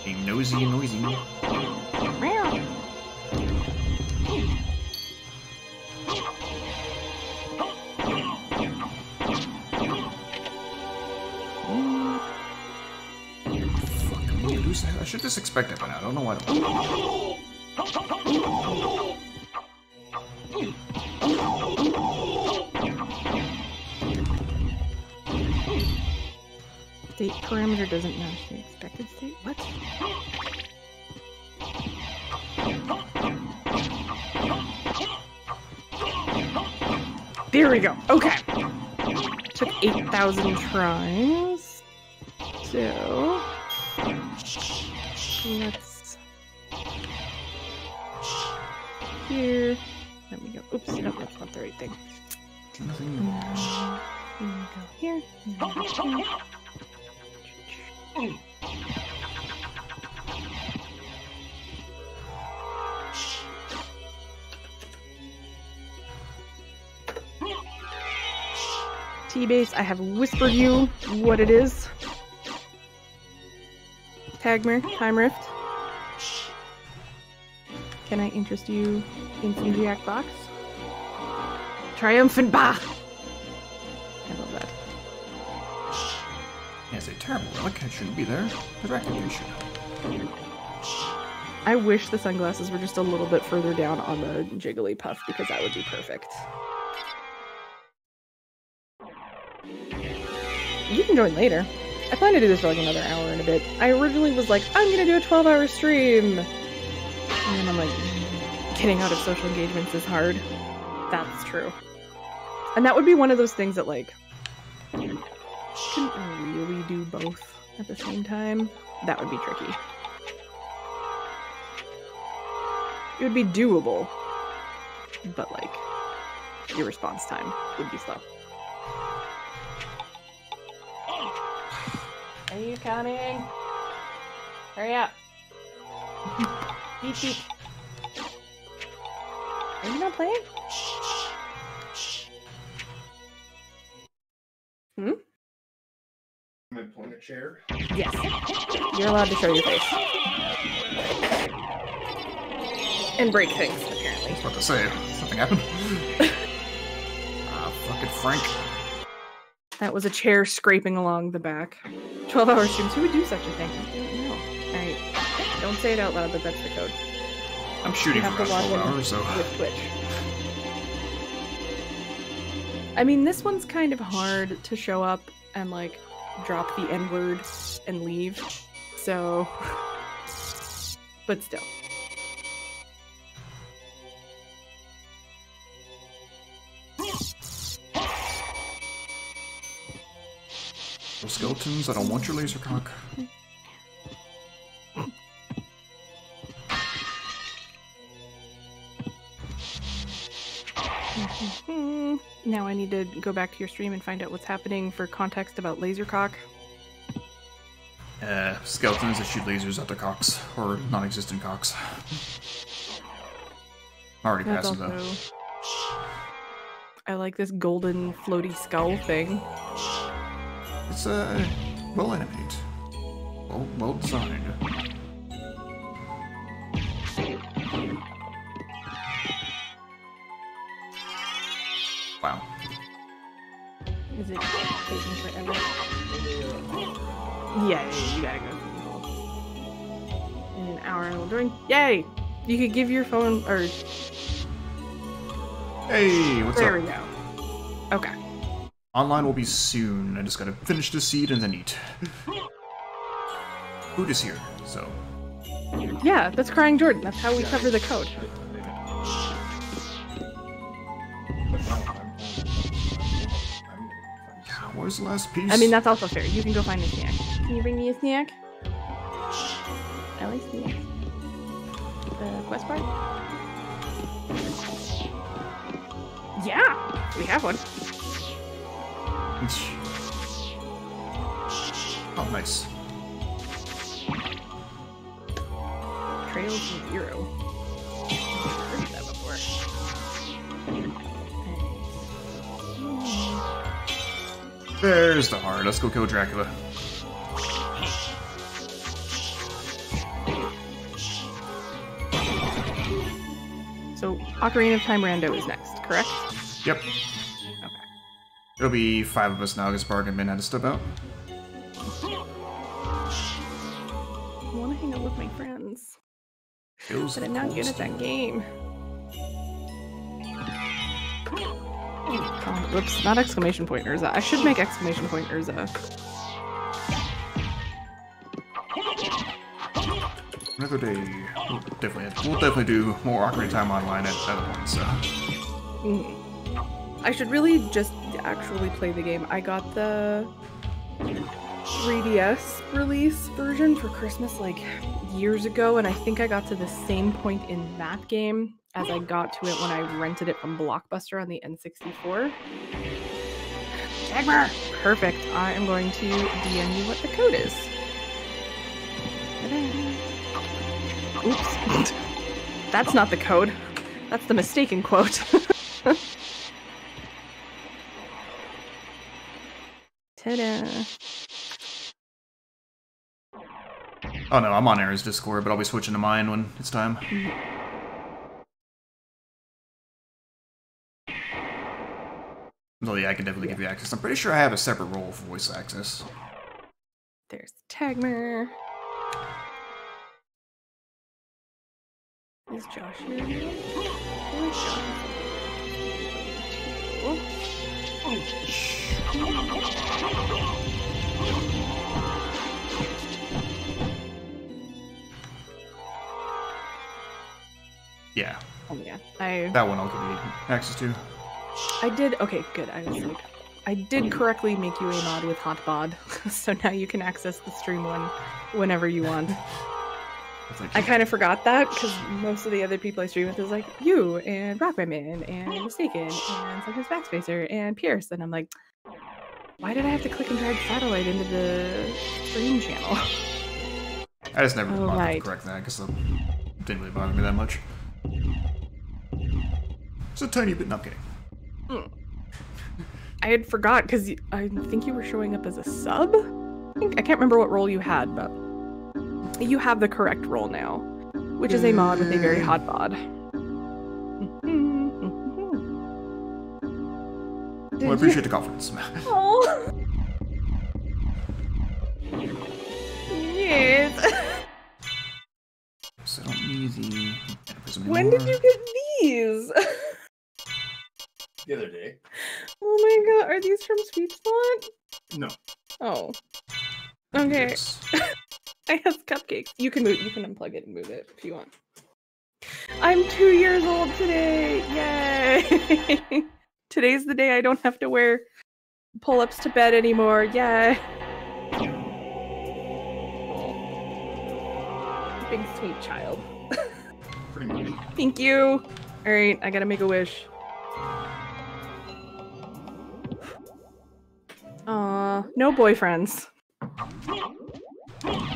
A noisy. Meow. I should just expect it by now. I don't know why. State parameter doesn't match the expected state. What? There we go. Okay. Took 8,000 tries. So let's here. Let me go. Oops, no, that's not the right thing. Here we go here. T-base, I have whispered you what it is. Tagmer, Time Rift. Can I interest you in some Jack Box? Triumphant Bah! I love that. It's a terrible relic. It shouldn't be there. The recognition. I wish the sunglasses were just a little bit further down on the Jigglypuff because that would be perfect. You can join later. I plan to do this for like another hour and a bit. I originally was like, I'm gonna do a 12-hour stream! And then I'm like, getting out of social engagements is hard. That's true. And that would be one of those things that like, couldn't really do both at the same time. That would be tricky. It would be doable, but like, your response time would be slow. Are you coming? Hurry up. Beep beep. Are you not playing? Hmm? Am I pulling a chair? Yes. You're allowed to show your face. And break things, apparently. I was about to say, something happened. Fucking Frank. That was a chair scraping along the back. 12-hour streams. Who would do such a thing? I don't know. Alright. Don't say it out loud, but that's the code. I'm shooting for about 12 hours, so... With Twitch. I mean, this one's kind of hard to show up and, like, drop the N-word and leave. So... But still. Well, skeletons, I don't want your laser cock. Now I need to go back to your stream and find out what's happening for context about lasercock. Skeletons that shoot lasers at their cocks, or non-existent cocks. Already That's passing also... though. I like this golden floaty skull thing. It's well animated. Well designed. Wow. Is it taking forever? Yeah, you gotta go through the whole. In an hour and we'll join. Yay! You could give your phone or. Hey, what's There up? we go. Okay. Online will be soon. I just gotta finish the seed and then eat. Food is here, so. Yeah, that's Crying Jordan. That's how we cover the code. Where's the last piece? I mean, that's also fair. You can go find a snack. Can you bring me a snack? I like snacks. The quest bar? Yeah! We have one. Oh, nice. Trails to Zero. I've heard of that before. There's the heart. Let's go kill Dracula. So, Ocarina of Time Rando is next, correct? Yep. Okay. It'll be 5 of us now because Bargain Min had to step out. I want to hang out with my friends, Feels but I'm not good cool at that game. Whoops, not exclamation point Urza. I should make exclamation point Urza. Another day. We'll definitely do more Ocarina of Time online at that point, so. I should really just actually play the game. I got the 3DS release version for Christmas like years ago, and I think I got to the same point in that game as I got to it when I rented it from Blockbuster on the N64. Dagmar! Perfect. I am going to DM you what the code is. Ta-da. Oops. That's not the code. That's the mistaken quote. Ta-da. Oh no, I'm on Eryn's Discord, but I'll be switching to mine when it's time. So yeah, I can definitely give you access. I'm pretty sure I have a separate role for voice access. There's Tagmer. Is Josh here? Where's Josh? Yeah, Oh yeah. that one I'll give you access to. I did. Okay, good. I did correctly make you a mod with Hotbod, so now you can access the stream one whenever you want. Thank I you. kind of forgot that because most of the other people I stream with is like you and Rockman and Mistaken and sometimes Backspacer and Pierce, and I'm like, why did I have to click and drag satellite into the stream channel? I just never bothered right. to correct that because it didn't really bother me that much. It's a tiny bit. No, I'm kidding. I had forgot because I think you were showing up as a sub. I can't remember what role you had, but you have the correct role now, which is a mod with a very hot bod. Well, I appreciate the confidence. Oh. Yes. So I don't need the. When did you get these? The other day. Oh my god, are these from Sweet Spot? No. Oh. Okay. Yes. I have cupcakes. You can unplug it and move it if you want. I'm 2 years old today. Yay! Today's the day I don't have to wear pull-ups to bed anymore. Yay! Big sweet child. Pretty much. Thank you. All right, I gotta make a wish. No boyfriends.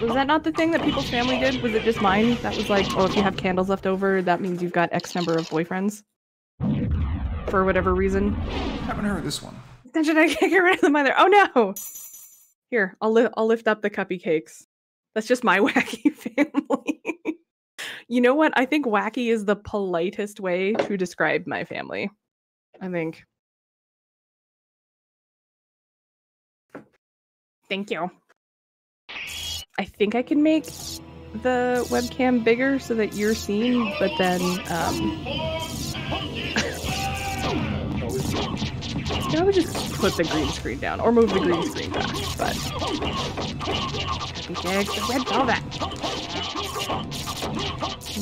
Was that not the thing that people's family did? Was it just mine? That was like, oh, if you have candles left over, that means you've got X number of boyfriends. For whatever reason. Haven't heard of this one. Attention, I can't get rid of them either. Oh no! Here, I'll lift up the cuppy cakes. That's just my wacky family. You know what? I think wacky is the politest way to describe my family. I think. Thank you. I think I can make the webcam bigger so that you're seen, but then you know, I would just put the green screen down or move the green screen back. But okay, red velvet.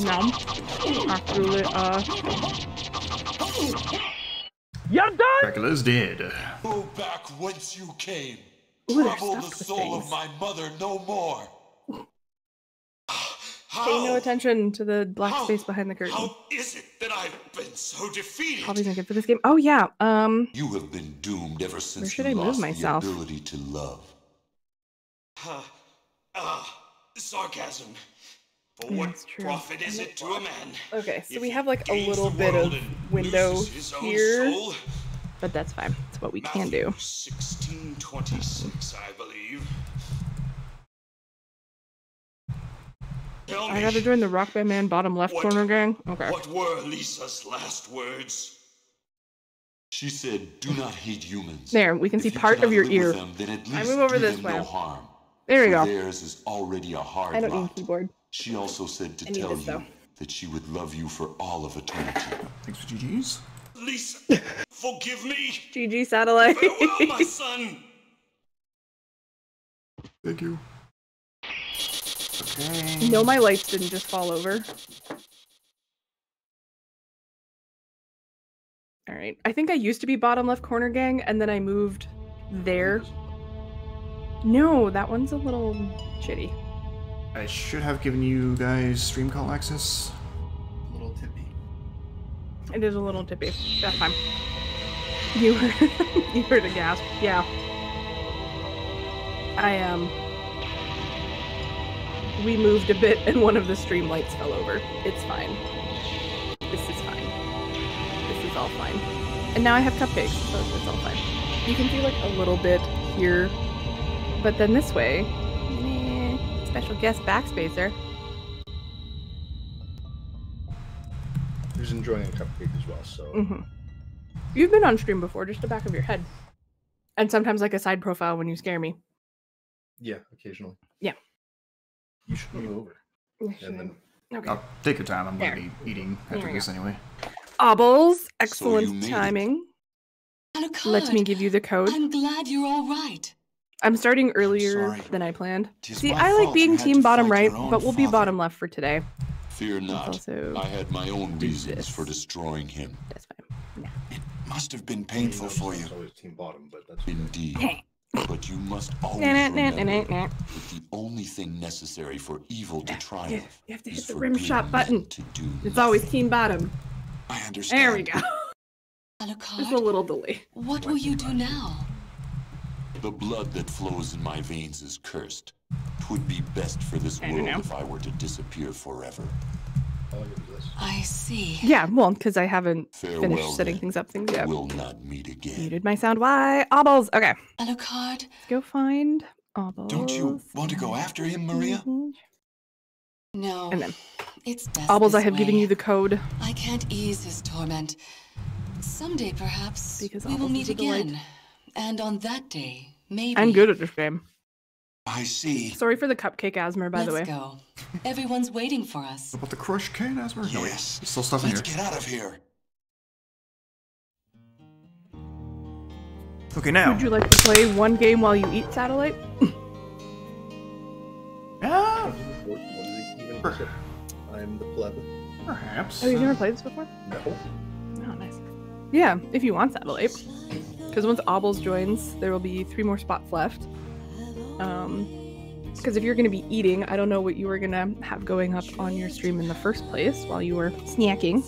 Nom. Absolutely. You're done. Dracula's dead. Go back whence you came. Ooh, they're Trouble the stuffed with soul things. of my mother no more. Pay no attention to the black space behind the curtain. How is it that I've been so defeated? Hobbies not good for this game. Oh yeah. You have been doomed ever since should you I move lost myself? the ability to love. Sarcasm. For Yeah, what it's true. profit is it to a man? Okay, so if we he have like a gains little the bit world of and window loses his own here, soul? but that's fine. It's what we can do. 1626, I believe. Tell me, I gotta join the Rock Band Man bottom left What- corner gang. Okay. what were Lisa's last words? She said, "Do not hate humans. There, we can If see you part of cannot your live ear. with them, then at I least move over do this them way. no harm. There we For go. theirs is already a hard I don't need lot. a keyboard. She also said to I need tell this, you though. that she would love you for all of eternity. Thanks for GG's. Lisa, forgive me. GG satellite. Farewell, my son. Thank you. Okay. No, my lights didn't just fall over. Alright. I think I used to be bottom left corner gang, and then I moved there. No, that one's a little shitty. I should have given you guys stream call access. A little tippy. It is a little tippy. That's fine. You heard, you heard a gasp. Yeah. We moved a bit and one of the stream lights fell over. It's fine. This is fine. This is all fine. And now I have cupcakes, so it's all fine. You can see like a little bit here, but then this way, special guest backspacer. Who's enjoying a cupcake as well, so. Mm-hmm. You've been on stream before, just the back of your head. And sometimes like a side profile when you scare me. Yeah, occasionally. Yeah. You should move over. And then Okay. I'll take your time. I'm There. going to be eating There after we this anyway. Obbles, you excellent made it. timing. Alucard, Let me give you the code. I'm glad you're all right. I'm starting earlier sorry. than I planned. 'Tis See, my I like fault being you had team to bottom fight right, your own but we'll be father. bottom left for today. Fear not. also I had my own reasons this. for destroying him. That's fine. It must have been painful for you. It's always team bottom, but that's okay. Indeed. But you must always Nah, nah, nah, remember nah, nah. that the only thing necessary for evil to triumph You have to is hit the for rim good shot men button. to do It's always nothing. team bottom. I understand. There we go. Just a Alucard, little delay. what will you do now? The blood that flows in my veins is cursed. 'Twould be best for this I don't world know. if I were to disappear forever. All I can do is this. I see. Yeah, well, because I haven't Farewell, finished setting then. things up things yet. We'll not meet again. Muted my sound. Why? Obbles. Okay. Alucard, Go find Obbles. Don't you want to go after him, Maria? no. And then It's best Obbles, I this have given way. you the code. I can't ease his torment. Someday, perhaps, Because we will Obbles meet is a delight. again. And on that day, maybe... I'm good at this game. I see. Sorry for the cupcake asthma, by the way. Let's go. Everyone's waiting for us. What about the crush can, Asmer? No, wait. Yes. There's still stuff in Let's here. get out of here. Okay, now. Would you like to play one game while you eat satellite? Ah, What is it even consider? I'm the pleb. perhaps. Oh, you've never played this before? No. Oh, nice. Yeah, if you want satellite. Because once Obbles joins, there will be 3 more spots left. Because if you're going to be eating, I don't know what you were going to have going up on your stream in the first place while you were snacking.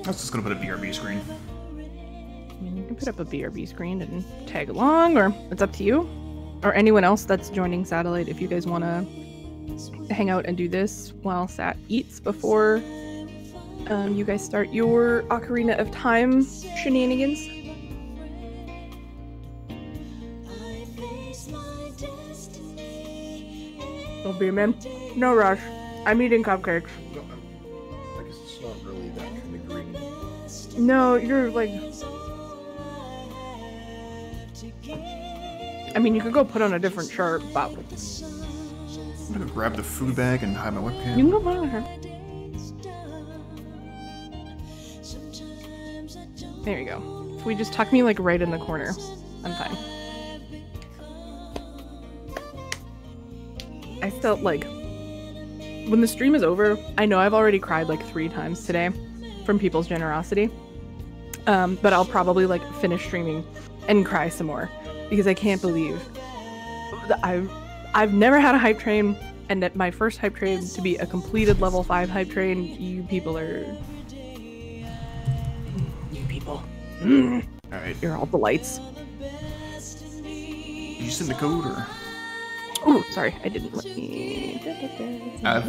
I was just gonna put a BRB screen. I mean, you can put up a BRB screen and tag along, or it's up to you. Or anyone else that's joining satellite, if you guys want to hang out and do this while Sat eats before you guys start your Ocarina of Time shenanigans. Don't be a man. No rush. I'm eating cupcakes. No, I guess it's not really that kind of green. No, you're like... I mean, you could go put on a different shirt, but I'm gonna grab the food bag and hide my webcam. you can go put on a shirt. There you go. If we just tuck me like right in the corner, I'm fine. I felt like when the stream is over, I know I've already cried like 3 times today from people's generosity. But I'll probably like finish streaming and cry some more because I can't believe I've never had a hype train, and at my first hype train to be a completed level 5 hype train, you people are Alright. You're all the lights. Did you send the code or? Oh, sorry, I didn't let me. I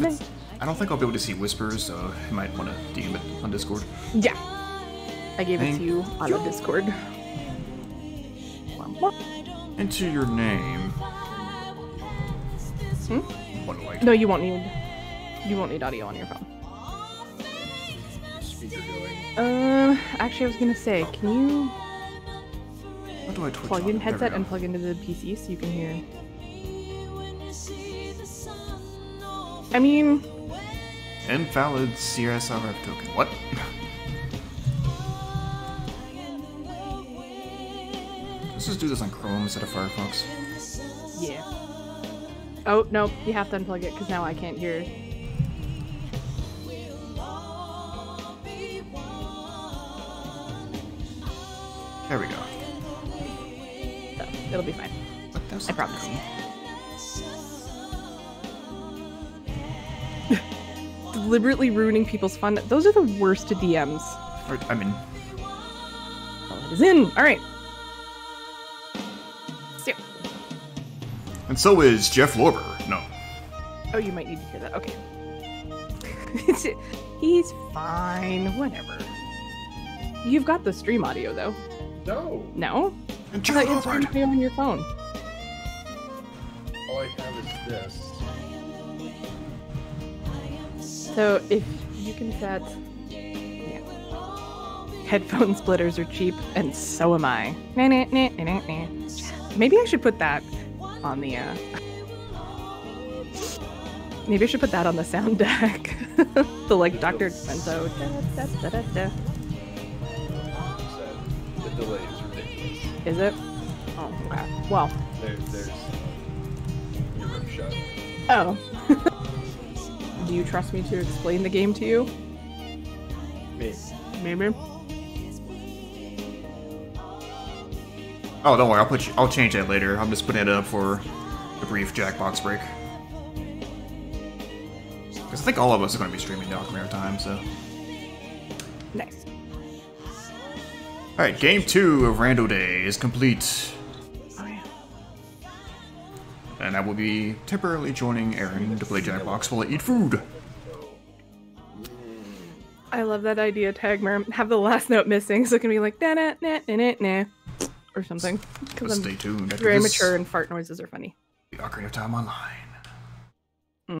don't think I'll be able to see whispers, so you might want to DM it on Discord. Yeah, I gave it to you on the Discord. Enter your name. What do I do? No, you won't need audio on your phone. Speaker going. Actually, I was gonna say, can you What do I Twitch plug on? in There we headset go. and plug into the PC so you can hear? I mean, Invalid CSRF token. What? Let's just do this on Chrome instead of Firefox. yeah. Oh no, you have to unplug it because now I can't hear. There we go. So, it'll be fine. But there's I promise. Deliberately ruining people's fun. Those are the worst DMs. I mean, Oh, it is in. All right. So, and so is Jeff Lorber. No. oh, you might need to hear that. Okay. He's fine. Whatever. You've got the stream audio though. No. No? And I Jeff thought you had stream Lorber. audio on your phone. All I have is this. So if you can set, yeah. Headphone splitters are cheap, and so am I. Nah, nah, nah, nah, nah, nah. Maybe I should put that on the. Maybe I should put that on the sound deck. The like Dr. Bento. Da, da, da, da, da. The delay is ridiculous. Is it? Oh, okay. Well. There's your rim shot. Oh. Do you trust me to explain the game to you? Me. Maybe. Oh, don't worry. I'll change that later. I'm just putting it up for a brief Jackbox break. Because I think all of us are going to be streaming the Ocarina of Time, so. Nice. Alright, game 2 of Rando Day is complete. Oh yeah. And I will be temporarily joining Eryn to play Jackbox while I eat food. I love that idea, Tagmer. Have the last note missing, so it can be like na na na na na na or something. But Because I'm stay tuned. very mature and fart noises are funny. The Ocarina of Time Online.